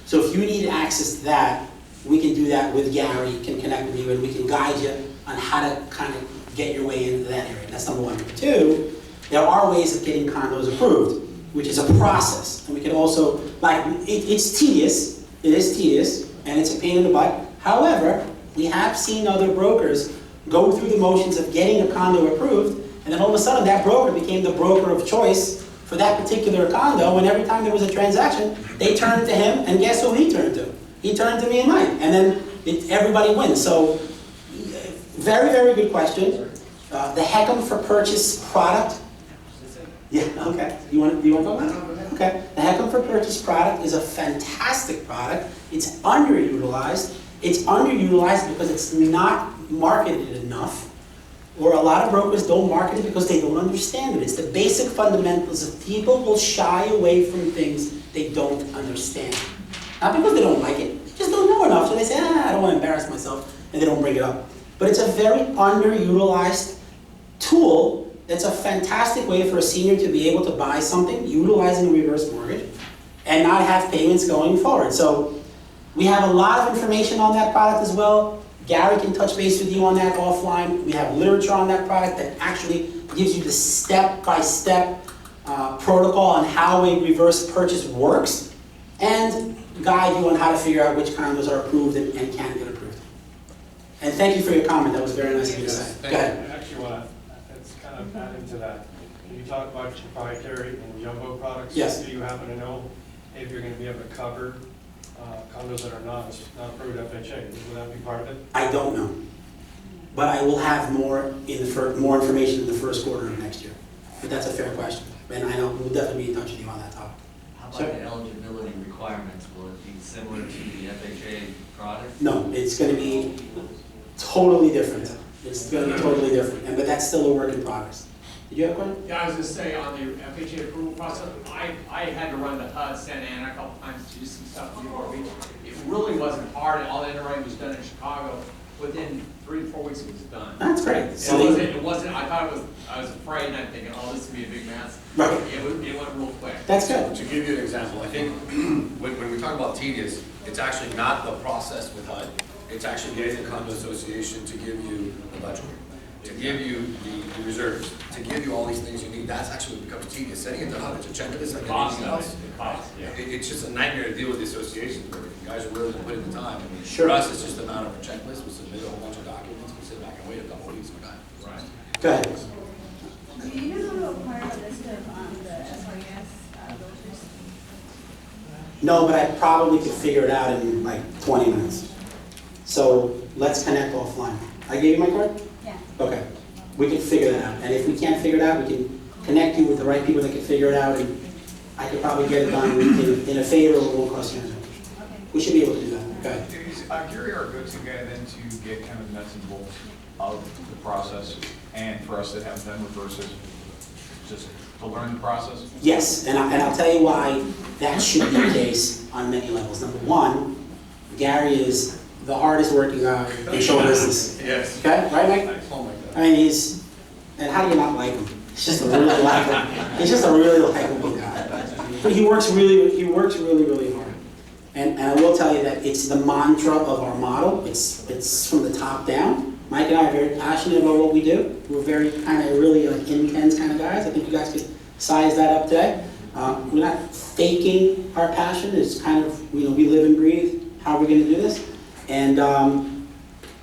So if you need access to that, we can do that with Gary, can connect with you, and we can guide you on how to kind of get your way into that area. That's number one. Number two, there are ways of getting condos approved, which is a process. And we can also, it's tedious, it is tedious, and it's a pain in the butt. However, we have seen other brokers go through the motions of getting a condo approved, and then all of a sudden that broker became the broker of choice for that particular condo, and every time there was a transaction, they turned to him, and guess who he turned to? He turned to me and Mike, and then everybody wins. So, very, very good question. The Heckam for Purchase product. Yeah, okay. You want to talk about it? Okay. The Heckam for Purchase product is a fantastic product. It's underutilized. It's underutilized because it's not marketed enough, or a lot of brokers don't market it because they don't understand it. It's the basic fundamentals of people will shy away from things they don't understand. Not because they don't like it, just don't know enough. So they say, I don't want to embarrass myself, and they don't bring it up. But it's a very underutilized tool. That's a fantastic way for a senior to be able to buy something utilizing a reverse mortgage and not have payments going forward. So we have a lot of information on that product as well. Gary can touch base with you on that offline. We have literature on that product that actually gives you the step-by-step protocol on how a reverse purchase works and guide you on how to figure out which condos are approved and can get approved. And thank you for your comment. That was very nice of you to say. Go ahead. Actually, it's kind of adding to that. You talk about proprietary and jumbo products. Yes. Do you happen to know if you're going to be able to cover condos that are not approved FHA. Would that be part of it? I don't know. But I will have more more information in the first quarter of next year. But that's a fair question. And I know we'll definitely be in touch with you on that topic. How about the eligibility requirements? Will it be similar to the FHA product? No, it's going to be totally different. It's going to be totally different. But that's still a work in progress. Did you have a question? Yeah, I was gonna say, on the FHA approval process, I had to run the HUD Santa Ana a couple times to do some stuff in Newport Beach. It really wasn't hard, and all the underwriting was done in Chicago. Within 3 to 4 weeks, it was done. That's great. It wasn't, I thought it was, I was afraid, and I'm thinking, oh, this would be a big mess. Right. It went real quick. That's good. To give you an example, I think when we talk about tedious, it's actually not the process with HUD. It's actually getting the condo association to give you the budget, to give you the reserves, to give you all these things you need. That's actually what becomes tedious. Setting it to HUD, it's a checklist like anything else. It's just a nightmare to deal with the associations, but if you guys are willing to put in the time. I mean, for us, it's just a matter of a checklist. We submit a whole bunch of documents, we sit back and wait a couple of weeks, we're done. Right. Go ahead. Do you know how to acquire a list of the SRES voters? No, but I probably could figure it out in like 20 minutes. So let's connect offline. I gave you my card? Yeah. Okay. We can figure that out. And if we can't figure it out, we can connect you with the right people that can figure it out, and I could probably get it done in a favor or won't cost you anything. Okay. We should be able to do that. Okay. Is Gary our go-to guy then to get kind of nuts and bolts of the process, and for us that haven't done reverses, just to learn the process? Yes, and I'll tell you why that should be the case on many levels. Number one, Gary is the hardest working guy in show business. Yes. Okay, right, Mike? Oh my God. I mean, and how do you not like him? He's just a really likable. He's just a really likable guy. But he works really, really hard. And I will tell you that it's the mantra of our model. It's from the top down. Mike and I are very passionate about what we do. We're very kind of really like intense kind of guys. I think you guys could size that up today. We're not faking our passion. It's kind of, we live and breathe how we're going to do this. And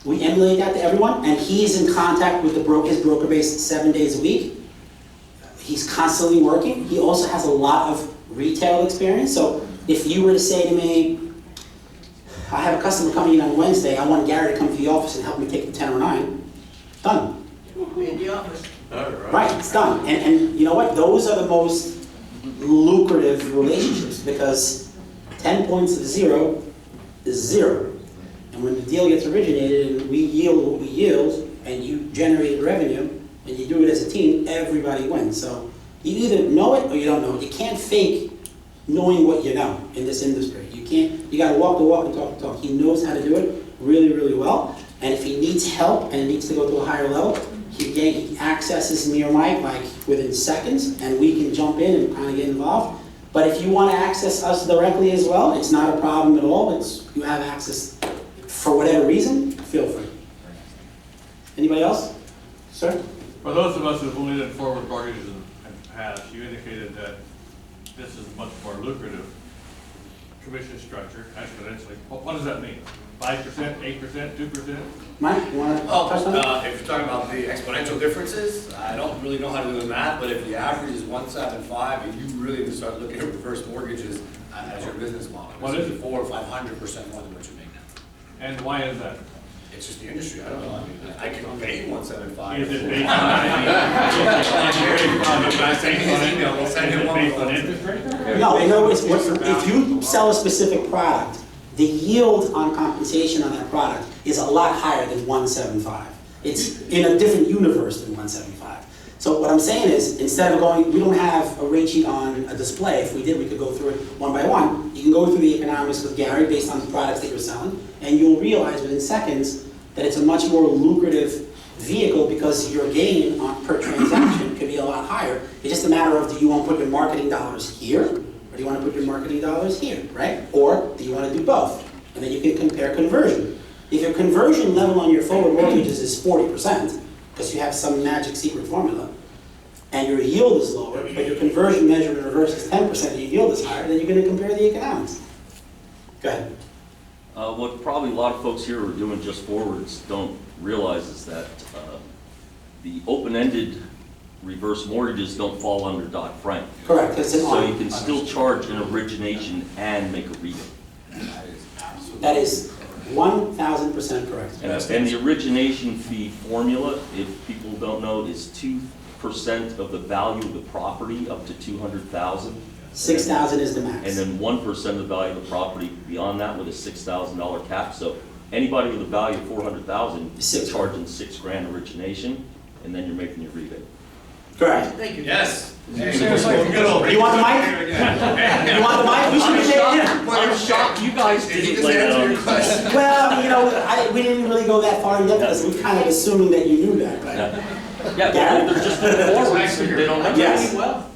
we emulate that to everyone. And he's in contact with his broker base 7 days a week. He's constantly working. He also has a lot of retail experience. So if you were to say to me, I have a customer coming in on Wednesday, I want Gary to come to the office and help me take the 1009, done. Be in the office. Right, it's done. And you know what? Those are the most lucrative relationships, because 10 points of 0 is 0. And when the deal gets originated and we yield what we yield, and you generate revenue, and you do it as a team, everybody wins. So you either know it or you don't know it. You can't fake knowing what you know in this industry. You got to walk the walk and talk the talk. He knows how to do it really, really well. And if he needs help and needs to go to a higher level, he accesses me or Mike like within seconds, and we can jump in and kind of get involved. But if you want to access us directly as well, it's not a problem at all. You have access for whatever reason, feel free. Anybody else? Sir? For those of us who've only done forward mortgages in the past, you indicated that this is much more lucrative commission structure, exponentially. What does that mean? 5%, 8%, 2%? Mike, you want to touch on that? If you're talking about the exponential differences, I don't really know how to do the math, but if the average is 175, and you really need to start looking at reverse mortgages as your business model. What is it? 400 or 500% more than what you make now. And why is that? It's just the industry. I don't know. I mean, I can pay 175. Is it based on interest rate? No, in other words, if you sell a specific product, the yield on compensation on that product is a lot higher than 175. It's in a different universe than 175. So what I'm saying is, instead of we don't have a rate sheet on a display. If we did, we could go through it one by one. You can go through the economics with Gary based on the products that you're selling, and you'll realize within seconds that it's a much more lucrative vehicle, because your gain per transaction could be a lot higher. It's just a matter of, do you want to put your marketing dollars here, or do you want to put your marketing dollars here, right? Or do you want to do both? And then you can compare conversion. If your conversion level on your forward mortgages is 40%, because you have some magic secret formula, and your yield is lower, but your conversion measure in reverse is 10% and your yield is higher, then you're going to compare the economics. Go ahead. What probably a lot of folks here who are doing just forwards don't realize is that the open-ended reverse mortgages don't fall under Dodd-Frank. Correct. So you can still charge an origination and make a rebate. That is 1,000% correct. And the origination fee formula, if people don't know, is 2% of the value of the property up to 200,000. 6,000 is the max. And then 1% of the value of the property beyond that with a $6,000 cap. So anybody with a value of 400,000 is charging $6,000 origination, and then you're making your rebate. Correct. Thank you. Yes. You want the mic? You want the mic? We should be taking I'm shocked you guys didn't lay that on me. Well, you know, we didn't really go that far in depth because we kind of assuming that you knew that, right? Yeah, they're just forwards, they don't know. Yes. Well.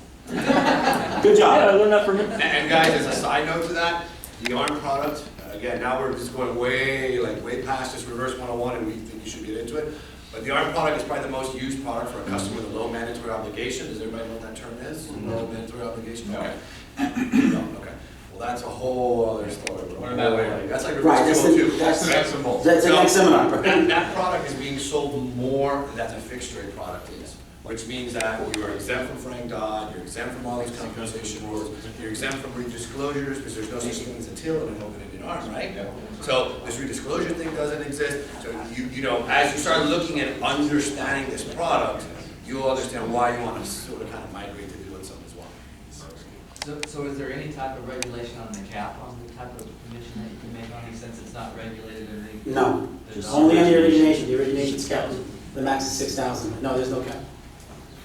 Good job. Yeah, I learned that from him. And guys, as a side note to that, the ARM product, again, now we're just going way past this reverse 101 and we think you should get into it. But the ARM product is probably the most used product for a customer with a low mandatory obligation. Does everybody know what that term is? Low mandatory obligation? Okay. No, okay. Well, that's a whole other story. Learn that later. That's like Right, reverse 202. that's the So, next seminar. That product is being sold more than a fixed rate product is, which means that you are exempt from Frank Dodd, you're exempt from all these compensation rules, you're exempt from redisclosures because there's no such thing as a till in an open-ended arm, right? So this redisclosure thing doesn't exist. So you know, as you start looking at understanding this product, you'll understand why you want to sort of kind of migrate to doing something as well. So is there any type of regulation on the cap on the type of commission that you can make on these since it's not regulated or anything? No, only on the origination. The origination's capped. The max is 6,000. No, there's no cap.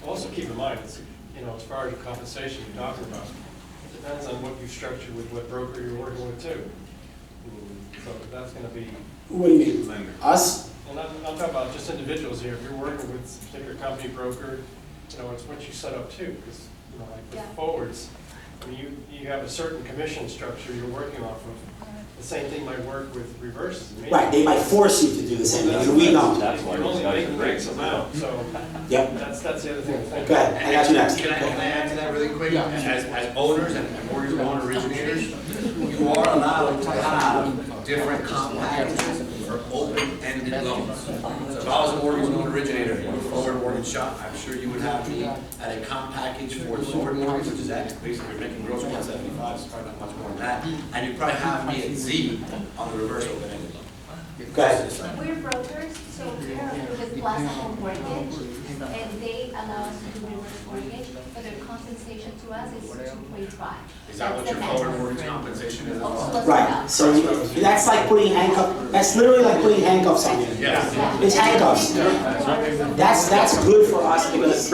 Also keep in mind, it's, you know, as far as the compensation you're talking about, it depends on what you structure with what broker you're working with too. So that's gonna be. What do you mean? Us? And I'm talking about just individuals here. If you're working with a particular company broker, you know, it's what you set up too, because, you know, like with forwards, I mean, you have a certain commission structure you're working off of. The same thing might work with reverses. Right, they might force you to do the same thing, and we don't. That's why You're these only guys are making great. X amount, so Yep. that's the other thing to think. Go ahead, I got you next. Can I add to that really quick? As owners and mortgage loan originators, you are allowed to have different comp packages for open-ended loans. So if I was a mortgage loan originator, you were a forward mortgage shop, I'm sure you would have me at a comp package for forward mortgage, which is X. Basically, you're making gross 175, so it's probably not much more than that. And you'd probably have me at Z on the reverse open-ended loan. Go ahead. We're brokers, so we're with Plaza Home Mortgage, and they allow us to do reverse mortgage, but their compensation to us is 2.5. Is that what your forward mortgage compensation is? Right, so that's like putting that's literally like putting handcuffs on you. Yes. It's handcuffs. That's good for us because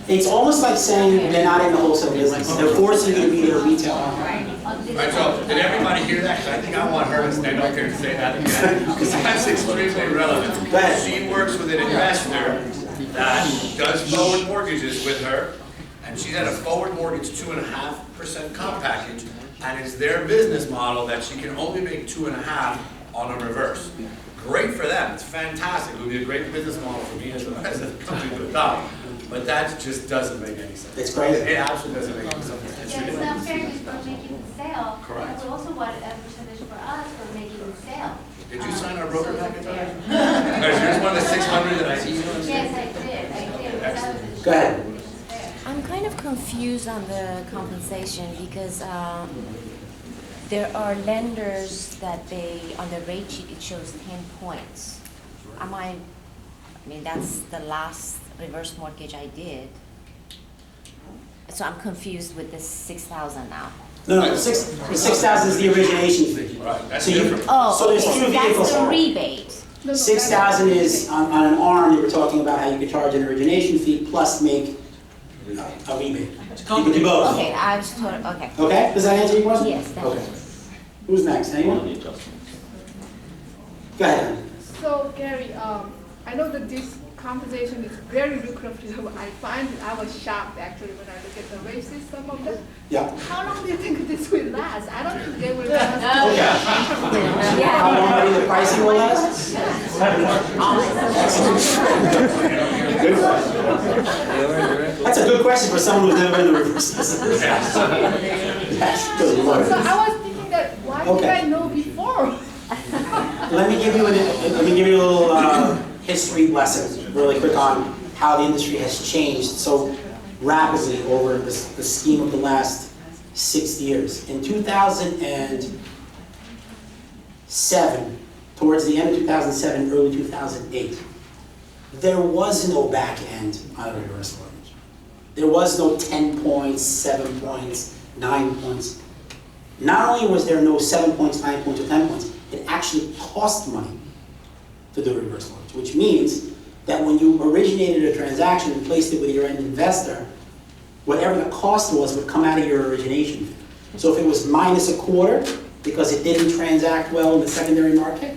it's almost like saying they're not in the wholesale business. They're forcing you to be their retailer. All right, so did everybody hear that? Because I think I want her to stand up here and say that again, because that's extremely relevant. She works with an investor that does forward mortgages with her, and she's at a forward mortgage 2.5% comp package, and it's their business model that she can only make 2.5 on a reverse. Great for them, it's fantastic. It would be a great business model for me as a company to adopt, but that just doesn't make any sense. It's crazy. It absolutely doesn't make any sense. Yeah, it's not fair because we're making the sale. Correct. We also want a percentage for us for making the sale. Did you sign our broker package? fair. Here's one of the 600 that I emailed. Yes, I did. Go ahead. I'm kind of confused on the compensation because there are lenders that on the rate sheet it shows 10 points. I mean, that's the last reverse mortgage I did. So I'm confused with this 6,000 now. No, the 6,000 is the origination fee. Right, that's So different. so there's two vehicles. That's the rebate. 6,000 is on an arm. You were talking about how you could charge an origination fee plus make a rebate. You can do both. Okay, I was told, okay. Okay, does that answer your question? Yes, that Okay. does. Who's next? Anyone? Go ahead. So Gary, I know that this compensation is very lucrative. I find I was shocked actually when I look at the rate system of them. Yeah. How long do you think this will last? I don't think they will last. How long do you think the pricing will last? Good question. That's a good question for someone who's never been in the reverse business. Yes, good Lord. So I was thinking that why did I know before? Let me give you a little history lesson, really quick, on how the industry has changed so rapidly over the scheme of the last 6 years. In 2000 and 2007, towards the end of 2007, early 2008, there was no back end on a reverse mortgage. There was no 10 points, 7 points, 9 points. Not only was there no 7 points, 9 points, or 10 points, it actually cost money to do a reverse mortgage, which means that when you originated a transaction and placed it with your end investor, whatever the cost was would come out of your origination fee. So if it was minus a quarter because it didn't transact well in the secondary market,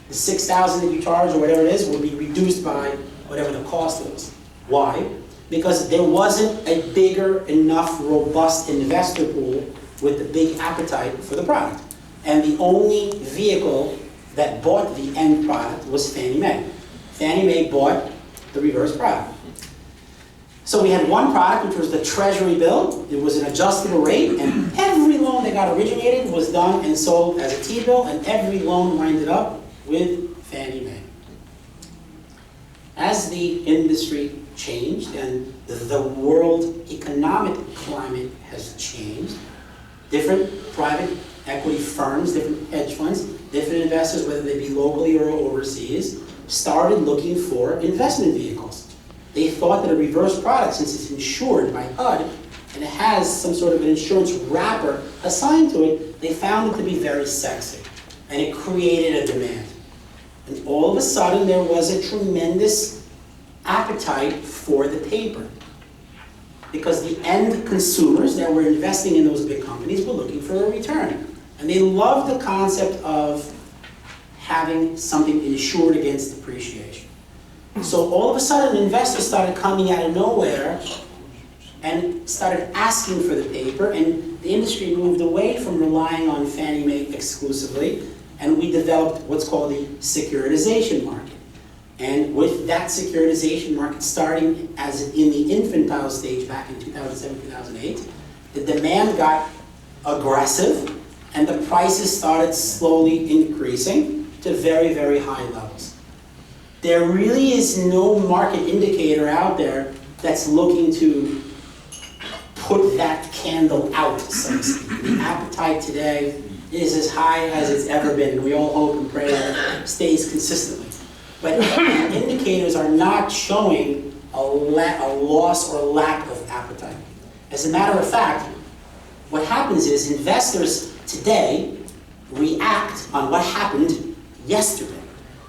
the $6,000 that you charge or whatever it is will be reduced by whatever the cost was. Why? Because there wasn't a bigger enough robust investor pool with the big appetite for the product. And the only vehicle that bought the end product was Fannie Mae. Fannie Mae bought the reverse product. So we had one product, which was the Treasury bill. It was an adjustable rate, and every loan that got originated was done and sold as a T-bill, and every loan winded up with Fannie Mae. As the industry changed and the world economic climate has changed, different private equity firms, different hedge funds, different investors, whether they be locally or overseas, started looking for investment vehicles. They thought that a reverse product, since it's insured by HUD, and it has some sort of an insurance wrapper assigned to it, they found it to be very sexy. And it created a demand. And all of a sudden, there was a tremendous appetite for the paper. Because the end consumers that were investing in those big companies were looking for a return. And they loved the concept of having something insured against depreciation. So all of a sudden, investors started coming out of nowhere and started asking for the paper, and the industry moved away from relying on Fannie Mae exclusively, and we developed what's called the securitization market. And with that securitization market starting as in the infantile stage back in 2007, 2008, the demand got aggressive, and the prices started slowly increasing to very, very high levels. There really is no market indicator out there that's looking to put that candle out, so to speak. The appetite today is as high as it's ever been. We all hope and pray that it stays consistently. But indicators are not showing a loss or lack of appetite. As a matter of fact, what happens is investors today react on what happened yesterday.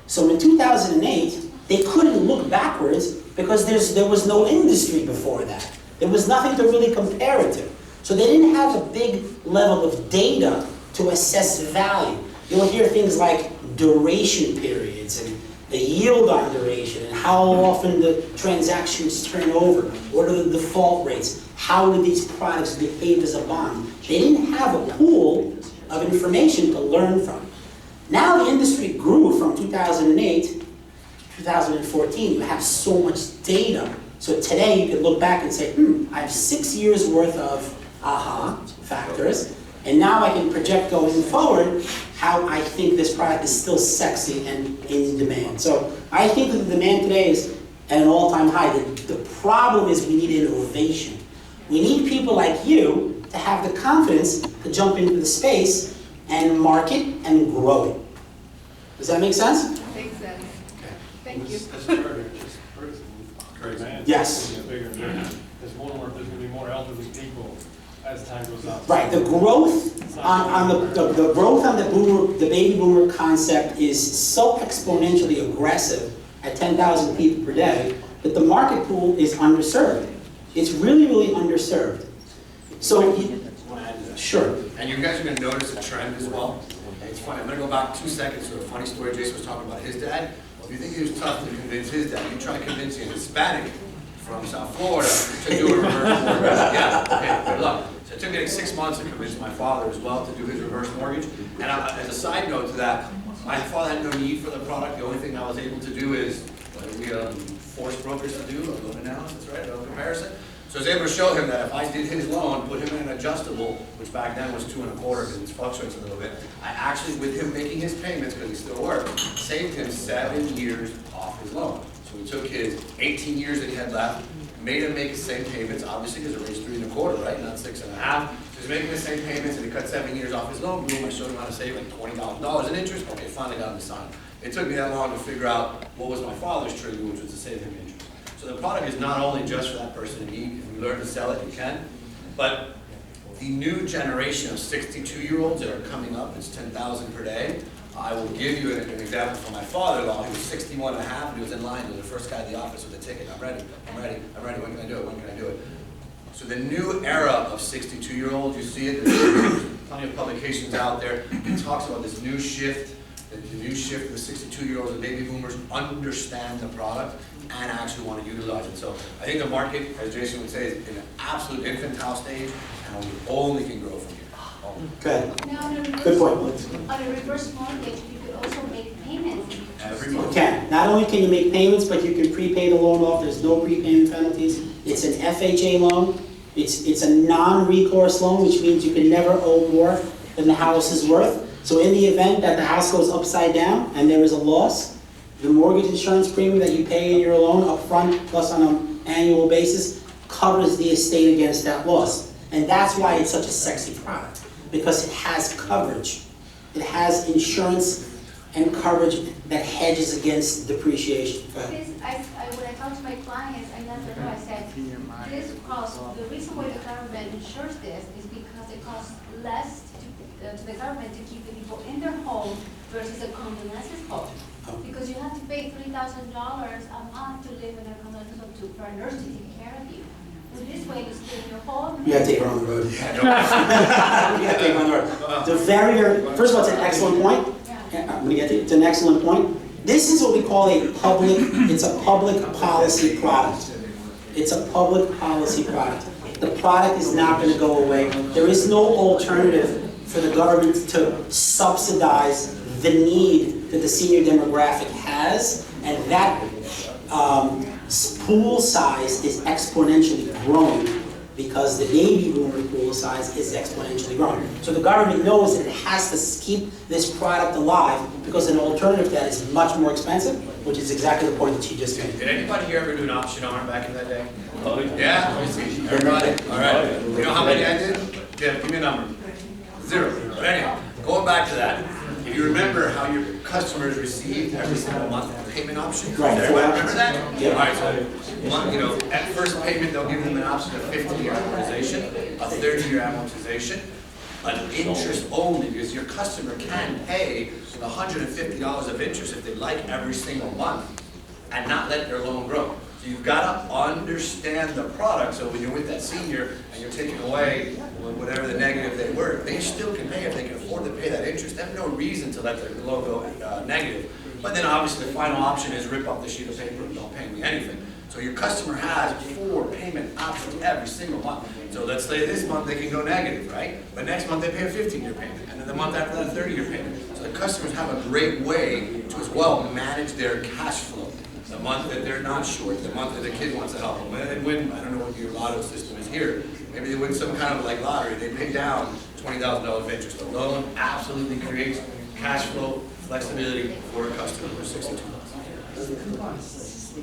So in 2008, they couldn't look backwards because there was no industry before that. There was nothing to really compare it to. So they didn't have a big level of data to assess value. You'll hear things like duration periods and the yield on duration and how often the transactions turn over, what are the default rates, how do these products behave as a bond. They didn't have a pool of information to learn from. Now the industry grew from 2008 to 2014. You have so much data. So today you can look back and say, I have 6 years worth of aha factors, and now I can project going forward how I think this product is still sexy and in demand. So I think that the demand today is at an all-time high. The problem is we need innovation. We need people like you to have the confidence to jump into the space and market and grow it. Does that make sense? Makes sense. Okay. Thank you. This charter just proves demand. Yes. It's gonna be bigger and bigger. There's more, there's gonna be more elderly people as time goes on. Right. The growth on the growth on the baby boomer concept is so exponentially aggressive at 10,000 people per day that the market pool is underserved. It's really, really underserved. So, sure. And you guys are going to notice a trend as well. It's funny. I'm going to go back 2 seconds to a funny story. Jason was talking about his dad. Well, if you think he was tough to convince his dad, you try convincing a Hispanic from South Florida to do a reverse mortgage. Yeah, okay, good luck. So it took me like 6 months to convince my father as well to do his reverse mortgage. And as a side note to that, my father had no need for the product. The only thing I was able to do is what we force brokers to do, a loan analysis, right, a loan comparison. So I was able to show him that if I did his loan, put him in an adjustable, which back then was 2 1/4 because it fluctuates a little bit, I actually, with him making his payments, because he still worked, saved him 7 years off his loan. So we took his 18 years that he had left, made him make the same payments, obviously, because the rate's 3 1/4, right, not 6 1/2. He's making the same payments, and he cut 7 years off his loan. Boom, I showed him how to save like $20,000 in interest. Okay, finally got him to sign. It took me that long to figure out what was my father's trigger, which was to save him interest. So the product is not only just for that person in need. If you learn to sell it, you can. But the new generation of 62-year-olds that are coming up, it's 10,000 per day. I will give you an example from my father-in-law, who was 61 and a half, and he was in line. He was the first guy at the office with a ticket. I'm ready, I'm ready, I'm ready. When can I do it? When can I do it? So the new era of 62-year-olds, you see it. There's plenty of publications out there. It talks about this new shift. The new shift of the 62-year-olds and baby boomers understand the product and actually want to utilize it. So I think the market, as Jason would say, is in an absolute infantile stage, and we only can grow from here. Okay. Now, on a reverse, Good point. on a reverse mortgage, you could also make payments. Every You month. can. Not only can you make payments, but you can prepay the loan off. There's no prepayment penalties. It's an FHA loan. It's a non-recourse loan, which means you can never owe more than the house is worth. So in the event that the house goes upside down and there is a loss, the mortgage insurance premium that you pay in your loan up front plus on an annual basis covers the estate against that loss. And that's why it's such a sexy product, because it has coverage. It has insurance and coverage that hedges against depreciation. Go ahead. When I talk to my clients, I let them know, I said, this costs, the reason why the government insures this is because it costs less to the government to keep the people in their home versus a convalescent home. Because you have to pay $3,000 a month to live in a convalescent home for a nurse to take care of you. So this way you stay in your home. You gotta take her on the road. You gotta take her on the road. The very, first of all, it's an excellent point. I'm gonna get to it. It's an excellent point. This is what we call it's a public policy product. It's a public policy product. The product is not gonna go away. There is no alternative for the government to subsidize the need that the senior demographic has, and that pool size is exponentially growing because the baby boomer pool size is exponentially growing. So the government knows that it has to keep this product alive because an alternative to that is much more expensive, which is exactly the point that she just made. Did anybody here ever do an option arm back in that day? Oh, Yeah? Let me see. Everybody? All right. You know how many I did? Yeah, give me a number. 0. But anyhow, going back to that, if you remember how your customers received every single month a payment option? Right. Everybody remember that? Yep. All right, so at first payment, they'll give them an option of 50-year amortization, a 30-year amortization, an interest only, because your customer can pay $150 of interest if they like every single month and not let their loan grow. So you've got to understand the product, so when you're with that senior and you're taking away whatever the negative they were, they still can pay if they can afford to pay that interest. They have no reason to let their loan go negative. But then obviously the final option is rip off the sheet of paper and don't pay me anything. So your customer has 4 payment options every single month. So let's say this month they can go negative, right? But next month they pay a 15-year payment, and then the month after that a 30-year payment. So the customers have a great way to as well manage their cash flow. The month that they're not short, the month that the kid wants to help them. When they win, I don't know what your lotto system is here, maybe they win some kind of like lottery, they pay down $20,000 of interest. The loan absolutely creates cash flow flexibility for a customer for 62 months.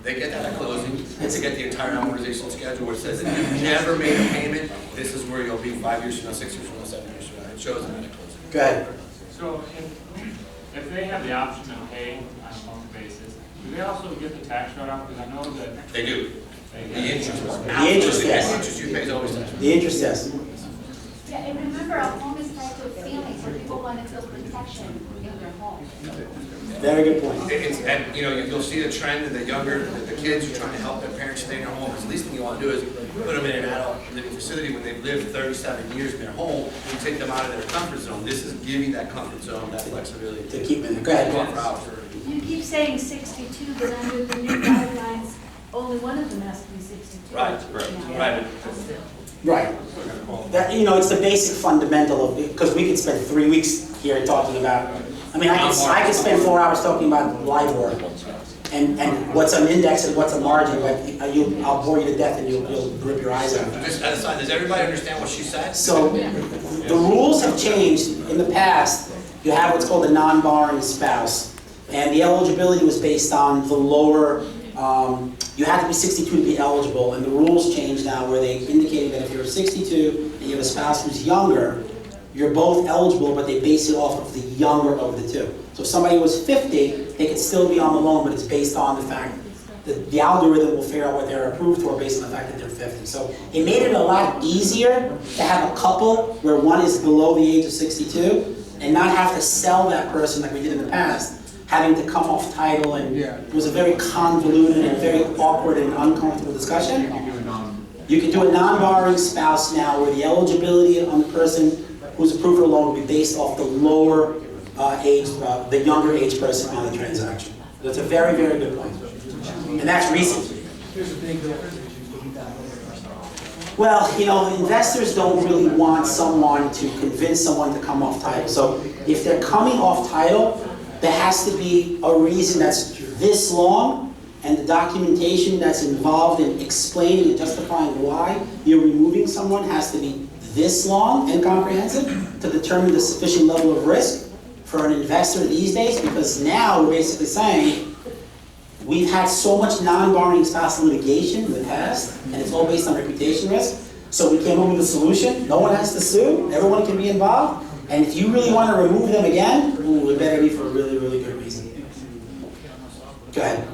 They get that at closing, and they get the entire amortization schedule where it says if you've never made a payment, this is where you'll be 5 years from now, 6 years from now, 7 years from now. It shows them at closing. Go ahead. So if they have the option to pay on a monthly basis, do they also get the tax write-off? Because I know that they do. The interest. The interest, yes. The interest you pay is always tax. The interest, yes. Yeah, and remember, a home is tied to a feeling, so people want to feel protection in their home. Very good point. And you'll see the trend in the younger, the kids who are trying to help their parents stay in their homes. The least thing you want to do is put them in an adult living facility when they've lived 37 years in their home and take them out of their comfort zone. This is giving that comfort zone, that flexibility. To keep in. Go ahead. You keep saying 62, but under the new guidelines, only one of them has to be 62. Right. Right. That, it's the basic fundamental of it, because we could spend 3 weeks here talking about, I could spend 4 hours talking about LIBOR and what's an index and what's a margin, but I'll bore you to death and you'll rip your eyes out. Just aside, does everybody understand what she said? So the rules have changed. In the past, you have what's called a non-borrowing spouse, and the eligibility was based on the lower you had to be 62 to be eligible, and the rules changed now where they indicated that if you're 62 and you have a spouse who's younger, you're both eligible, but they base it off of the younger of the two. So if somebody was 50, they could still be on the loan, but it's based on the fact that the algorithm will figure out what they're approved for based on the fact that they're 50. So it made it a lot easier to have a couple where one is below the age of 62 and not have to sell that person like we did in the past, having to come off title, and it was a very convoluted and very awkward and uncomfortable discussion. You can do a non-borrowing spouse now where the eligibility on the person who's approved for a loan will be based off the lower age, the younger age person on the transaction. That's a very, very good point. And that's recent. There's a big difference. Well, you know, investors don't really want someone to convince someone to come off title. So if they're coming off title, there has to be a reason that's this long, and the documentation that's involved in explaining and justifying why you're removing someone has to be this long and comprehensive to determine the sufficient level of risk for an investor these days, because now we're basically saying we've had so much non-borrowing spouse litigation in the past, and it's all based on reputation risk, so we came up with a solution. No one has to sue, everyone can be involved, and if you really want to remove them again, ooh, it better be for a really, really good reason. Go ahead.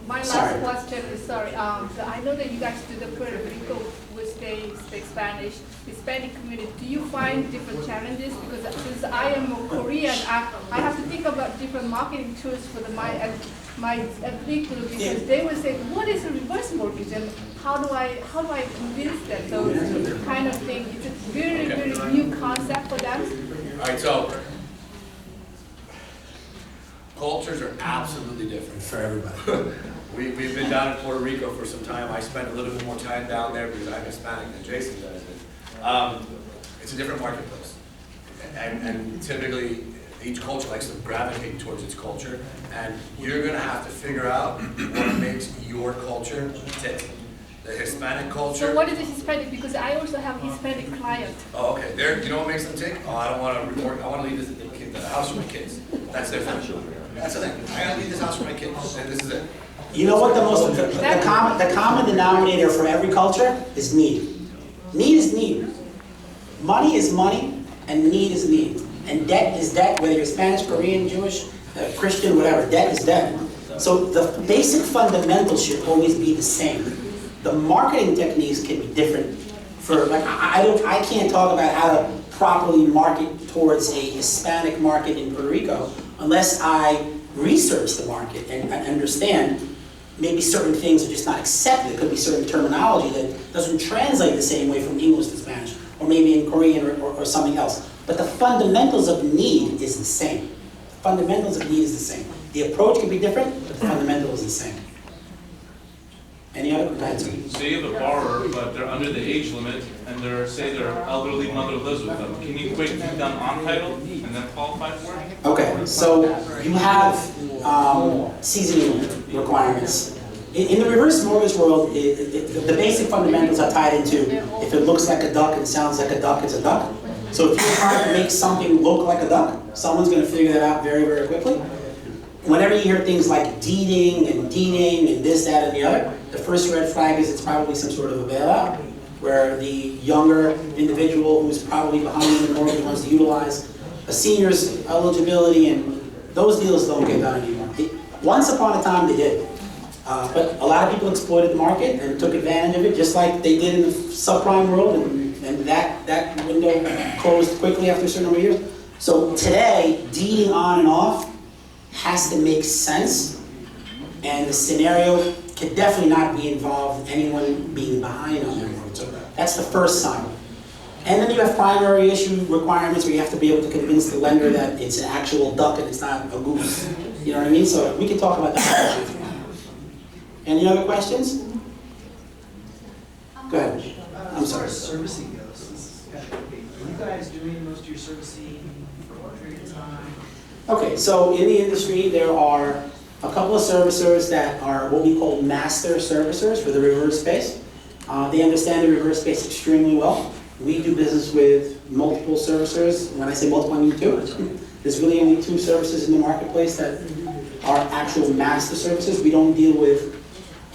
My last question is, sorry, I know that you guys do the Puerto Rico, which they speak Spanish, Hispanic community. Do you find different challenges? Because since I am Korean, I have to think about different marketing tools for my ethnic group, because they will say, what is a reverse mortgage, and how do I convince them? Those kind of thing. It's a very, very new concept for them. All right, so cultures are absolutely different for everybody. We've been down in Puerto Rico for some time. I spent a little bit more time down there because I'm Hispanic than Jason does. It's a different marketplace. And typically, each culture likes to gravitate towards its culture. And you're going to have to figure out what makes your culture tick. The Hispanic culture. So what is a Hispanic? Because I also have Hispanic client. Oh, okay. You know what makes them tick? Oh, I don't want to report. I want to leave the house for my kids. That's their thing. That's the thing. I got to leave this house for my kids. And this is it. You know what the common denominator for every culture is need. Need is need. Money is money, and need is need. And debt is debt, whether you're Spanish, Korean, Jewish, Christian, whatever. Debt is debt. So the basic fundamentals should always be the same. The marketing techniques can be different. For like, I can't talk about how to properly market towards a Hispanic market in Puerto Rico unless I research the market and understand maybe certain things are just not accepted. There could be certain terminology that doesn't translate the same way from English to Spanish, or maybe in Korean or something else. But the fundamentals of need is the same. The fundamentals of need is the same. The approach could be different, but the fundamental is the same. Any other questions? Say you have a borrower, but they're under the age limit, and say their elderly mother lives with them. Can you quick keep them on title and then qualify for it? Okay, so you have seasoning requirements. In the reverse mortgage world, the basic fundamentals are tied into if it looks like a duck and sounds like a duck, it's a duck. So if you're trying to make something look like a duck, someone's going to figure that out very, very quickly. Whenever you hear things like deeding and this, that, and the other, the first red flag is it's probably some sort of a bailout, where the younger individual who's probably behind in the mortgage wants to utilize a senior's eligibility, and those deals don't get done anymore. Once upon a time they did, but a lot of people exploited the market and took advantage of it, just like they did in the subprime world, and that window closed quickly after a certain number of years. So today, deeding on and off has to make sense, and the scenario can definitely not be involved anyone being behind on their mortgage. So that's the first sign. And then you have primary issue requirements where you have to be able to convince the lender that it's an actual duck and it's not a goose. You know what I mean? So we can talk about that. Any other questions? Go ahead. I'm sorry. As far as servicing goes, this is kind of okay. Are you guys doing most of your servicing for what period of time? Okay, so in the industry there are a couple of servicers that are what we call master servicers for the reverse space. They understand the reverse space extremely well. We do business with multiple servicers. When I say multiple, I mean two. There's really only two services in the marketplace that are actual master services. We don't deal with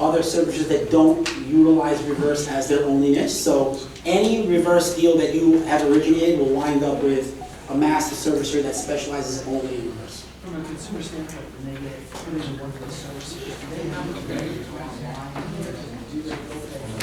other servicers that don't utilize reverse as their only niche. So any reverse deal that you have originated will wind up with a master servicer that specializes only in reverse. From a consumer standpoint, when they get put into one of those services, do they have a way to go online and do their bill pay?